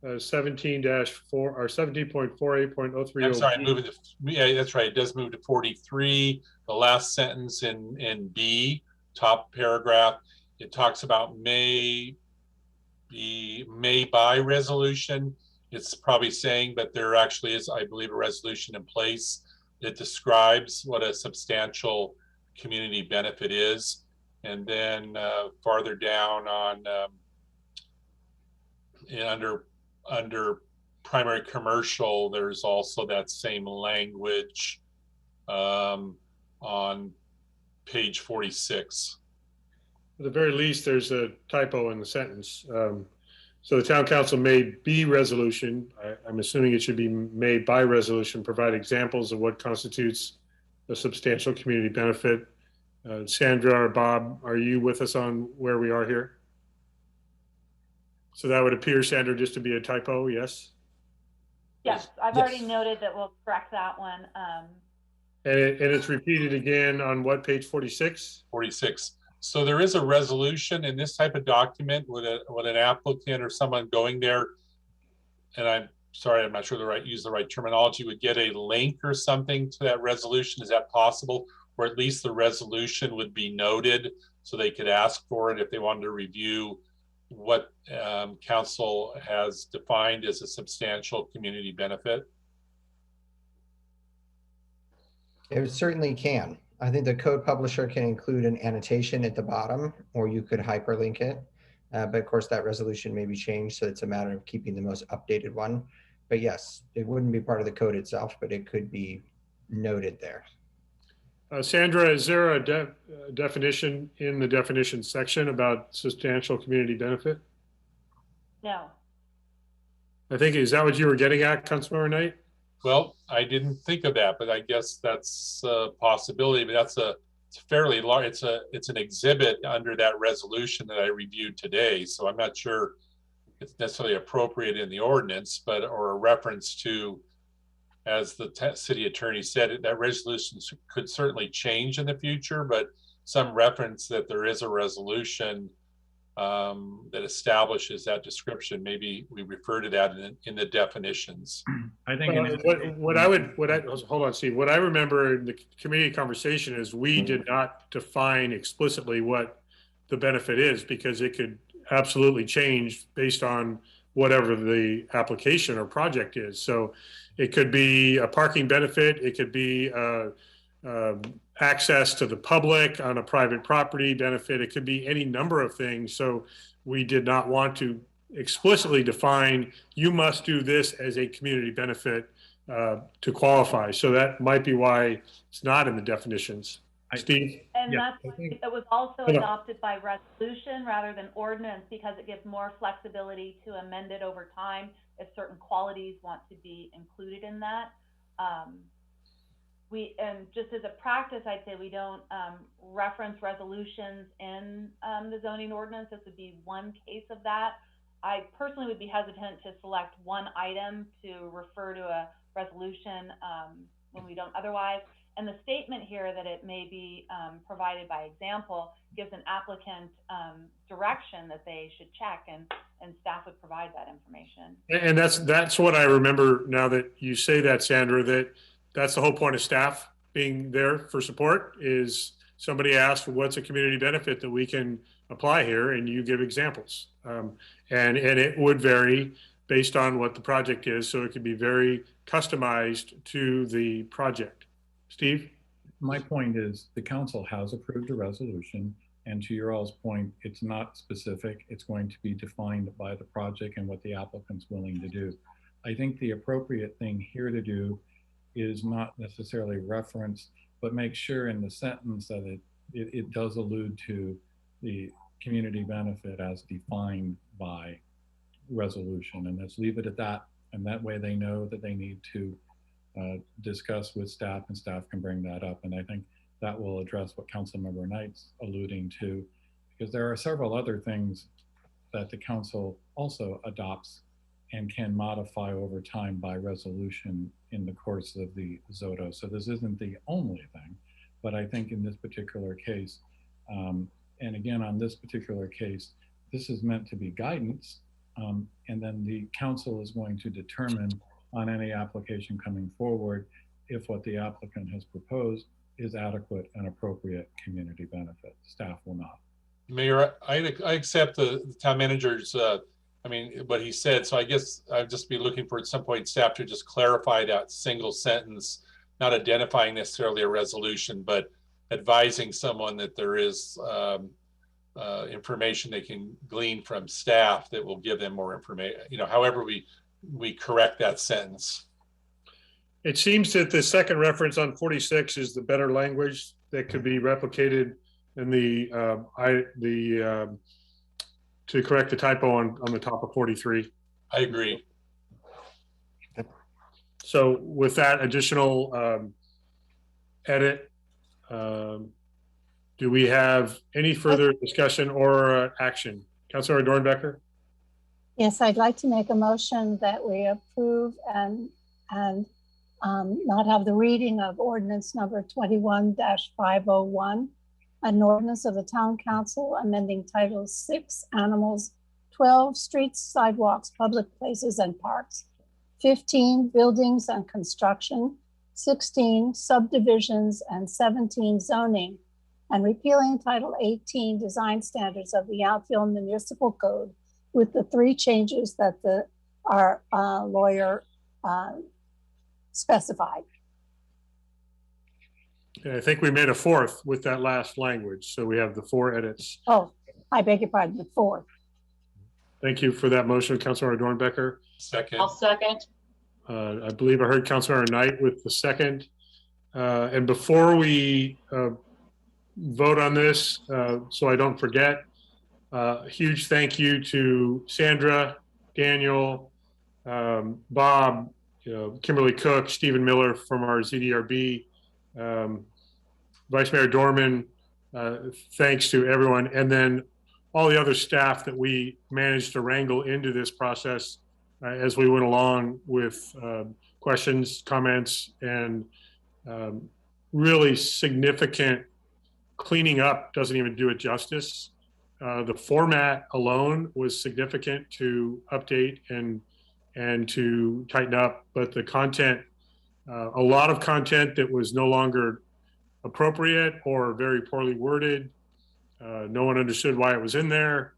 17-4 or 17.48.030. I'm sorry, yeah, that's right. It does move to 43. The last sentence in B, top paragraph, it talks about may by resolution. It's probably saying, but there actually is, I believe, a resolution in place that describes what a substantial community benefit is. And then farther down on under primary commercial, there's also that same language on page 46. At the very least, there's a typo in the sentence. So the town council may be resolution. I'm assuming it should be made by resolution, provide examples of what constitutes a substantial community benefit. Sandra or Bob, are you with us on where we are here? So that would appear, Sandra, just to be a typo, yes? Yes, I've already noted that we'll correct that one. And it's repeated again on what, page 46? 46. So there is a resolution in this type of document with an applicant or someone going there, and I'm sorry, I'm not sure use the right terminology, would get a link or something to that resolution. Is that possible? Or at least the resolution would be noted so they could ask for it if they wanted to review what council has defined as a substantial community benefit? It certainly can. I think the code publisher can include an annotation at the bottom, or you could hyperlink it. But of course, that resolution may be changed, so it's a matter of keeping the most updated one. But yes, it wouldn't be part of the code itself, but it could be noted there. Sandra, is there a definition in the definition section about substantial community benefit? No. I think, is that what you were getting at, Councilmember Knight? Well, I didn't think of that, but I guess that's a possibility. But it's fairly large. It's an exhibit under that resolution that I reviewed today. So I'm not sure it's necessarily appropriate in the ordinance, or a reference to, as the city attorney said, that resolution could certainly change in the future, but some reference that there is a resolution that establishes that description. Maybe we refer to that in the definitions. I think hold on, Steve. What I remember in the community conversation is we did not define explicitly what the benefit is, because it could absolutely change based on whatever the application or project is. So it could be a parking benefit. It could be access to the public on a private property benefit. It could be any number of things. So we did not want to explicitly define, you must do this as a community benefit to qualify. So that might be why it's not in the definitions. Steve? And yeah, that's why it was also adopted by resolution rather than ordinance, because it gives more flexibility to amend it over time if certain qualities want to be included in that. And just as a practice, I'd say we don't reference resolutions in the zoning ordinance. This would be one case of that. I personally would be hesitant to select one item to refer to a resolution when we don't otherwise. And the statement here that it may be provided by example gives an applicant direction that they should check, and staff would provide that information. And that's what I remember now that you say that, Sandra, that's the whole point of staff being there for support. Is somebody asks, what's a community benefit that we can apply here? And you give examples. And it would vary based on what the project is. So it could be very customized to the project. Steve? My point is the council has approved a resolution, and to your all's point, it's not specific. It's going to be defined by the project and what the applicant's willing to do. I think the appropriate thing here to do is not necessarily reference, but make sure in the sentence that it does allude to the community benefit as defined by resolution, and let's leave it at that. And that way they know that they need to discuss with staff, and staff can bring that up. And I think that will address what Councilmember Knight's alluding to, because there are several other things that the council also adopts and can modify over time by resolution in the course of the Zodo. So this isn't the only thing, but I think in this particular case, and again, on this particular case, this is meant to be guidance, and then the council is going to determine on any application coming forward if what the applicant has proposed is adequate and appropriate community benefit. Staff will not. Mayor, I accept the town manager's what he said. So I guess I'd just be looking for at some point staff to just clarify that single sentence, not identifying necessarily a resolution, but advising someone that there is information they can glean from staff that will give them more information, however we correct that sentence. It seems that the second reference on 46 is the better language that could be replicated in to correct the typo on the top of 43. I agree. So with that additional edit, do we have any further discussion or action? Councilor Dornbecker? Yes, I'd like to make a motion that we approve and not have the reading of ordinance number 21-501, an ordinance of the town council amending Title 6, Animals, 12, Streets, Sidewalks, Public Places and Parks, 15, Buildings and Construction, 16, Subdivisions, and 17, Zoning, and repealing Title 18, Design Standards of the Outfield Municipal Code, with the 3 changes that our lawyer specified. And I think we made a 4th with that last language. So we have the 4 edits. Oh, I beg your pardon, the 4th. Thank you for that motion, Councilmember Dornbecker. Second. I'll second. I believe I heard Councilmember Knight with the second. And before we vote on this, so I don't forget, a huge thank you to Sandra, Daniel, Bob, Kimberly Cook, Stephen Miller from our ZDRB, Vice Mayor Dorman, thanks to everyone. And then all the other staff that we managed to wrangle into this process as we went along with questions, comments, and really significant cleaning up. Doesn't even do it justice. The format alone was significant to update and to tighten up, but the content, a lot of content that was no longer appropriate or very poorly worded. No one understood why it was in there.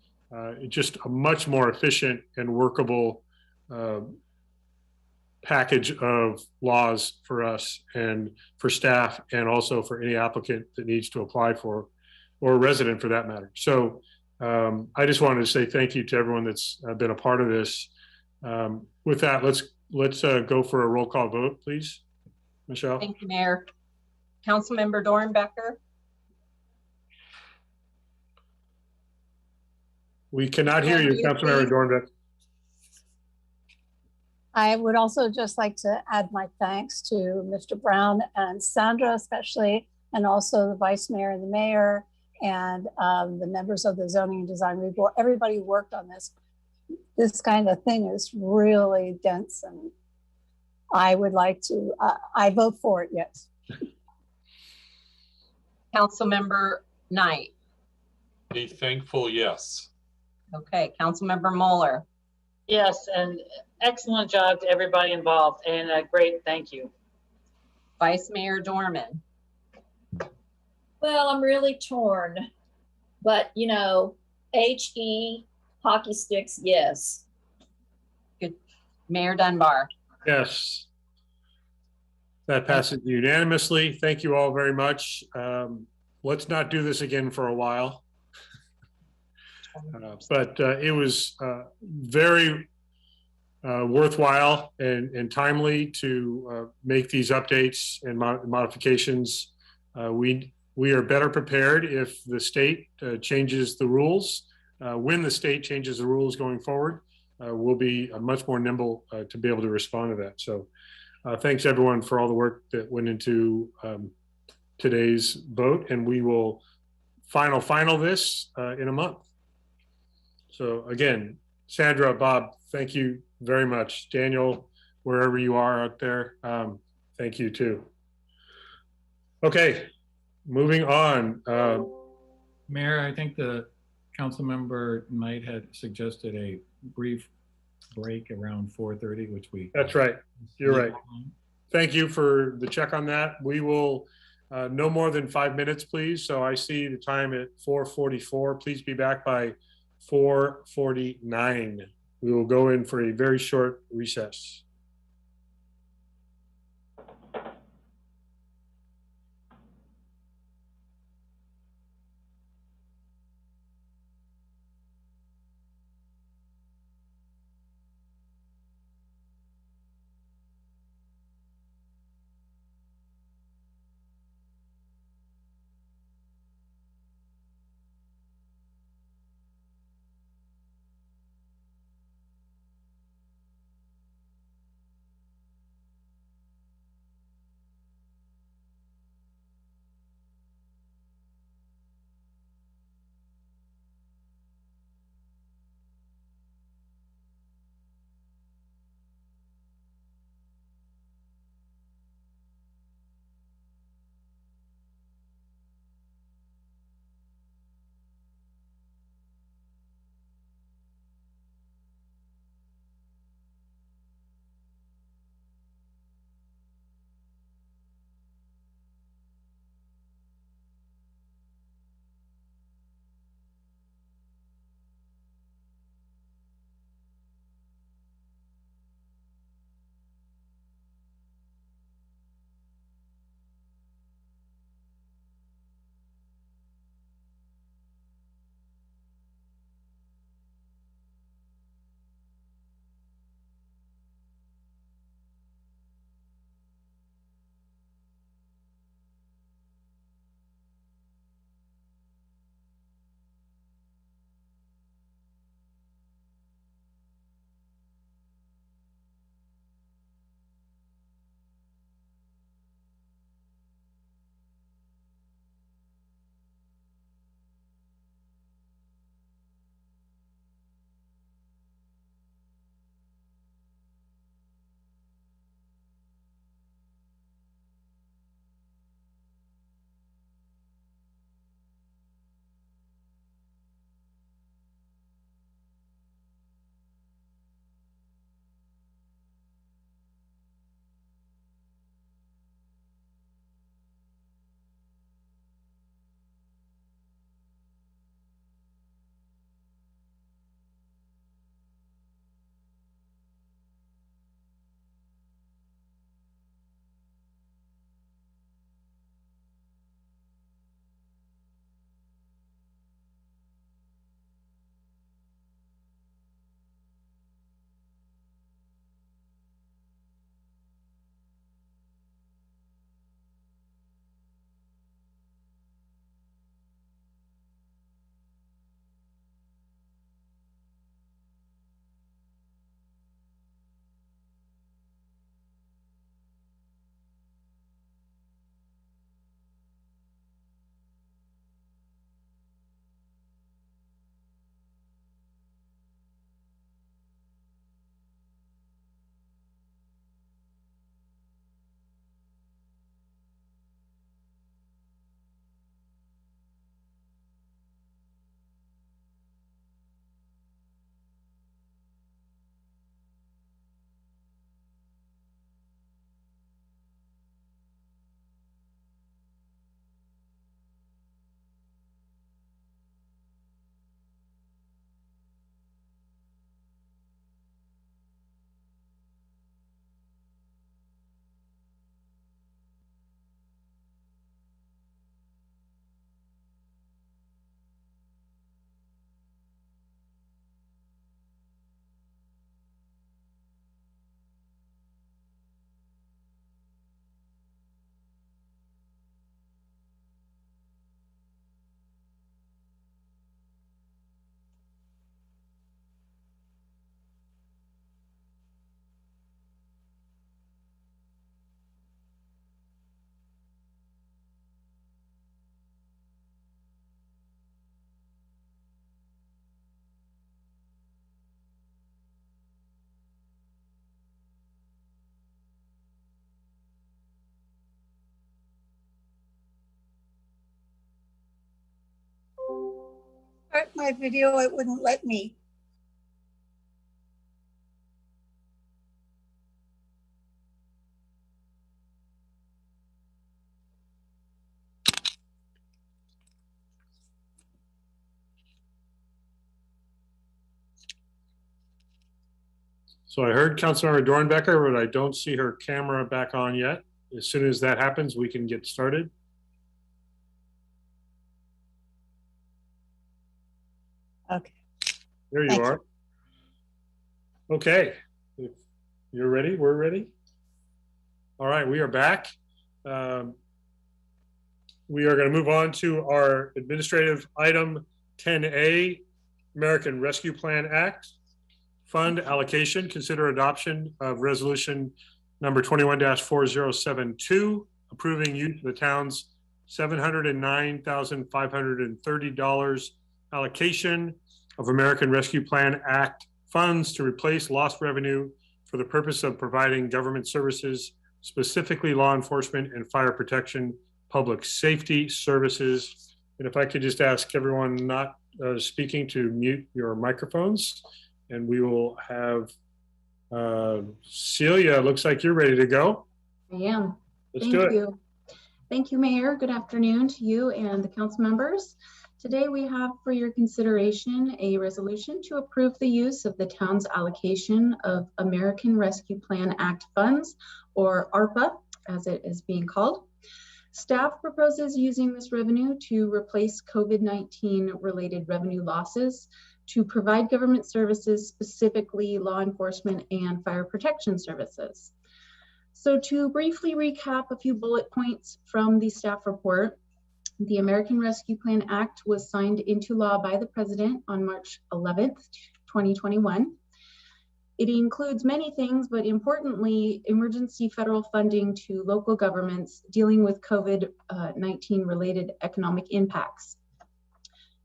Just a much more efficient and workable package of laws for us and for staff, and also for any applicant that needs to apply for, or a resident for that matter. So I just wanted to say thank you to everyone that's been a part of this. With that, let's go for a roll call vote, please. Michelle. Thank you, Mayor. Councilmember Dornbecker. We cannot hear you, Councilmember Dornbecker. I would also just like to add my thanks to Mr. Brown and Sandra especially, and also the Vice Mayor and the Mayor, and the members of the Zoning and Design Review. Everybody worked on this. This kind of thing is really dense, and I would like to, I vote for it, yes. Councilmember Knight. A thankful yes. Okay, Councilmember Mueller. Yes, and excellent job to everybody involved, and a great thank you. Vice Mayor Dorman. Well, I'm really torn, but HE, hockey sticks, yes. Good. Mayor Dunbar. Yes. That passes unanimously. Thank you all very much. Let's not do this again for a while. But it was very worthwhile and timely to make these updates and modifications. We are better prepared if the state changes the rules. When the state changes the rules going forward, we'll be much more nimble to be able to respond to that. So thanks everyone for all the work that went into today's vote, and we will final this in a month. So again, Sandra, Bob, thank you very much. Daniel, wherever you are out there, thank you too. Okay, moving on. Mayor, I think the council member Knight had suggested a brief break around 4:30, which we. That's right. You're right. Thank you for the check on that. We will no more than 5 minutes, please. So I see the time at 4:44. Please be back by 4:49. We will go in for a very short recess. my video, it wouldn't let me. So I heard Councilmember Dornbecker, but I don't see her camera back on yet. As soon as that happens, we can get started. Okay. There you Thank are. Okay, if you're ready, we're ready. All right, we are back. We are going to move on to our administrative item 10A, American Rescue Plan Act. Fund allocation, consider adoption of resolution number 21-4072, approving use of the town's $709,530 allocation of American Rescue Plan Act funds to replace lost revenue for the purpose of providing government services, specifically law enforcement and fire protection, public safety services. And if I could just ask everyone not speaking to mute your microphones. And we will have Celia, looks like you're ready to go. I am. Let's do it. Thank you. Thank you, Mayor. Good afternoon to you and the council members. Today we have for your consideration a resolution to approve the use of the town's allocation of American Rescue Plan Act funds, or ARPA, as it is being called. Staff proposes using this revenue to replace COVID-19 related revenue losses to provide government services, specifically law enforcement and fire protection services. So to briefly recap a few bullet points from the staff report, the American Rescue Plan Act was signed into law by the President on March 11th, 2021. It includes many things, but importantly, emergency federal funding to local governments dealing with COVID-19 related economic impacts.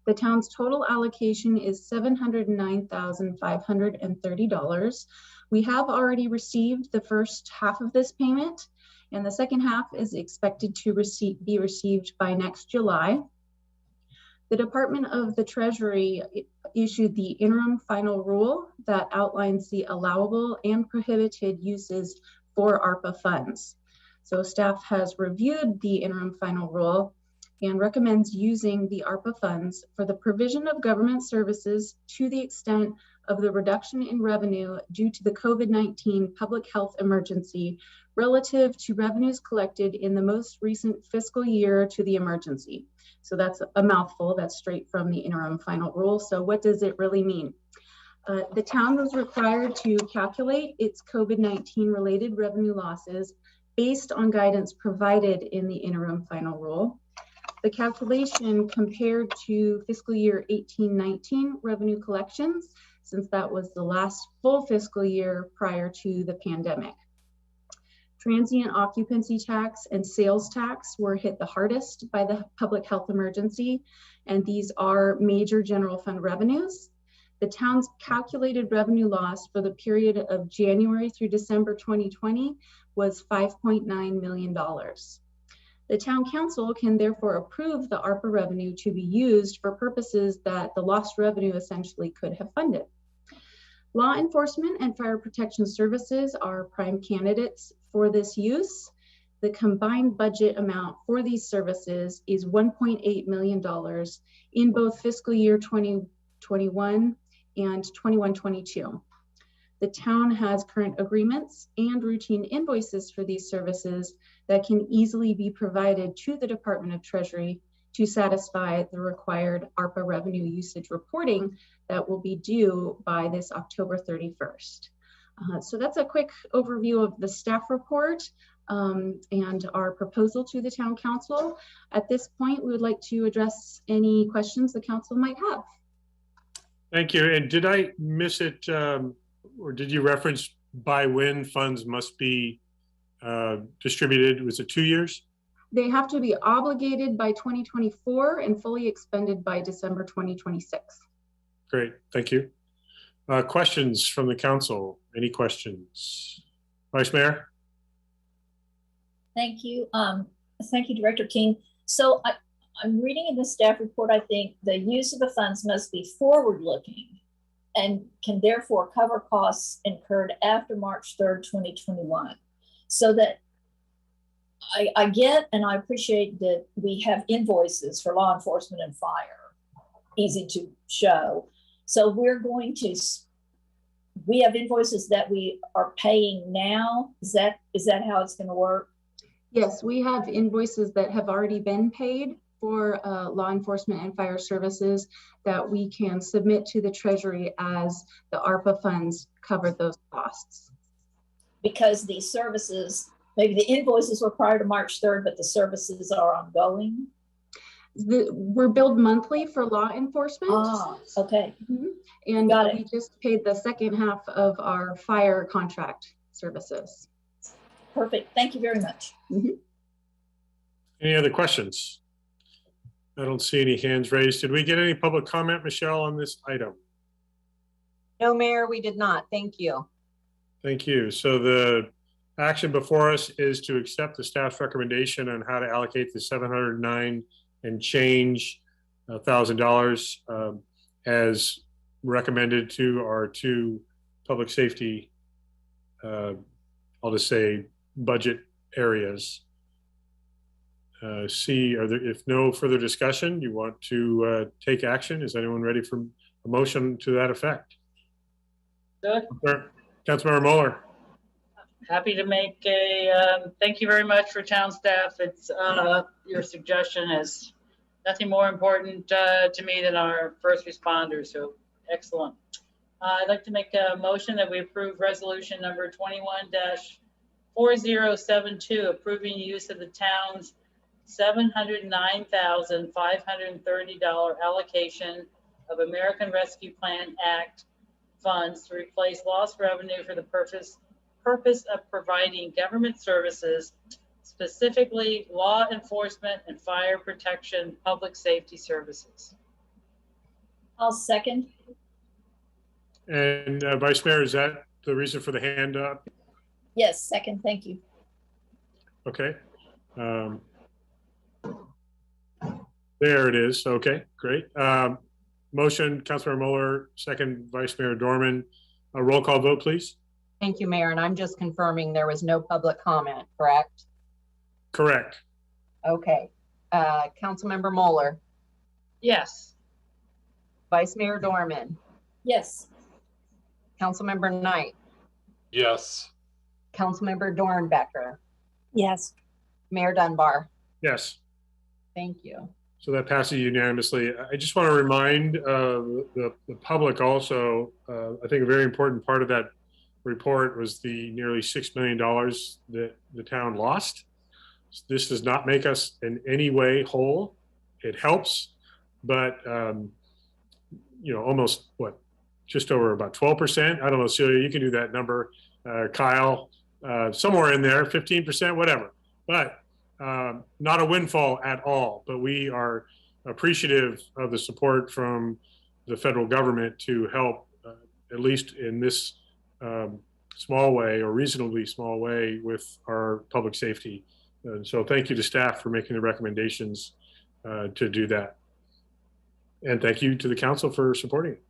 The town's total allocation is $709,530. We have already received the first half of this payment, and the second half is expected to be received by next July. The Department of the Treasury issued the interim final rule that outlines the allowable and prohibited uses for ARPA funds. So staff has reviewed the interim final rule and recommends using the ARPA funds for the provision of government services to the extent of the reduction in revenue due to the COVID-19 public health emergency relative to revenues collected in the most recent fiscal year to the emergency. So that's a mouthful, that's straight from the interim final rule. So what does it really mean? The town was required to calculate its COVID-19 related revenue losses based on guidance provided in the interim final rule. The calculation compared to fiscal year 18-19 revenue collections, since that was the last full fiscal year prior to the pandemic. Transient occupancy tax and sales tax were hit the hardest by the public health emergency, and these are major general fund revenues. The town's calculated revenue loss for the period of January through December 2020 was $5.9 million. The town council can therefore approve the ARPA revenue to be used for purposes that the lost revenue essentially could have funded. Law enforcement and fire protection services are prime candidates for this use. The combined budget amount for these services is $1.8 million in both fiscal year 2021 and 21-22. The town has current agreements and routine invoices for these services that can easily be provided to the Department of Treasury to satisfy the required ARPA revenue usage reporting that will be due by this October 31st. So that's a quick overview of the staff report and our proposal to the town council. At this point, we would like to address any questions the council might have. Thank you. And did I miss it, or did you reference by when funds must be distributed? Was it 2 years? They have to be obligated by 2024 and fully expended by December 2026. Great, thank you. Questions from the council? Any questions? Vice Mayor? Thank you. Thank you, Director King. So I'm reading in the staff report, I think the use of the funds must be forward-looking and can therefore cover costs incurred after March 3rd, 2021. So that I get and I appreciate that we have invoices for law enforcement and fire, easy to show. So we have invoices that we are paying now. Is that how it's going to work? Yes, we have invoices that have already been paid for law enforcement and fire services that we can submit to the Treasury as the ARPA funds cover those costs. Because these services, maybe the invoices were prior to March 3rd, but the services are ongoing? We're billed monthly for law enforcement. Ah, okay. Mm-hmm. And we just paid the second half of our fire contract services. Perfect. Thank you very much. Mm-hmm. Any other questions? I don't see any hands raised. Did we get any public comment, Michelle, on this item? No, Mayor, we did not. Thank you. Thank you. So the action before us is to accept the staff's recommendation on how to allocate the $709 and change $1,000 as recommended to our two public safety, I'll just say budget areas. If no further discussion, you want to take action? Is anyone ready for a motion to that effect? Good. Councilmember Mueller. Happy to make a thank you very much for town staff. It's your suggestion is nothing more important to me than our first responders. So excellent. I'd like to make a motion that we approve resolution number 21-4072, approving use of the town's $709,530 allocation of American Rescue Plan Act funds to replace lost revenue for the purpose of providing government services, specifically law enforcement and fire protection public safety services. I'll second. And Vice Mayor, is that the reason for the hand up? Yes, second. Thank you. Okay. There it is. Okay, great. Motion, Councilmember Mueller, second, Vice Mayor Dorman. A roll call vote, please. Thank you, Mayor. And I'm just confirming there was no public comment, correct? Correct. Okay. Councilmember Mueller. Yes. Vice Mayor Dorman. Yes. Councilmember Knight. Yes. Councilmember Dornbecker. Yes. Mayor Dunbar. Yes. Thank you. So that passes unanimously. I just want to remind the public also, I think a very important part of that report was the nearly $6 million that the town lost. This does not make us in any way whole. It helps, but almost just over about 12%. I don't know, Celia, you can do that number. Kyle, somewhere in there, 15%, whatever. But not a windfall at all. But we are appreciative of the support from the federal government to help, at least in this small way or reasonably small way, with our public safety. And so thank you to staff for making the recommendations to do that. And thank you to the council for supporting it.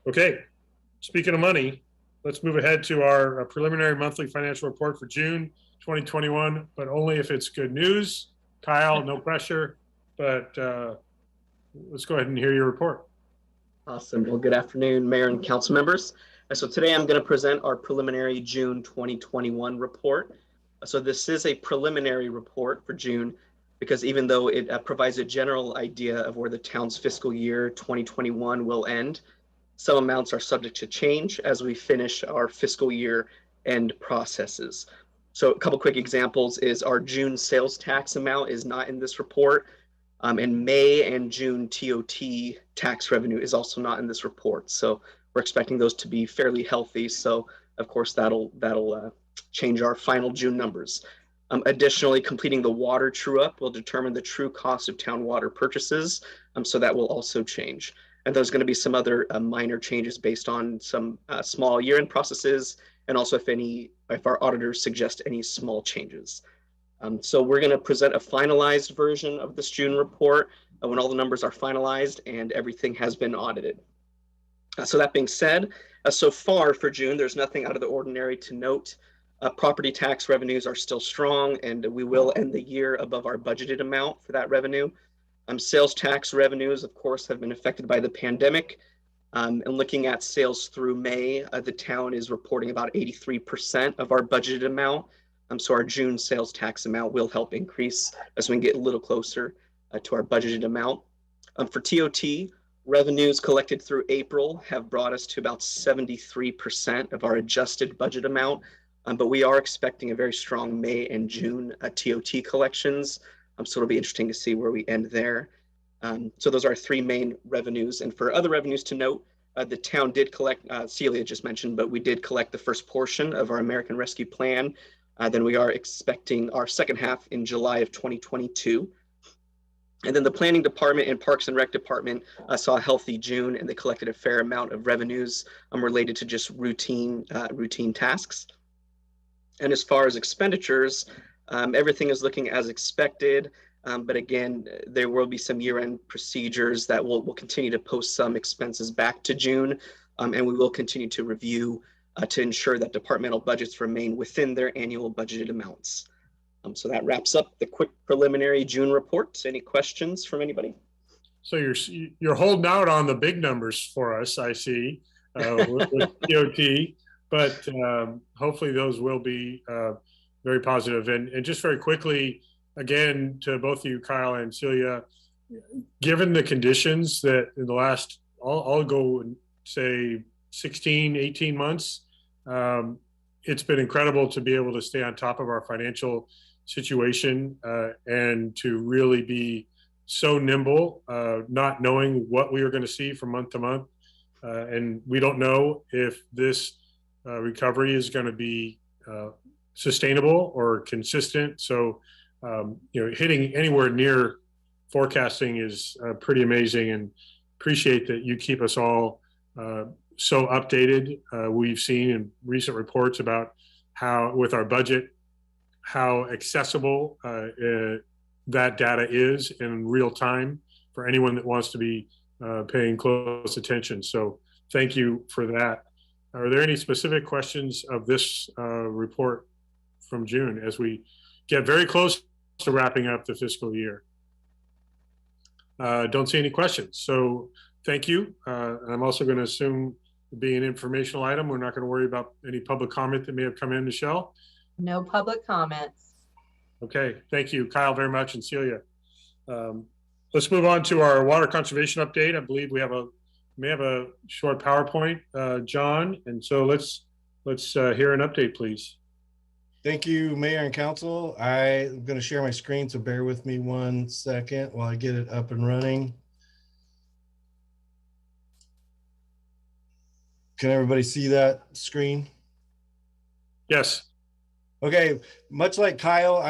Okay, speaking of money, let's move ahead to our preliminary monthly financial report for June 2021, but only if it's good news. Kyle, no pressure, but let's go ahead and hear your report. Awesome. Well, good afternoon, Mayor and council members. So today I'm going to present our preliminary June 2021 report. So this is a preliminary report for June because even though it provides a general idea of where the town's fiscal year 2021 will end, some amounts are subject to change as we finish our fiscal year end processes. So a couple quick examples is our June sales tax amount is not in this report. And May and June TOT tax revenue is also not in this report. So we're expecting those to be fairly healthy. So of course that'll change our final June numbers. Additionally, completing the water true up will determine the true cost of town water purchases. So that will also change. And there's going to be some other minor changes based on some small year-end processes, and also if our auditors suggest any small changes. So we're going to present a finalized version of this June report when all the numbers are finalized and everything has been audited. So that being said, so far for June, there's nothing out of the ordinary to note. Property tax revenues are still strong, and we will end the year above our budgeted amount for that revenue. Sales tax revenues, of course, have been affected by the pandemic. And looking at sales through May, the town is reporting about 83% of our budgeted amount. So our June sales tax amount will help increase as we get a little closer to our budgeted amount. For TOT, revenues collected through April have brought us to about 73% of our adjusted budget amount. But we are expecting a very strong May and June TOT collections. So it'll be interesting to see where we end there. So those are our three main revenues. And for other revenues to note, the town did collect, Celia just mentioned, but we did collect the first portion of our American Rescue Plan. Then we are expecting our second half in July of 2022. And then the Planning Department and Parks and Rec Department saw a healthy June, and they collected a fair amount of revenues related to just routine tasks. And as far as expenditures, everything is looking as expected. But again, there will be some year-end procedures that will continue to post some expenses back to June. And we will continue to review to ensure that departmental budgets remain within their annual budgeted amounts. So that wraps up the quick preliminary June report. Any questions from anybody? So you're holding out on the big numbers for us, I see, with TOT, but hopefully those will be very positive. And just very quickly, again, to both of you, Kyle and Celia, given the conditions that in the last, I'll go and say 16, 18 months, it's been incredible to be able to stay on top of our financial situation and to really be so nimble, not knowing what we were going to see from month to month. And we don't know if this recovery is going to be sustainable or consistent. So, hitting anywhere near forecasting is pretty amazing, and appreciate that you keep us all so updated. We've seen in recent reports about how, with our budget, how accessible that data is in real time for anyone that wants to be paying close attention. So thank you for that. Are there any specific questions of this report from June as we get very close to wrapping up the fiscal year? Don't see any questions. So thank you. I'm also going to assume, being an informational item, we're not going to worry about any public comment that may have come in, Michelle. No public comments. Okay, thank you, Kyle, very much, and Celia. Let's move on to our water conservation update. I believe we may have a short PowerPoint, John, and so let's hear an update, please. Thank you, Mayor and Council. I'm going to share my screen, so bear with me 1 second while I get it up and running. Can everybody see that screen? Yes. Okay, much like Kyle,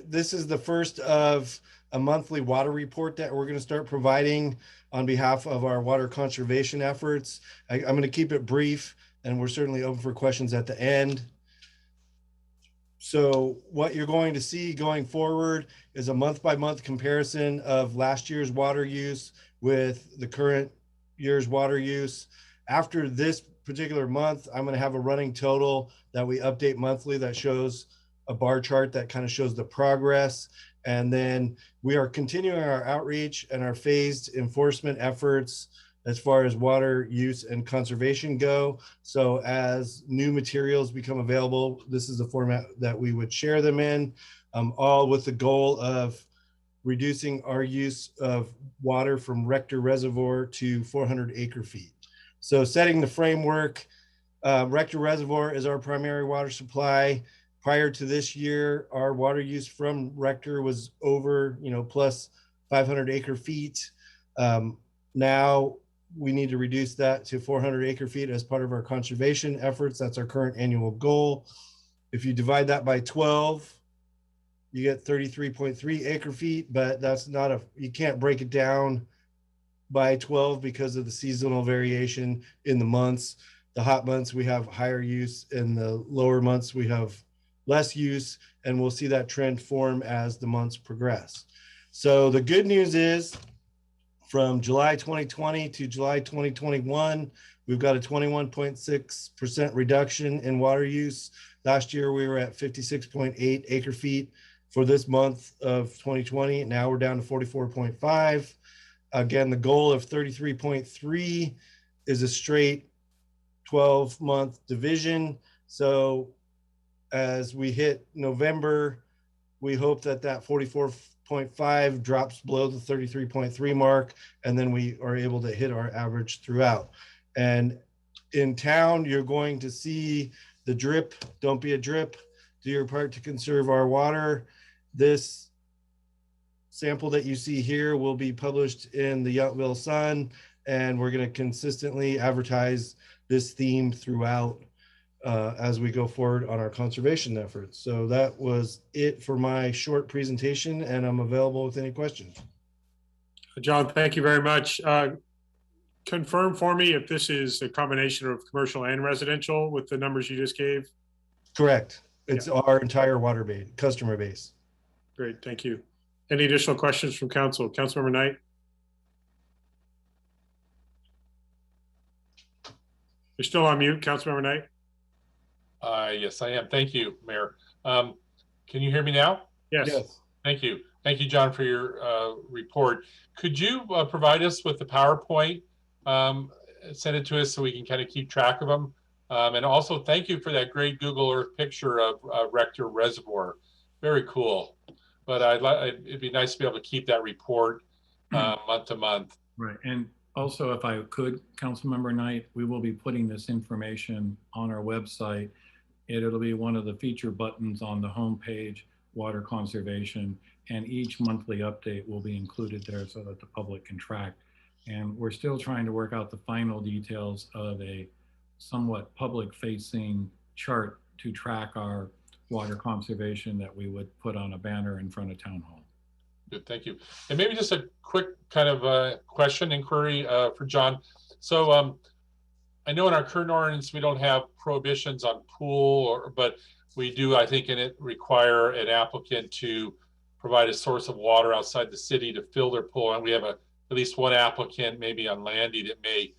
this is the first of a monthly water report that we're going to start providing on behalf of our water conservation efforts. I'm going to keep it brief, and we're certainly open for questions at the end. So what you're going to see going forward is a month-by-month comparison of last year's water use with the current year's water use. After this particular month, I'm going to have a running total that we update monthly that shows a bar chart that kind of shows the progress. And then we are continuing our outreach and our phased enforcement efforts as far as water use and conservation go. So as new materials become available, this is the format that we would share them in, all with the goal of reducing our use of water from Rector Reservoir to 400 acre feet. So setting the framework, Rector Reservoir is our primary water supply. Prior to this year, our water use from Rector was over, plus 500 acre feet. Now we need to reduce that to 400 acre feet as part of our conservation efforts. That's our current annual goal. If you divide that by 12, you get 33.3 acre feet, but that's not you can't break it down by 12 because of the seasonal variation in the months. The hot months, we have higher use. In the lower months, we have less use, and we'll see that trend form as the months progress. So the good news is from July 2020 to July 2021, we've got a 21.6% reduction in water use. Last year, we were at 56.8 acre feet for this month of 2020. Now we're down to 44.5. Again, the goal of 33.3 is a straight 12-month division. So as we hit November, we hope that that 44.5 drops below the 33.3 mark, and then we are able to hit our average throughout. And in town, you're going to see the drip. Don't be a drip. Do your part to conserve our water. This sample that you see here will be published in the Yountville Sun, and we're going to consistently advertise this theme throughout as we go forward on our conservation efforts. So that was it for my short presentation, and I'm available with any questions. John, thank you very much. Confirm for me if this is a combination of commercial and residential with the numbers you just gave? Correct. It's our entire water base, customer base. Great, thank you. Any additional questions from council? Councilmember Knight? You're still on mute, Councilmember Knight? Yes, I am. Thank you, Mayor. Can you hear me now? Yes. Yes. Thank you. Thank you, John, for your report. Could you provide us with the PowerPoint? Send it to us so we can kind of keep track of them. And also, thank you for that great Google Earth picture of Rector Reservoir. Very cool. But it'd be nice to be able to keep that report month to month. Right. And also, if I could, Councilmember Knight, we will be putting this information on our website. It'll be one of the feature buttons on the homepage, water conservation, and each monthly update will be included there so that the public can track. And we're still trying to work out the final details of a somewhat public-facing chart to track our water conservation that we would put on a banner in front of Town Hall. Good, thank you. And maybe just a quick kind of inquiry for John. So I know in our current ordinance, we don't have prohibitions on pool, but we do, I think, in it require an applicant to provide a source of water outside the city to fill their pool. And we have at least one applicant, maybe on Landy, that may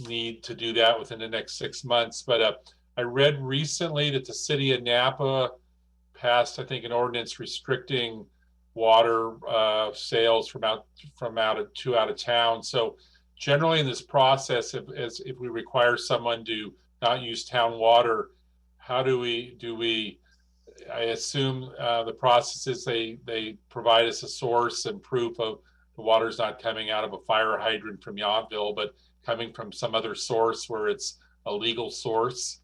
need to do that within the next 6 months. But I read recently that the city of Napa passed, I think, an ordinance restricting water sales from out of town. So generally in this process, if we require someone to not use town water, how do we I assume the process is they provide us a source and proof of the water's not coming out of a fire hydrant from Yountville, but coming from some other source where it's a legal source?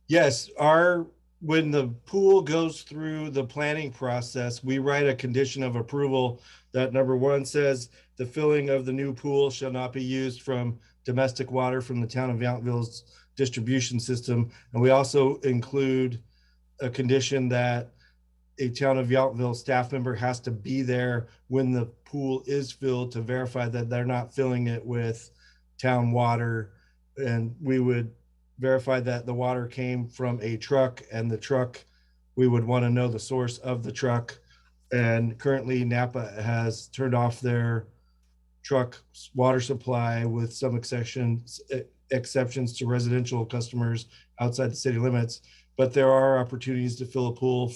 Yes, when the pool goes through the planning process, we write a condition of approval that number one says the filling of the new pool shall not be used from domestic water from the town of Yountville's distribution system. And we also include a condition that a town of Yountville staff member has to be there when the pool is filled to verify that they're not filling it with town water. And we would verify that the water came from a truck, and the truck, we would want to know the source of the truck. And currently Napa has turned off their truck water supply with some exceptions to residential customers outside the city limits. But there are opportunities to fill a pool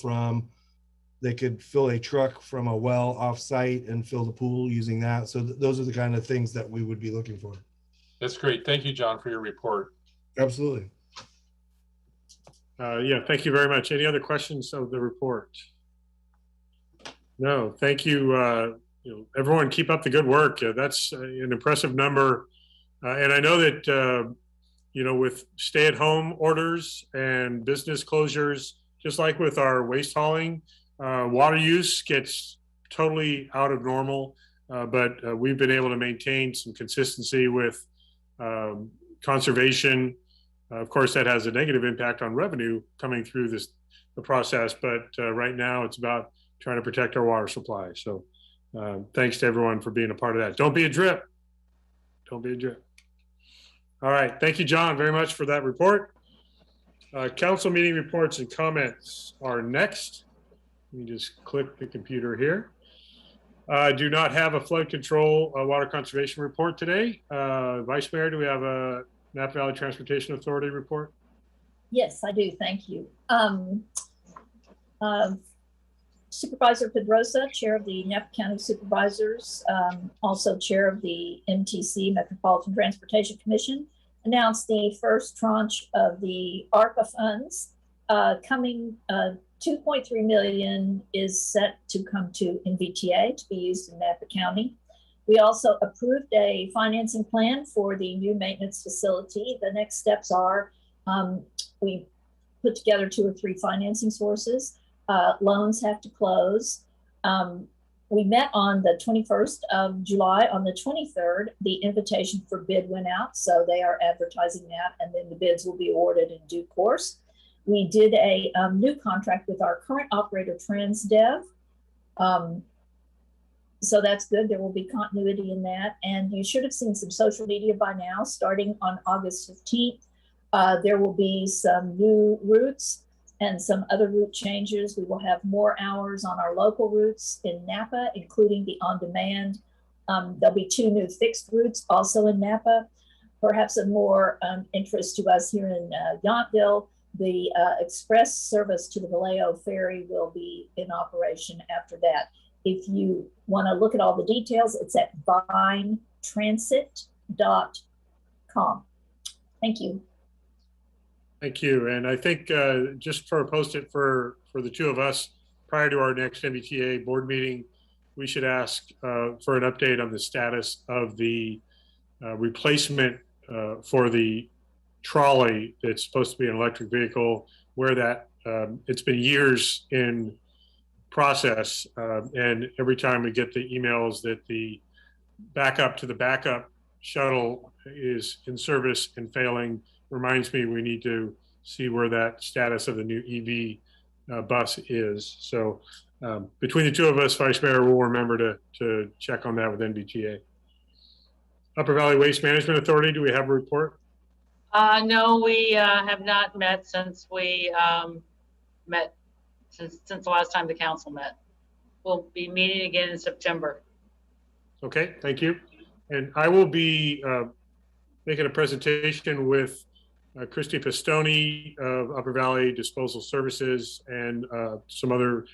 they could fill a truck from a well off-site and fill the pool using that. So those are the kind of things that we would be looking for. That's great. Thank you, John, for your report. Absolutely. Yeah, thank you very much. Any other questions of the report? No, thank you. Everyone keep up the good work. That's an impressive number. And I know that, with stay-at-home orders and business closures, just like with our waste hauling, water use gets totally out of normal. But we've been able to maintain some consistency with conservation. Of course, that has a negative impact on revenue coming through the process. But right now, it's about trying to protect our water supply. So thanks to everyone for being a part of that. Don't be a drip. Don't be a drip. All right. Thank you, John, very much for that report. Council meeting reports and comments are next. Let me just click the computer here. Do not have a flood control water conservation report today. Vice Mayor, do we have a Napa Valley Transportation Authority report? Yes, I do. Thank you. Supervisor Pedrosa, Chair of the Napa County Supervisors, also Chair of the MTC, Metropolitan Transportation Commission, announced the first tranche of the ARPA funds coming. 2.3 million is set to come to NVTA to be used in Napa County. We also approved a financing plan for the new maintenance facility. The next steps are we put together 2 or 3 financing sources. Loans have to close. We met on the 21st of July. On the 23rd, the invitation for bid went out. So they are advertising that, and then the bids will be awarded in due course. We did a new contract with our current operator, Transdev. So that's good. There will be continuity in that. And you should have seen some social media by now. Starting on August 15th, there will be some new routes and some other route changes. We will have more hours on our local routes in Napa, including the on-demand. There'll be 2 new fixed routes also in Napa. Perhaps of more interest to us here in Yountville, the express service to the Vallejo Ferry will be in operation after that. If you want to look at all the details, it's at vinetransit.com. Thank you. Thank you. And I think just for a post-it for the 2 of us prior to our next MBTA board meeting, we should ask for an update on the status of the replacement for the trolley that's supposed to be an electric vehicle, where that it's been years in process, and every time we get the emails that the backup to the backup shuttle is in service and failing, reminds me we need to see where that status of the new EV bus is. So between the 2 of us, Vice Mayor, we'll remember to check on that with NVTA. Upper Valley Waste Management Authority, do we have a report? No, we have not met since we met since the last time the council met. We'll be meeting again in September. Okay, thank you. And I will be making a presentation with Christy Pistone of Upper Valley Disposal Services and some other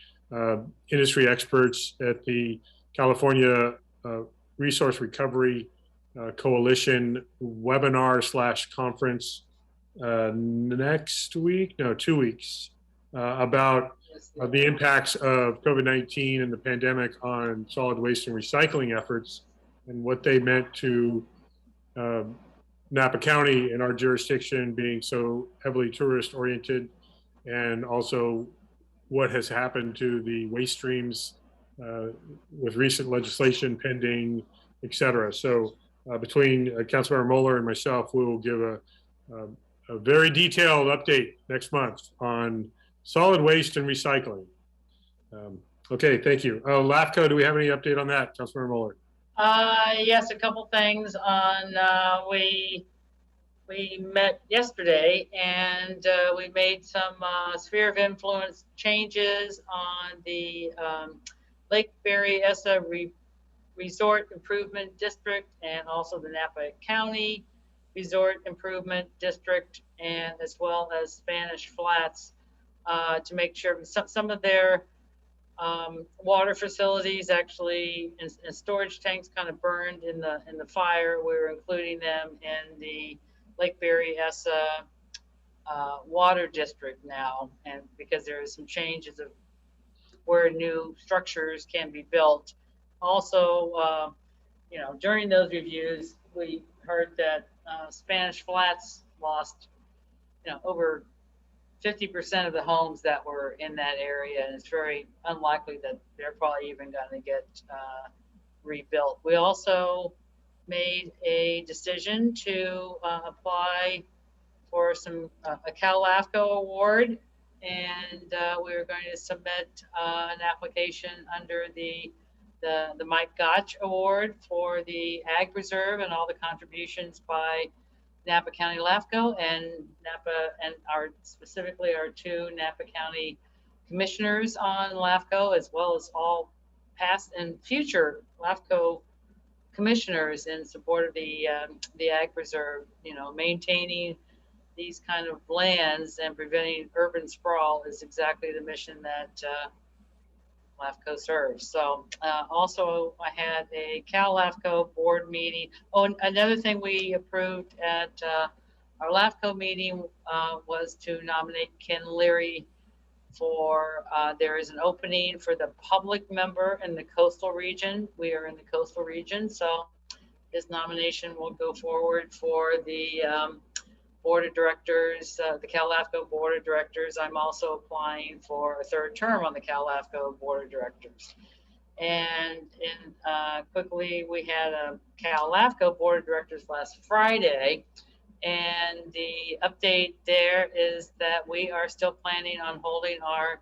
industry experts at the California Resource Recovery Coalition webinar/conference next week, no, 2 weeks, about the impacts of COVID-19 and the pandemic on solid waste and recycling efforts, and what they meant to Napa County and our jurisdiction being so heavily tourist oriented, and also what has happened to the waste streams with recent legislation pending, et cetera. So between Councilmember Moeller and myself, we will give a very detailed update next month on solid waste and recycling. Okay, thank you. LAFCO, do we have any update on that, Councilmember Moeller? Yes, a couple things on, we met yesterday, and we made some sphere of influence changes on the Lake Berryessa Resort Improvement District, and also the Napa County Resort Improvement District, and as well as Spanish Flats, to make sure some of their water facilities actually and storage tanks kind of burned in the fire. We were including them in the Lake Berryessa water district now, and because there is some changes of where new structures can be built. Also, you know, during those reviews, we heard that Spanish Flats lost, you know, over 50% of the homes that were in that area, and it's very unlikely that they're probably even going to get rebuilt. We also made a decision to apply for a Cal LAFCO award, and we were going to submit an application under the Mike Gotch Award for the Ag Reserve and all the contributions by Napa County LAFCO and Napa, and specifically our 2 Napa County commissioners on LAFCO, as well as all past and future LAFCO commissioners in support of the ag preserve. You know, maintaining these kind of lands and preventing urban sprawl is exactly the mission that LAFCO serves. So also I had a Cal LAFCO board meeting. Oh, and another thing we approved at our LAFCO meeting was to nominate Ken Leary for, there is an opening for the public member in the coastal region. We are in the coastal region, so his nomination will go forward for the board of directors, the Cal LAFCO board of directors. I'm also applying for a 3rd term on the Cal LAFCO board of directors. And quickly, we had a Cal LAFCO board of directors last Friday. And the update there is that we are still planning on holding our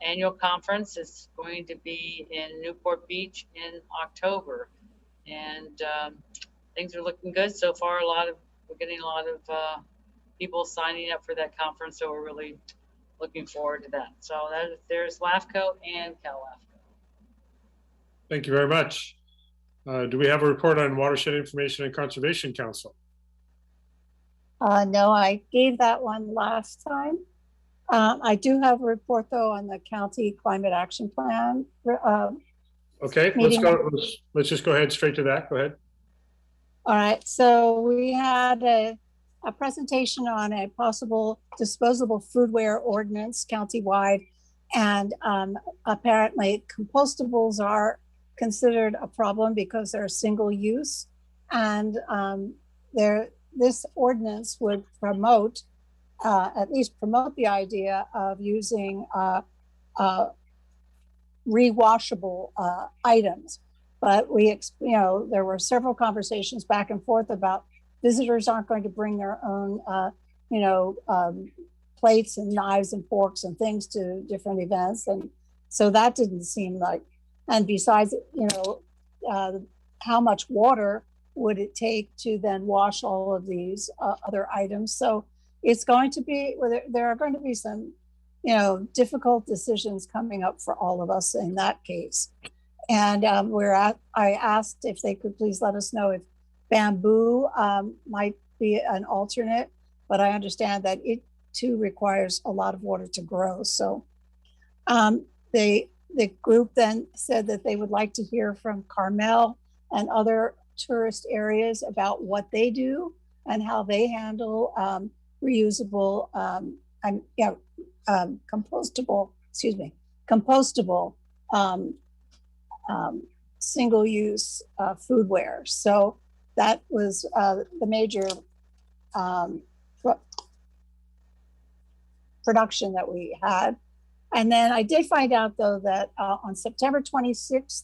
annual conference. It's going to be in Newport Beach in October. And things are looking good so far. We're getting a lot of people signing up for that conference, so we're really looking forward to that. So there's LAFCO and Cal LAFCO. Thank you very much. Do we have a report on Watershed Information and Conservation Council? No, I gave that one last time. I do have a report though on the county climate action plan. Okay, let's just go ahead straight to that. Go ahead. All right, so we had a presentation on a possible disposable foodware ordinance countywide, and apparently compostables are considered a problem because they're single use, and this ordinance would promote, at least promote the idea of using rewashable items. But there were several conversations back and forth about visitors aren't going to bring their own, plates and knives and forks and things to different events. And so that didn't seem like, and besides, how much water would it take to then wash all of these other items? So it's going to be, there are going to be some, difficult decisions coming up for all of us in that case. And I asked if they could please let us know if bamboo might be an alternate, but I understand that it too requires a lot of water to grow. So the group then said that they would like to hear from Carmel and other tourist areas about what they do and how they handle reusable, compostable single-use foodware. So that was the major production that we had. And then I did find out, though, that on September 26th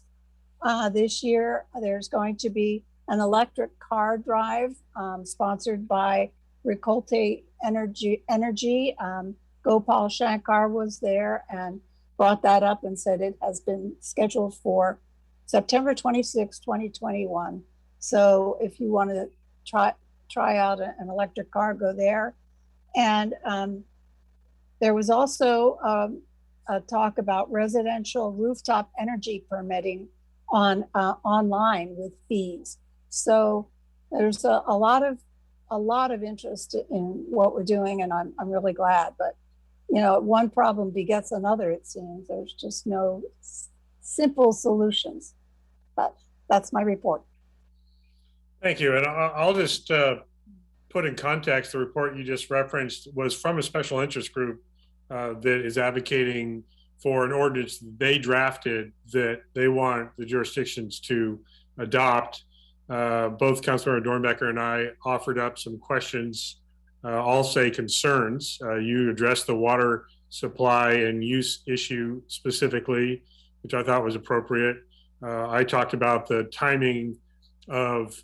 this year, there's going to be an electric car drive sponsored by Ricolte Energy. Gopal Shankar was there and brought that up and said it has been scheduled for September 26, 2021. So if you want to try out an electric car, go there. And there was also a talk about residential rooftop energy permitting online with fees. So there's a lot of interest in what we're doing, and I'm really glad. But one problem begets another, it seems. There's just no simple solutions. But that's my report. Thank you. And I'll just put in context, the report you just referenced was from a special interest group that is advocating for an ordinance they drafted that they want the jurisdictions to adopt. Both Councilmember Dornbecker and I offered up some questions, I'll say concerns. You addressed the water supply and use issue specifically, which I thought was appropriate. I talked about the timing of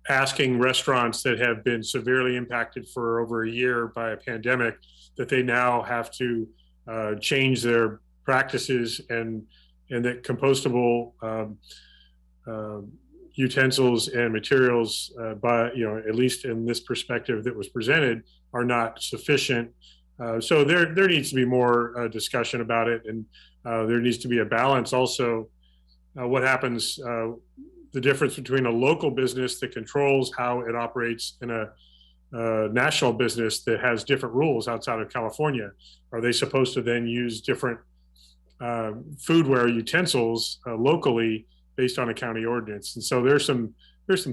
asking restaurants that have been severely impacted for over a year by a pandemic that they now have to change their practices, and that compostable utensils and materials, by, at least in this perspective that was presented, are not sufficient. So there needs to be more discussion about it, and there needs to be a balance also. What happens, the difference between a local business that controls how it operates and a national business that has different rules outside of California. Are they supposed to then use different foodware utensils locally based on a county ordinance? And so there's some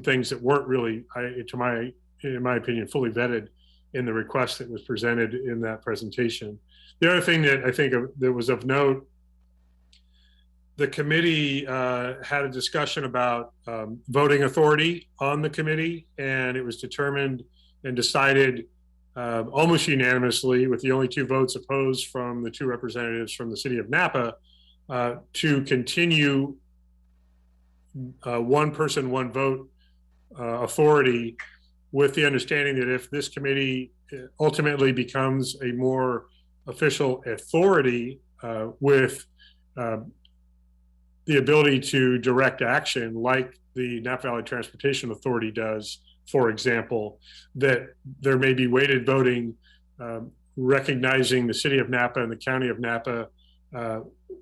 things that weren't really, in my opinion, fully vetted in the request that was presented in that presentation. The other thing that I think that was of note, the committee had a discussion about voting authority on the committee, and it was determined and decided almost unanimously, with the only 2 votes opposed from the 2 representatives from the city of Napa, to continue one person, one vote authority, with the understanding that if this committee ultimately becomes a more official authority with the ability to direct action, like the Napa Valley Transportation Authority does, for example, that there may be weighted voting, recognizing the city of Napa and the county of Napa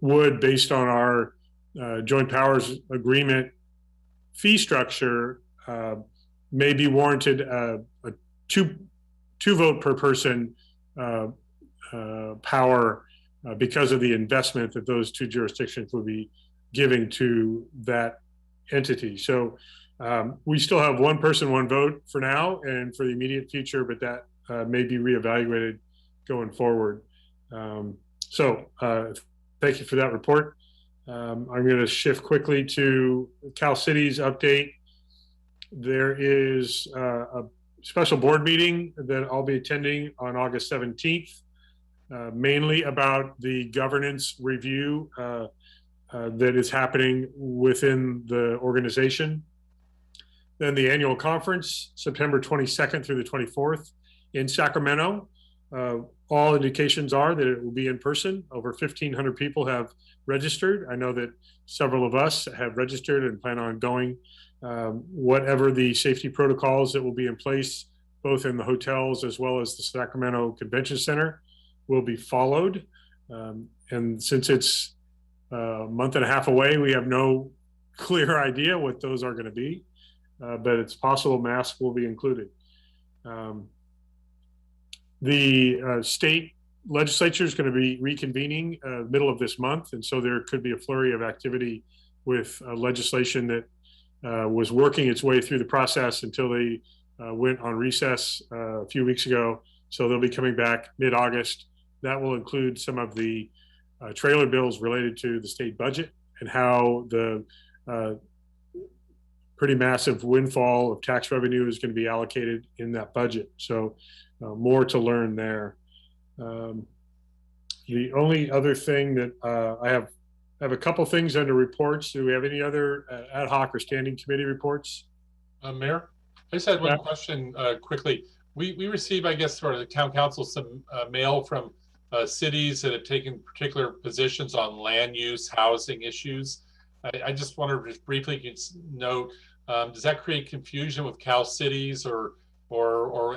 would, based on our joint powers agreement fee structure, may be warranted a two vote per person power because of the investment that those 2 jurisdictions will be giving to that entity. So we still have 1 person, 1 vote for now and for the immediate future, but that may be reevaluated going forward. So thank you for that report. I'm going to shift quickly to Cal City's update. There is a special board meeting that I'll be attending on August 17th, mainly about the governance review that is happening within the organization. Then the annual conference, September 22nd through the 24th in Sacramento. All indications are that it will be in person. Over 1,500 people have registered. I know that several of us have registered and plan on going. Whatever the safety protocols that will be in place, both in the hotels as well as the Sacramento Convention Center, will be followed. And since it's a month and a half away, we have no clear idea what those are going to be, but it's possible masks will be included. The state legislature is going to be reconvening middle of this month, and so there could be a flurry of activity with legislation that was working its way through the process until they went on recess a few weeks ago. So they'll be coming back mid-August. That will include some of the trailer bills related to the state budget and how the pretty massive windfall of tax revenue is going to be allocated in that budget. So more to learn there. The only other thing that I have a couple things under reports. Do we have any other ad hoc or standing committee reports? Mayor, I just had one question quickly. We received, I guess, for the town council, some mail from cities that have taken particular positions on land use, housing issues. I just wanted to just briefly note, does that create confusion with Cal Cities or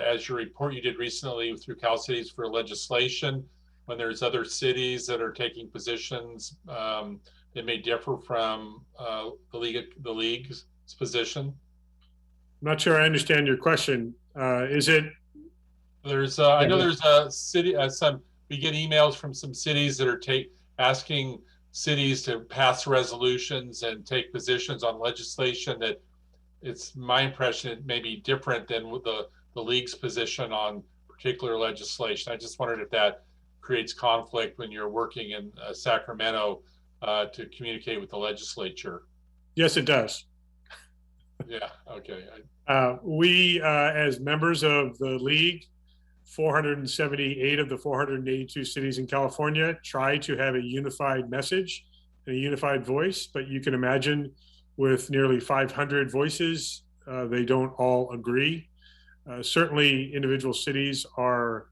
as your report you did recently through Cal Cities for legislation, when there's other cities that are taking positions that may differ from the league's position? I'm not sure I understand your question. Is it? There's I know there's a city, we get emails from some cities that are asking cities to pass resolutions and take positions on legislation that, it's my impression, it may be different than the league's position on particular legislation. I just wondered if that creates conflict when you're working in Sacramento to communicate with the legislature. Yes, it does. Yeah, okay. We, as members of the league, 478 of the 482 cities in California try to have a unified message and a unified voice, but you can imagine with nearly 500 voices, they don't all agree. Certainly individual cities are,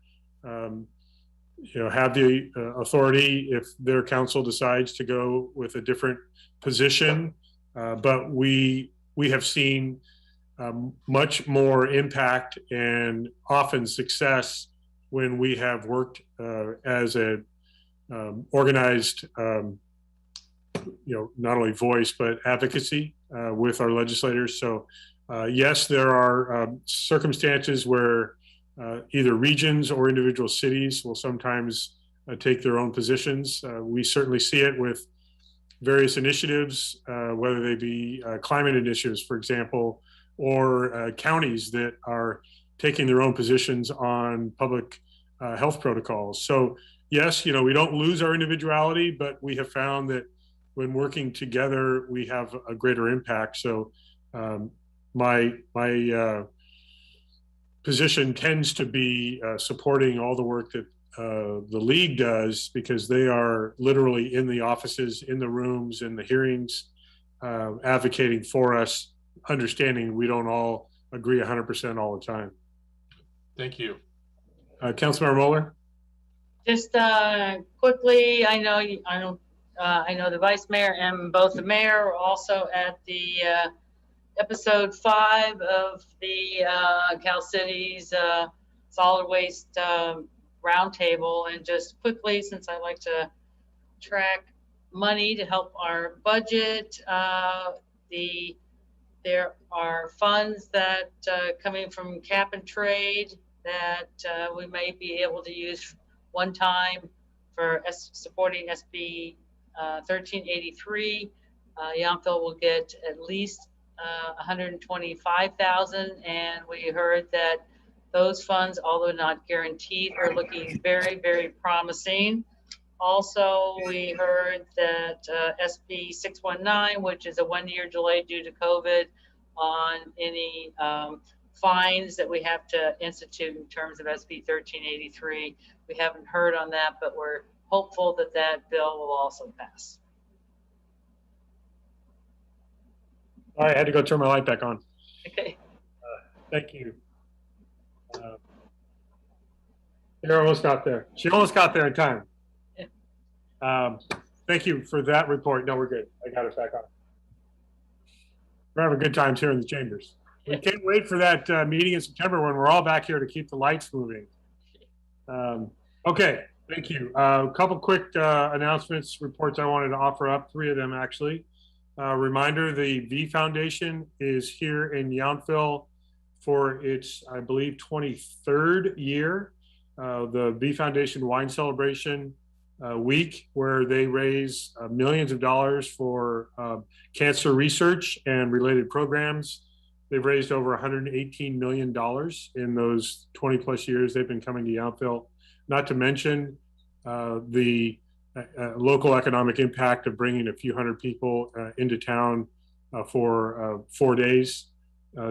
have the authority if their council decides to go with a different position, but we we have seen much more impact and often success when we have worked as a organized, not only voice, but advocacy with our legislators. So yes, there are circumstances where either regions or individual cities will sometimes take their own positions. We certainly see it with various initiatives, whether they be climate initiatives, for example, or counties that are taking their own positions on public health protocols. So yes, we don't lose our individuality, but we have found that when working together, we have a greater impact. So my position tends to be supporting all the work that the league does, because they are literally in the offices, in the rooms, in the hearings, advocating for us, understanding we don't all agree 100% all the time. Thank you. Councilmember Mueller? Just quickly, I know the vice mayor and both the mayor were also at the episode 5 of the Cal Cities solid waste roundtable. And just quickly, since I like to track money to help our budget, there are funds that coming from cap and trade that we may be able to use one time for supporting SB 1383. Yountville will get at least 125,000, and we heard that those funds, although not guaranteed, are looking very, very promising. Also, we heard that SB 619, which is a 1-year delay due to COVID on any fines that we have to institute in terms of SB 1383. We haven't heard on that, but we're hopeful that that bill will also pass. All right, I had to go turn my light back on. Okay. Thank you. Sarah almost got there. She almost got there in time. Thank you for that report. No, we're good. I got it back on. We're having good times here in the chambers. We can't wait for that meeting in September when we're all back here to keep the lights moving. Okay, thank you. A couple quick announcements, reports I wanted to offer up, 3 of them actually. Reminder, the V Foundation is here in Yountville for its, I believe, 23rd year. The V Foundation Wine Celebration Week, where they raise millions of dollars for cancer research and related programs. They've raised over $118 million in those 20 plus years they've been coming to Yountville. Not to mention the local economic impact of bringing a few hundred people into town for 4 days.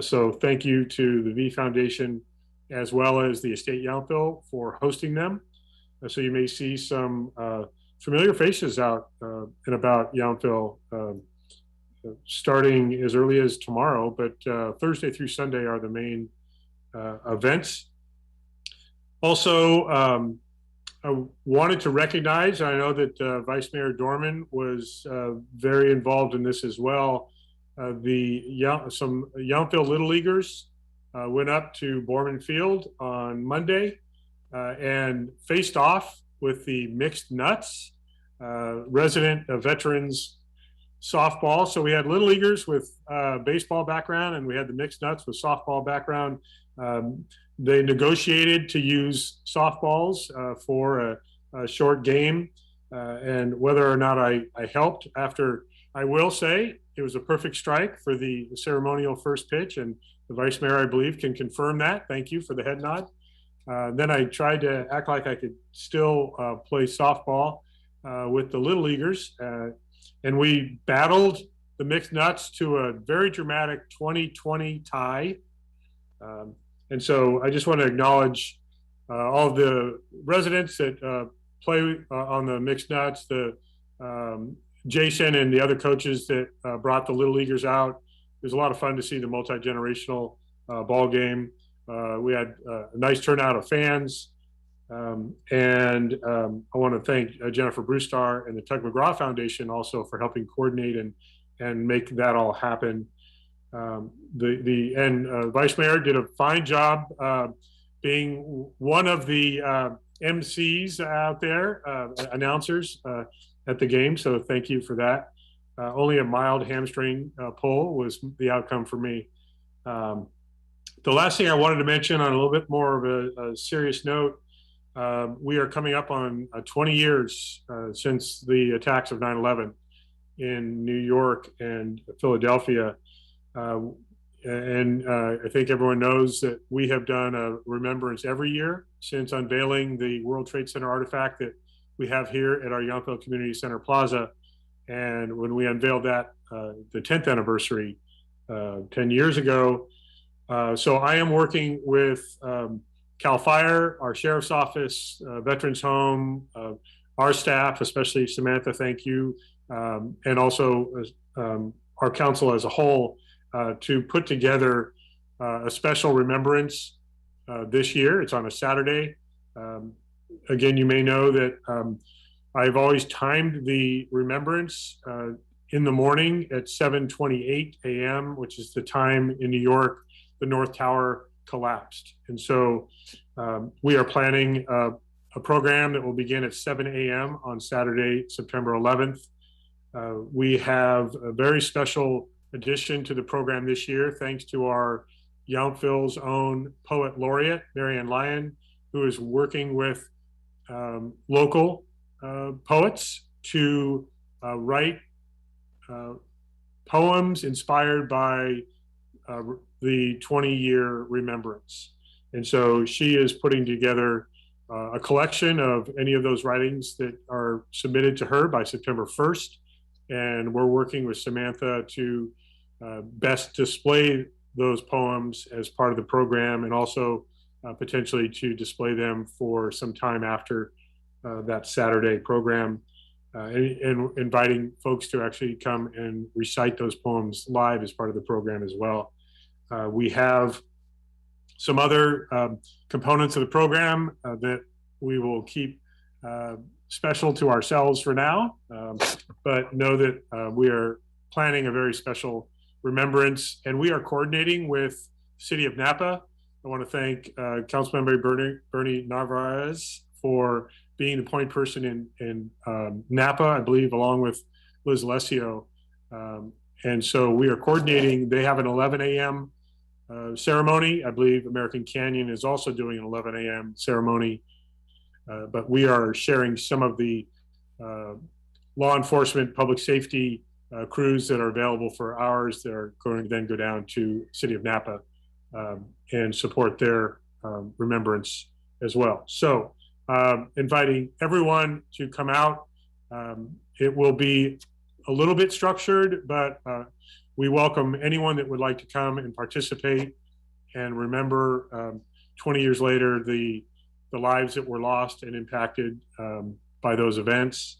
So thank you to the V Foundation as well as the Estate Yountville for hosting them. So you may see some familiar faces out and about Yountville starting as early as tomorrow, but Thursday through Sunday are the main events. Also, I wanted to recognize, I know that Vice Mayor Dorman was very involved in this as well. Some Yountville Little Leaguers went up to Borman Field on Monday and faced off with the Mixed Nuts, resident veterans softball. So we had Little Leaguers with baseball background, and we had the Mixed Nuts with softball background. They negotiated to use softballs for a short game, and whether or not I helped after, I will say it was a perfect strike for the ceremonial first pitch, and the Vice Mayor, I believe, can confirm that. Thank you for the head nod. Then I tried to act like I could still play softball with the Little Leaguers, and we battled the Mixed Nuts to a very dramatic 20-20 tie. And so I just want to acknowledge all of the residents that play on the Mixed Nuts, Jason and the other coaches that brought the Little Leaguers out. It was a lot of fun to see the multi-generational ball game. We had a nice turnout of fans. And I want to thank Jennifer Brewstar and the Tug McGraw Foundation also for helping coordinate and make that all happen. Vice Mayor did a fine job being one of the MCs out there, announcers at the game. So thank you for that. Only a mild hamstring pull was the outcome for me. The last thing I wanted to mention on a little bit more of a serious note, we are coming up on 20 years since the attacks of 9/11 in New York and Philadelphia. I think everyone knows that we have done a remembrance every year since unveiling the World Trade Center artifact that we have here at our Yountville Community Center Plaza. And when we unveiled that, the 10th anniversary, 10 years ago. So I am working with CAL FIRE, our Sheriff's Office, Veterans Home, our staff, especially Samantha, thank you, and also our council as a whole, to put together a special remembrance this year. It's on a Saturday. Again, you may know that I've always timed the remembrance in the morning at 7:28 a.m., which is the time in New York the North Tower collapsed. And so we are planning a program that will begin at 7 a.m. on Saturday, September 11th. We have a very special addition to the program this year, thanks to our Yountville's own poet laureate, Marianne Lyon, who is working with local poets to write poems inspired by the 20-year remembrance. And so she is putting together a collection of any of those writings that are submitted to her by September 1st. And we're working with Samantha to best display those poems as part of the program, and also potentially to display them for some time after that Saturday program, and inviting folks to actually come and recite those poems live as part of the program as well. We have some other components of the program that we will keep special to ourselves for now, but know that we are planning a very special remembrance, and we are coordinating with the City of Napa. I want to thank Councilmember Bernie Narvaez for being the point person in Napa, I believe, along with Liz Alessio. And so we are coordinating. They have an 11 a.m. Ceremony. I believe American Canyon is also doing an 11 a.m. ceremony. But we are sharing some of the law enforcement, public safety crews that are available for ours that are going to then go down to City of Napa and support their remembrance as well. So inviting everyone to come out. It will be a little bit structured, but we welcome anyone that would like to come and participate and remember 20 years later the lives that were lost and impacted by those events.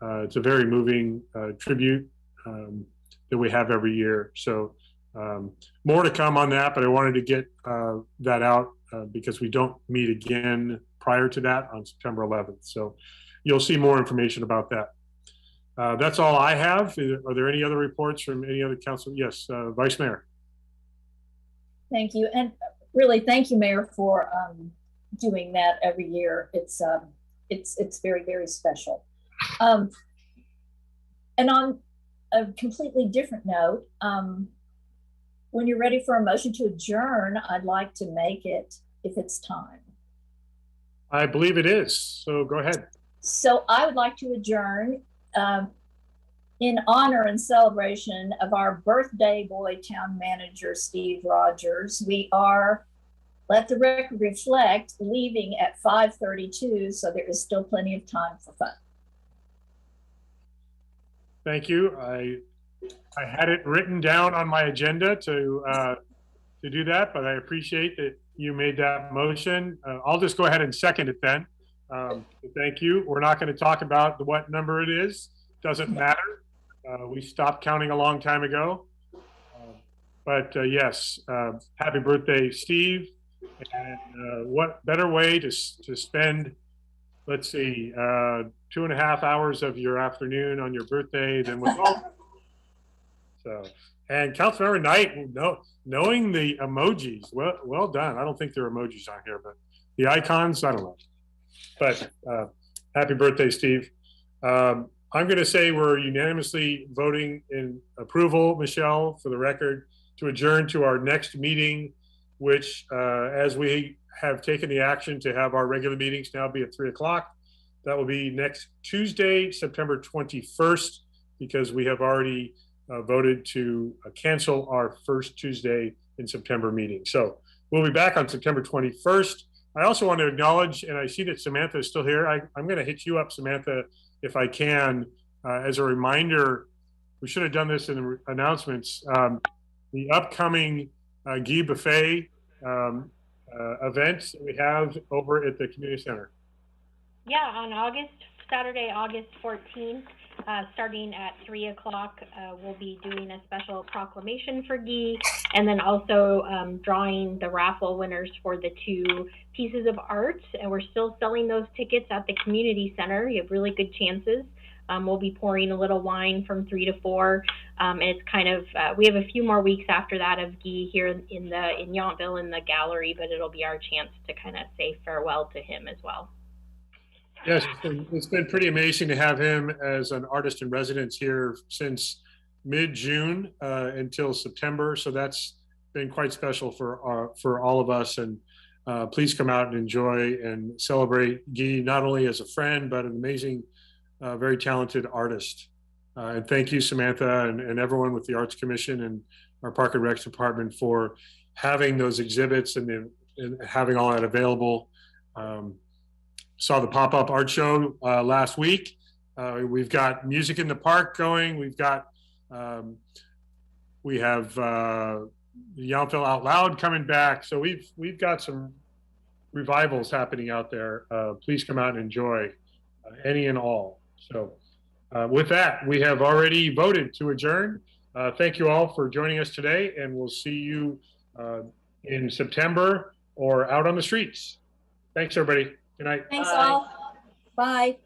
It's a very moving tribute that we have every year. So more to come on that, but I wanted to get that out because we don't meet again prior to that on September 11th. So you'll see more information about that. That's all I have. Are there any other reports from any other council? Yes, Vice Mayor. Thank you. And really, thank you, Mayor, for doing that every year. It's very, very special. And on a completely different note, when you're ready for a motion to adjourn, I'd like to make it if it's time. I believe it is. So go ahead. So I would like to adjourn in honor and celebration of our birthday boy town manager, Steve Rogers. We are, let the record reflect, leaving at 5:32, so there is still plenty of time for fun. Thank you. I had it written down on my agenda to do that, but I appreciate that you made that motion. I'll just go ahead and second it then. Thank you. We're not going to talk about what number it is. Doesn't matter. We stopped counting a long time ago. But yes, happy birthday, Steve. And what better way to spend, let's see, 2.5 hours of your afternoon on your birthday than with all. So, and Councilmember Knight, knowing the emojis, well done. I don't think there are emojis on here, but the icons, I don't know. But happy birthday, Steve. I'm going to say we're unanimously voting in approval, Michelle, for the record, to adjourn to our next meeting, which, as we have taken the action to have our regular meetings now be at 3 o'clock, that will be next Tuesday, September 21st, because we have already voted to cancel our first Tuesday in September meeting. So we'll be back on September 21st. I also want to acknowledge, and I see that Samantha is still here. I'm going to hit you up, Samantha, if I can, as a reminder. We should have done this in the announcements. The upcoming Guy Buffet events that we have over at the community center. Yeah, on Saturday, August 14th, starting at 3 o'clock, we'll be doing a special proclamation for Guy, and then also drawing the raffle winners for the 2 pieces of art. And we're still selling those tickets at the community center. You have really good chances. We'll be pouring a little wine from 3 to 4. And it's kind of, we have a few more weeks after that of Guy here in Yountville in the gallery, but it'll be our chance to kind of say farewell to him as well. Yes, it's been pretty amazing to have him as an artist in residence here since mid-June until September. So that's been quite special for all of us. And please come out and enjoy and celebrate Guy, not only as a friend, but an amazing, very talented artist. And thank you, Samantha, and everyone with the Arts Commission and our Park and Rec Department for having those exhibits and having all that available. Saw the pop-up art show last week. We've got music in the park going. We have Yountville Out Loud coming back. So we've got some revivals happening out there. Please come out and enjoy any and all. So with that, we have already voted to adjourn. Thank you all for joining us today, and we'll see you in September or out on the streets. Thanks, everybody. Good night. Thanks all. Bye.